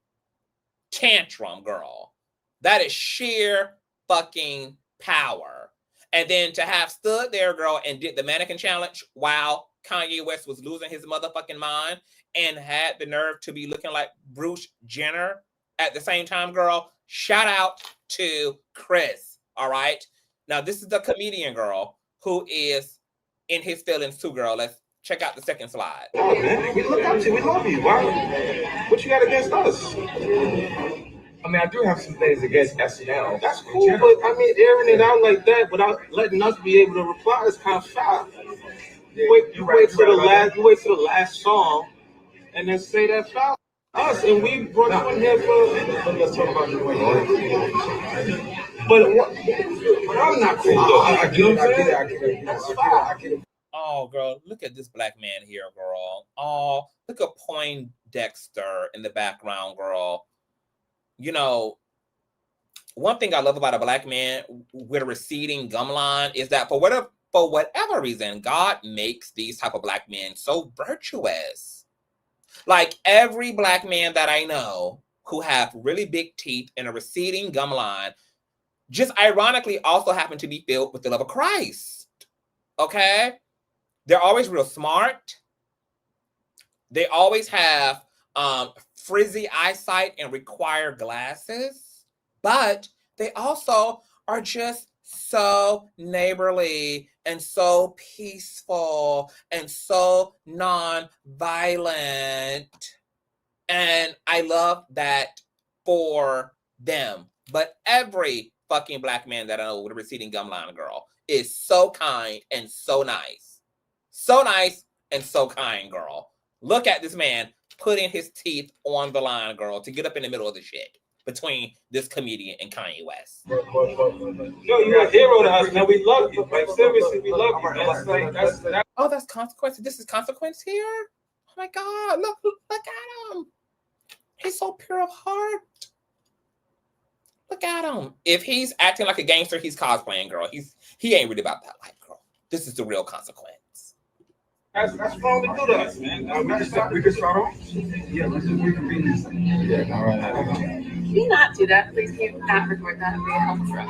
tantrum, girl. That is sheer fucking power. And then to have stood there, girl, and did the mannequin challenge while Kanye West was losing his motherfucking mind and had the nerve to be looking like Bruce Jenner at the same time, girl. Shout out to Kris, all right? Now, this is the comedian, girl, who is in his feelings too, girl. Let's check out the second slide. Oh, man, we look up to you. We love you. Why? What you got against us? I mean, I do have some things against SNL. That's cool, but I mean, airing it out like that without letting us be able to reply is kind of foul. You wait till the last song, and then say that foul. Us, and we brought you in here for. Let's talk about the way. But I'm not cool though. I get it. That's foul. Oh, girl, look at this black man here, girl. Oh, look at Poindexter in the background, girl. You know, one thing I love about a black man with a receding gum line is that for whatever reason, God makes these type of black men so virtuous. Like every black man that I know who have really big teeth and a receding gum line, just ironically also happen to be filled with the love of Christ. Okay? They're always real smart. They always have frizzy eyesight and require glasses, but they also are just so neighborly and so peaceful and so non-violent. And I love that for them. But every fucking black man that I know with a receding gum line, girl, is so kind and so nice. So nice and so kind, girl. Look at this man putting his teeth on the line, girl, to get up in the middle of the shit between this comedian and Kanye West. Yo, you're a hero to us, man. We love you. Like, seriously, we love you, man. That's Oh, that's Consequence. This is Consequence here? Oh my God, look at him. He's so pure of heart. Look at him. If he's acting like a gangster, he's cosplaying, girl. He ain't really about that life, girl. This is the real Consequence. That's wrong to do to us, man. We can start off. Yeah, let's just reconvene this thing. Yeah, all right. Can you not do that? Please, can you not record that? It would be helpful for us.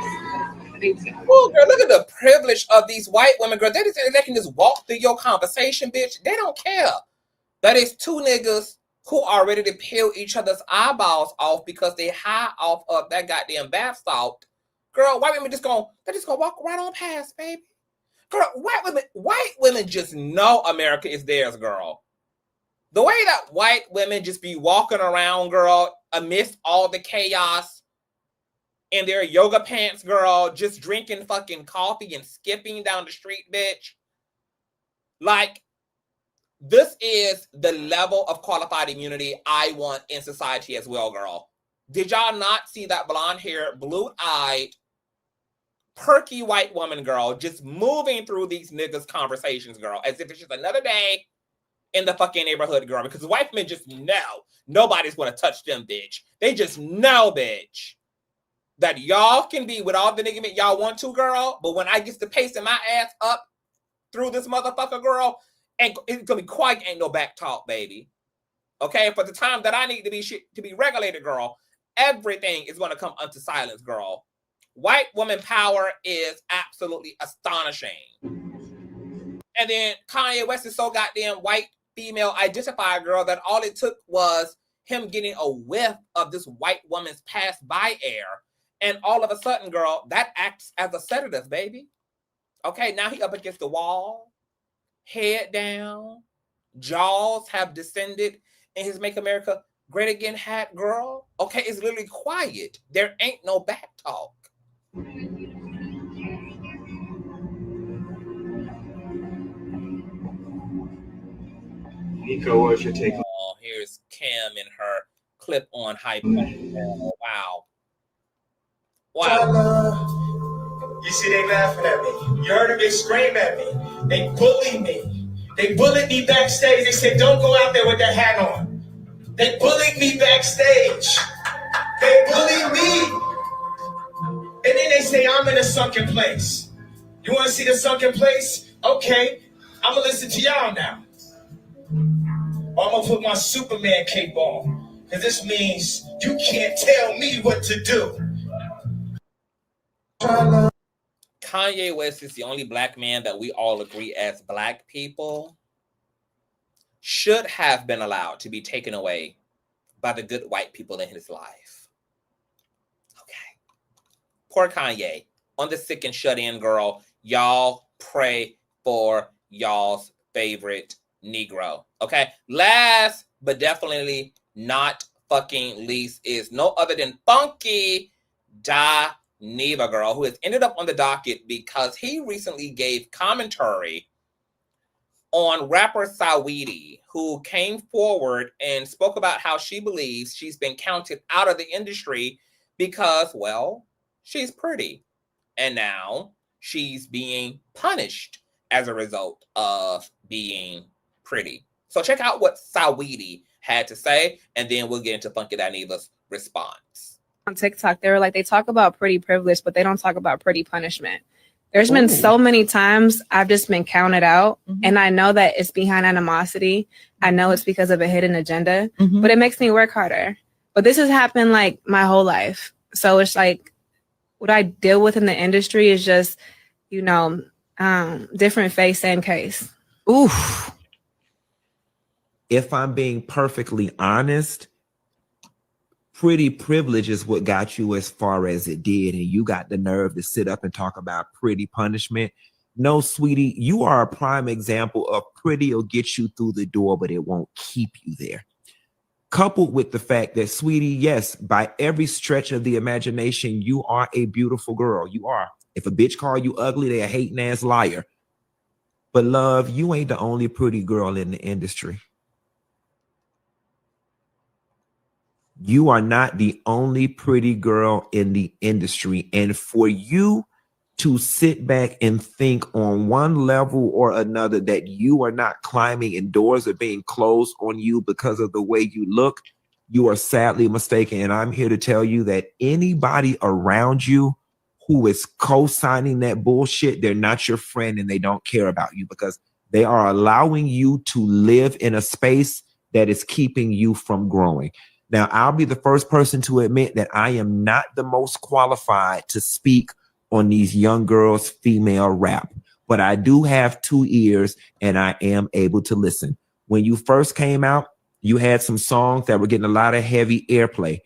Thank you. Well, girl, look at the privilege of these white women, girl. They can just walk through your conversation, bitch. They don't care. That is 2 niggas who are ready to peel each other's eyeballs off because they high off of that goddamn bath salt. Girl, white women just gonna walk right on past, baby. Girl, white women just know America is theirs, girl. The way that white women just be walking around, girl, amidst all the chaos in their yoga pants, girl, just drinking fucking coffee and skipping down the street, bitch. Like, this is the level of qualified immunity I want in society as well, girl. Did y'all not see that blonde hair, blue-eyed, perky white woman, girl, just moving through these niggas' conversations, girl, as if it's just another day in the fucking neighborhood, girl, because white men just know nobody's gonna touch them, bitch. They just know, bitch, that y'all can be with all the nigga y'all want to, girl, but when I get to pacing my ass up through this motherfucker, girl, and it's gonna be quiet, ain't no back talk, baby. Okay, for the time that I need to be regulated, girl, everything is gonna come unto silence, girl. White woman power is absolutely astonishing. And then Kanye West is so goddamn white female identified, girl, that all it took was him getting a whiff of this white woman's pass by air. And all of a sudden, girl, that acts as a sedative, baby. Okay, now he up against the wall, head down, jaws have descended in his Make America Great Again hat, girl. Okay, it's literally quiet. There ain't no back talk. Nico, what's your take? Oh, here's Kim in her clip-on hype. Oh, wow. Wow. You see, they laughing at me. You heard them, they scream at me. They bully me. They bullied me backstage. They said, don't go out there with that hat on. They bullied me backstage. They bullied me. And then they say, I'm in a sunken place. You want to see the sunken place? Okay. I'm going to listen to y'all now. I'm going to put my Superman cape on. Because this means you can't tell me what to do. Kanye West is the only black man that we all agree as black people should have been allowed to be taken away by the good white people in his life. Okay. Poor Kanye. On the sick and shut in, girl, y'all pray for y'all's favorite Negro. Okay. Last but definitely not fucking least is no other than Funky Dineva, girl, who has ended up on the docket because he recently gave commentary on rapper Saweetie, who came forward and spoke about how she believes she's been counted out of the industry because, well, she's pretty. And now she's being punished as a result of being pretty. So check out what Saweetie had to say, and then we'll get into Funky Dineva's response. On TikTok, they talk about pretty privilege, but they don't talk about pretty punishment. There's been so many times I've just been counted out, and I know that it's behind animosity. I know it's because of a hidden agenda, but it makes me work harder. But this has happened like my whole life. So it's like what I deal with in the industry is just, different face, same case. Oof. If I'm being perfectly honest, pretty privilege is what got you as far as it did, and you got the nerve to sit up and talk about pretty punishment. No, sweetie, you are a prime example of pretty will get you through the door, but it won't keep you there. Coupled with the fact that, sweetie, yes, by every stretch of the imagination, you are a beautiful girl. You are. If a bitch call you ugly, they a hating ass liar. But love, you ain't the only pretty girl in the industry. You are not the only pretty girl in the industry. And for you to sit back and think on one level or another that you are not climbing and doors are being closed on you because of the way you look, you are sadly mistaken. And I'm here to tell you that anybody around you who is co-signing that bullshit, they're not your friend and they don't care about you because they are allowing you to live in a space that is keeping you from growing. Now, I'll be the first person to admit that I am not the most qualified to speak on these young girls' female rap, but I do have 2 ears and I am able to listen. When you first came out, you had some songs that were getting a lot of heavy airplay.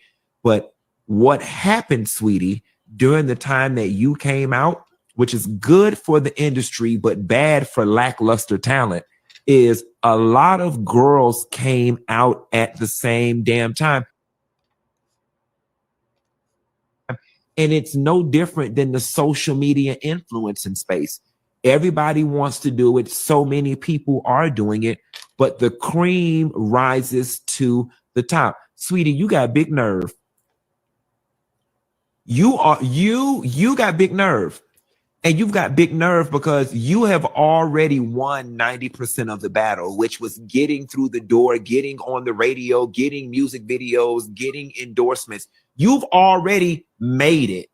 But what happened, sweetie, during the time that you came out, which is good for the industry, but bad for lackluster talent, is a lot of girls came out at the same damn time. And it's no different than the social media influencing space. Everybody wants to do it. So many people are doing it, but the cream rises to the top. Sweetie, you got big nerve. You got big nerve. And you've got big nerve because you have already won 90% of the battle, which was getting through the door, getting on the radio, getting music videos, getting endorsements. You've already made it.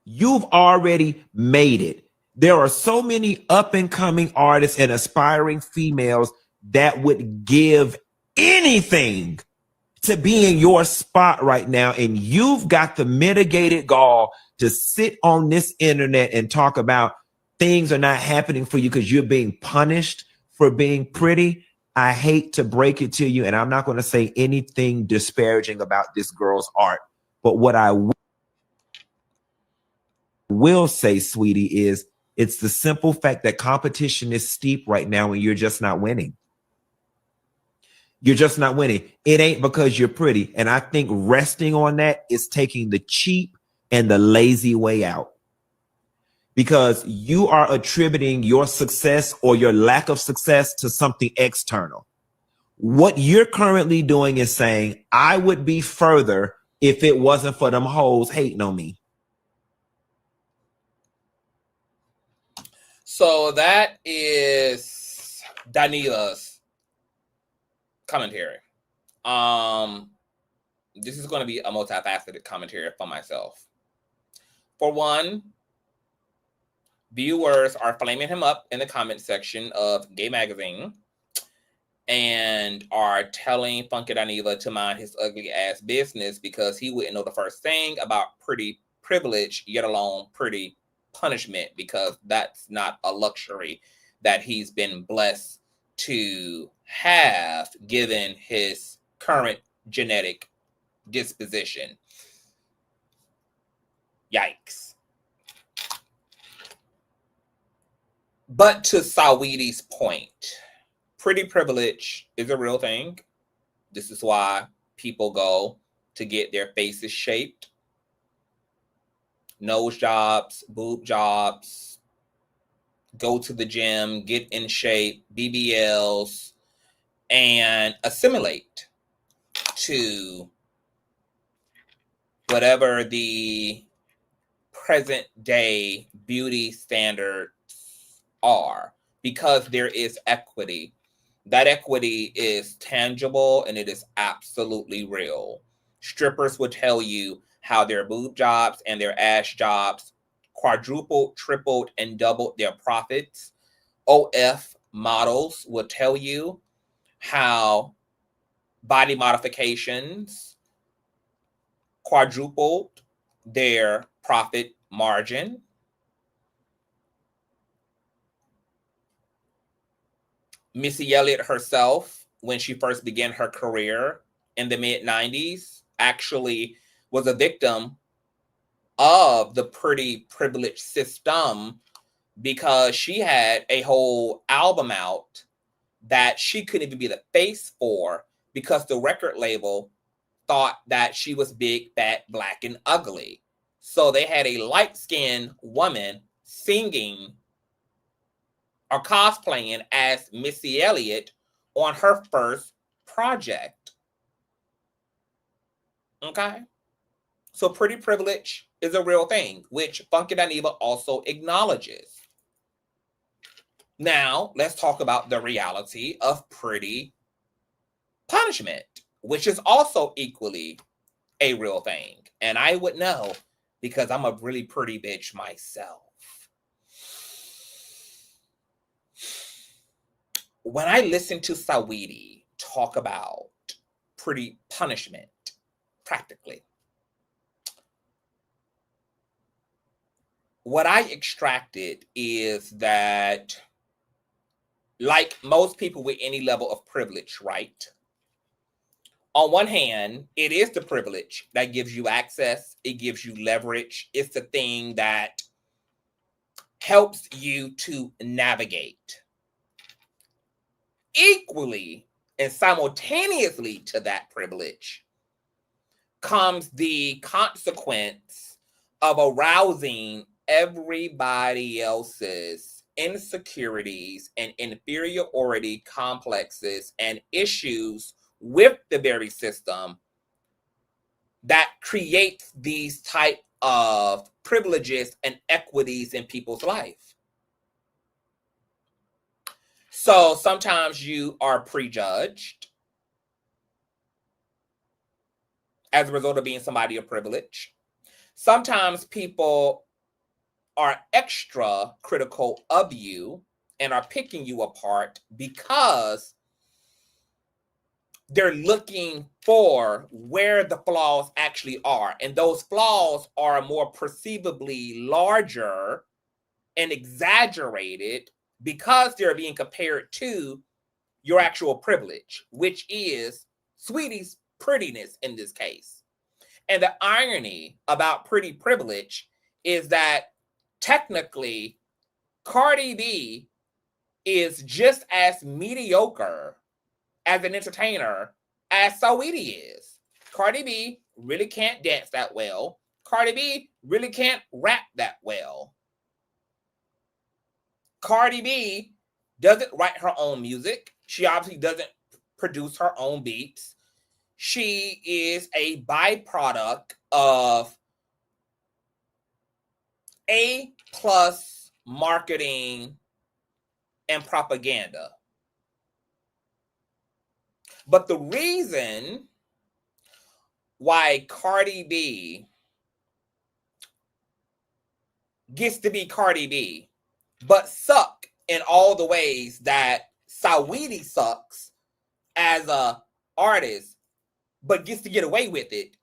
You've already made it. There are so many up and coming artists and aspiring females that would give anything to be in your spot right now. And you've got the mitigated gall to sit on this internet and talk about things are not happening for you because you're being punished for being pretty. I hate to break it to you, and I'm not going to say anything disparaging about this girl's art. But what I will say, sweetie, is it's the simple fact that competition is steep right now and you're just not winning. You're just not winning. It ain't because you're pretty. And I think resting on that is taking the cheap and the lazy way out, because you are attributing your success or your lack of success to something external. What you're currently doing is saying, I would be further if it wasn't for them hoes hating on me. So that is Dineva's commentary. This is going to be a multifaceted commentary for myself. For one, viewers are flaming him up in the comment section of Gay Magazine and are telling Funky Dineva to mind his ugly ass business because he wouldn't know the first thing about pretty privilege, yet alone pretty punishment, because that's not a luxury that he's been blessed to have given his current genetic disposition. Yikes. But to Saweetie's point, pretty privilege is a real thing. This is why people go to get their faces shaped. Nose jobs, boob jobs, go to the gym, get in shape, BBLs, and assimilate to whatever the present day beauty standards are, because there is equity. That equity is tangible and it is absolutely real. Strippers would tell you how their boob jobs and their ass jobs quadrupled, tripled, and doubled their profits. OF models will tell you how body modifications quadrupled their profit margin. Missy Elliott herself, when she first began her career in the mid-90s, actually was a victim of the pretty privileged system because she had a whole album out that she couldn't even be the face for because the record label thought that she was big, fat, black, and ugly. So they had a light-skinned woman singing or cosplaying as Missy Elliott on her first project. Okay? So pretty privilege is a real thing, which Funky Dineva also acknowledges. Now, let's talk about the reality of pretty punishment, which is also equally a real thing. And I would know because I'm a really pretty bitch myself. When I listen to Saweetie talk about pretty punishment, practically, what I extracted is that, like most people with any level of privilege, right? On one hand, it is the privilege that gives you access. It gives you leverage. It's the thing that helps you to navigate. Equally and simultaneously to that privilege comes the consequence of arousing everybody else's insecurities and inferiority complexes and issues with the very system that creates these type of privileges and equities in people's life. So sometimes you are prejudged as a result of being somebody of privilege. Sometimes people are extra critical of you and are picking you apart because they're looking for where the flaws actually are. And those flaws are more perceivably larger and exaggerated because they're being compared to your actual privilege, which is Sweetie's prettiness in this case. And the irony about pretty privilege is that technically Cardi B is just as mediocre as an entertainer as Saweetie is. Cardi B really can't dance that well. Cardi B really can't rap that well. Cardi B doesn't write her own music. She obviously doesn't produce her own beats. She is a byproduct of A+ marketing and propaganda. But the reason why Cardi B gets to be Cardi B, but suck in all the ways that Saweetie sucks as a artist, but gets to get away with it,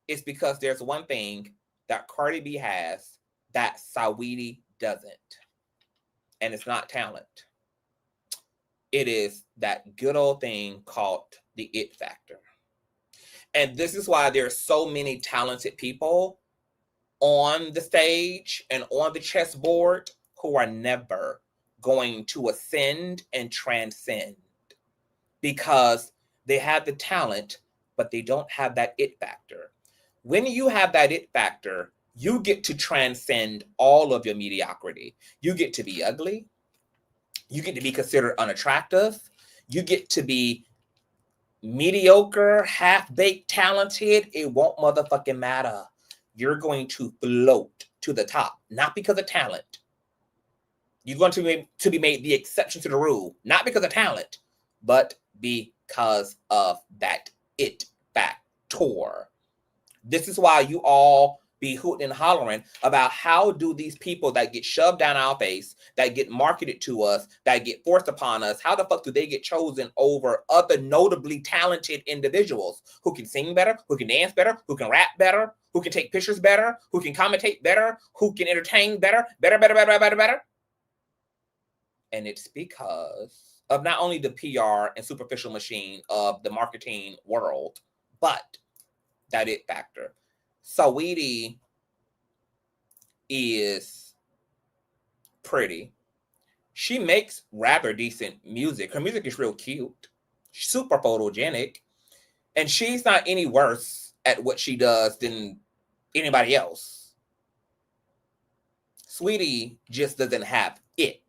is because there's one thing that Cardi B has that Saweetie doesn't. And it's not talent. It is that good old thing called the it factor. And this is why there are so many talented people on the stage and on the chessboard who are never going to ascend and transcend because they have the talent, but they don't have that it factor. When you have that it factor, you get to transcend all of your mediocrity. You get to be ugly. You get to be considered unattractive. You get to be mediocre, half-baked, talented. It won't motherfucking matter. You're going to float to the top, not because of talent. You're going to be made the exception to the rule, not because of talent, but because of that it factor. This is why you all be hooting and hollering about how do these people that get shoved down our face, that get marketed to us, that get forced upon us, how the fuck do they get chosen over other notably talented individuals who can sing better, who can dance better, who can rap better, who can take pictures better, who can commentate better, who can entertain better. And it's because of not only the PR and superficial machine of the marketing world, but that it factor. Saweetie is pretty. She makes rather decent music. Her music is real cute, super photogenic, and she's not any worse at what she does than anybody else. Sweetie just doesn't have it,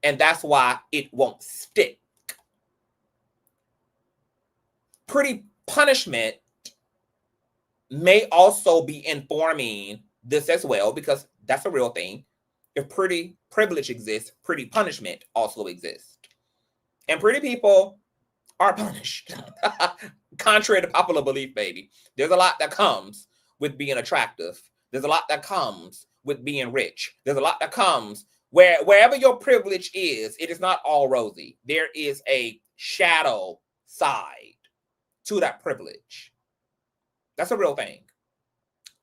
and that's why it won't stick. Pretty punishment may also be informing this as well, because that's a real thing. If pretty privilege exists, pretty punishment also exists. And pretty people are punished. Contrary to popular belief, baby. There's a lot that comes with being attractive. There's a lot that comes with being rich. There's a lot that comes wherever your privilege is, it is not all rosy. There is a shadow side to that privilege. That's a real thing.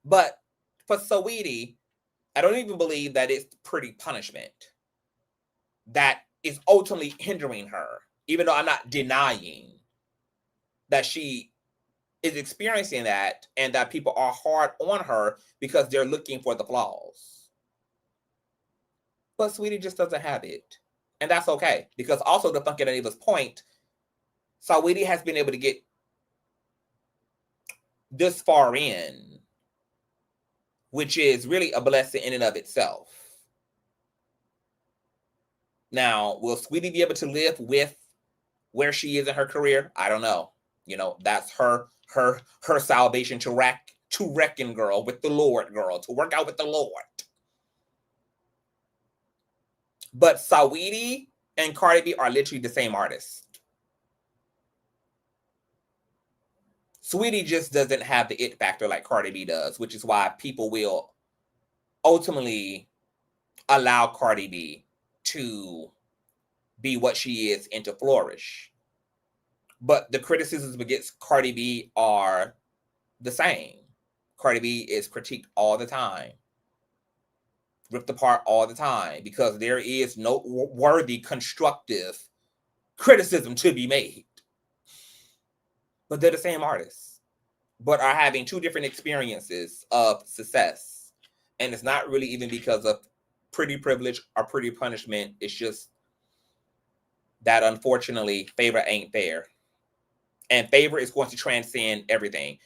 But for Saweetie, I don't even believe that it's pretty punishment that is ultimately hindering her, even though I'm not denying that she is experiencing that and that people are hard on her because they're looking for the flaws. But Saweetie just doesn't have it. And that's okay. Because also, to Funky Dineva's point, Saweetie has been able to get this far in, which is really a blessing in and of itself. Now, will Sweetie be able to live with where she is in her career? I don't know. You know, that's her salvation to to reckon, girl, with the Lord, girl, to work out with the Lord. But Saweetie and Cardi B are literally the same artist. Saweetie just doesn't have the it factor like Cardi B does, which is why people will ultimately allow Cardi B to be what she is and to flourish. But the criticisms against Cardi B are the same. Cardi B is critiqued all the time, ripped apart all the time, because there is no worthy, constructive criticism to be made. But they're the same artists, but are having two different experiences of success. And it's not really even because of pretty privilege or pretty punishment. It's just that, unfortunately, favor ain't fair. And favor is going to transcend everything.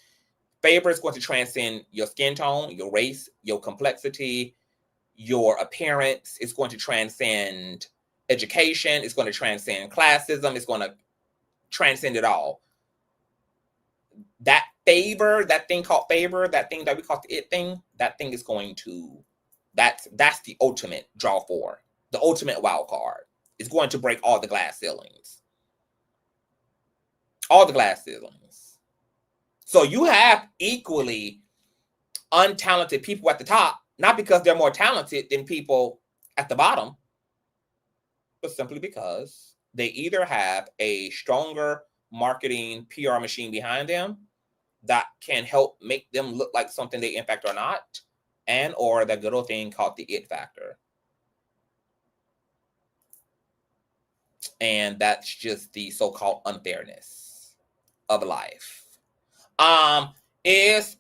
Favor is going to transcend your skin tone, your race, your complexity, your appearance. It's going to transcend education. It's going to transcend classism. It's going to transcend it all. That favor, that thing called favor, that thing that we call the it thing, that thing is going to, that's the ultimate draw for, the ultimate wild card. It's going to break all the glass ceilings. All the glass ceilings. So you have equally untalented people at the top, not because they're more talented than people at the bottom, but simply because they either have a stronger marketing PR machine behind them that can help make them look like something they in fact are not, and or that good old thing called the it factor. And that's just the so-called unfairness of life. Is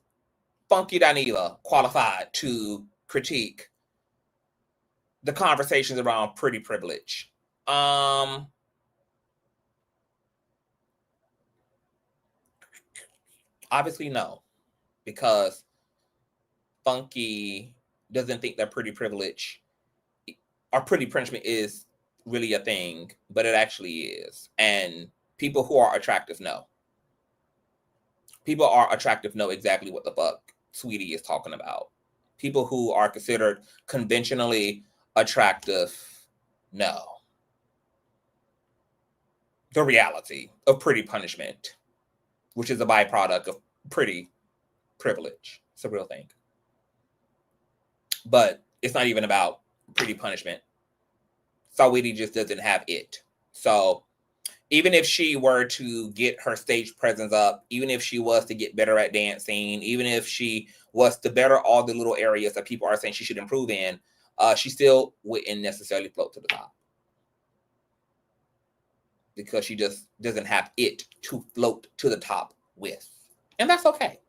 Funky Dineva qualified to critique the conversations around pretty privilege? Obviously no, because Funky doesn't think that pretty privilege or pretty punishment is really a thing, but it actually is. And people who are attractive know. People are attractive know exactly what the fuck Sweetie is talking about. People who are considered conventionally attractive know the reality of pretty punishment, which is a byproduct of pretty privilege. It's a real thing. But it's not even about pretty punishment. Saweetie just doesn't have it. So even if she were to get her stage presence up, even if she was to get better at dancing, even if she was to better all the little areas that people are saying she should improve in, she still wouldn't necessarily float to the top. Because she just doesn't have it to float to the top with. And that's okay.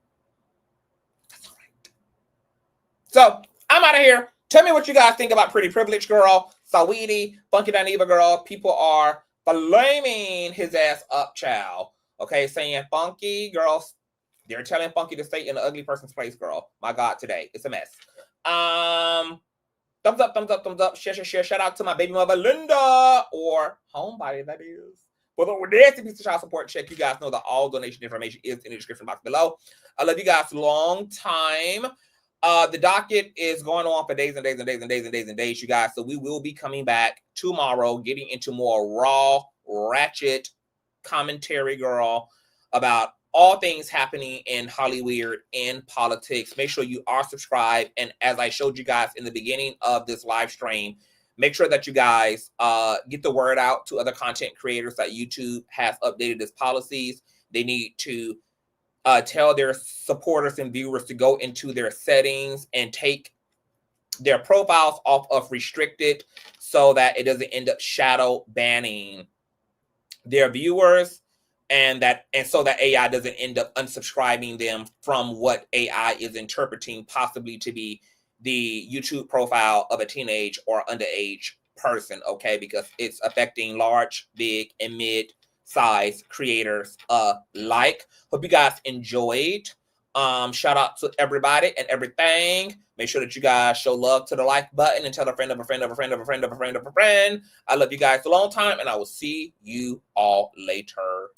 That's all right. So I'm out of here. Tell me what you guys think about Pretty Privilege Girl, Saweetie, Funky Dineva Girl. People are blaming his ass up, child. Okay, saying Funky, girls. They're telling Funky to stay in the ugly person's place, girl. My God, today. It's a mess. Thumbs up, thumbs up, thumbs up. Share. Shout out to my baby mother, Linda, or homebody, that is. For the nasty piece of child support check, you guys know that all donation information is in the description box below. I love you guys a long time. The docket is going on for days and days and days and days and days and days, you guys. So we will be coming back tomorrow, getting into more raw, ratchet commentary, girl, about all things happening in Hollywood and politics. Make sure you are subscribed. And as I showed you guys in the beginning of this live stream, make sure that you guys get the word out to other content creators that YouTube has updated its policies. They need to tell their supporters and viewers to go into their settings and take their profiles off of restricted so that it doesn't end up shadow banning their viewers, and so that AI doesn't end up unsubscribing them from what AI is interpreting possibly to be the YouTube profile of a teenage or underage person, okay? Because it's affecting large, big, and mid-size creators alike. Hope you guys enjoyed. Shout out to everybody and everything. Make sure that you guys show love to the like button and tell a friend of a friend of a friend of a friend of a friend of a friend. I love you guys a long time, and I will see you all later.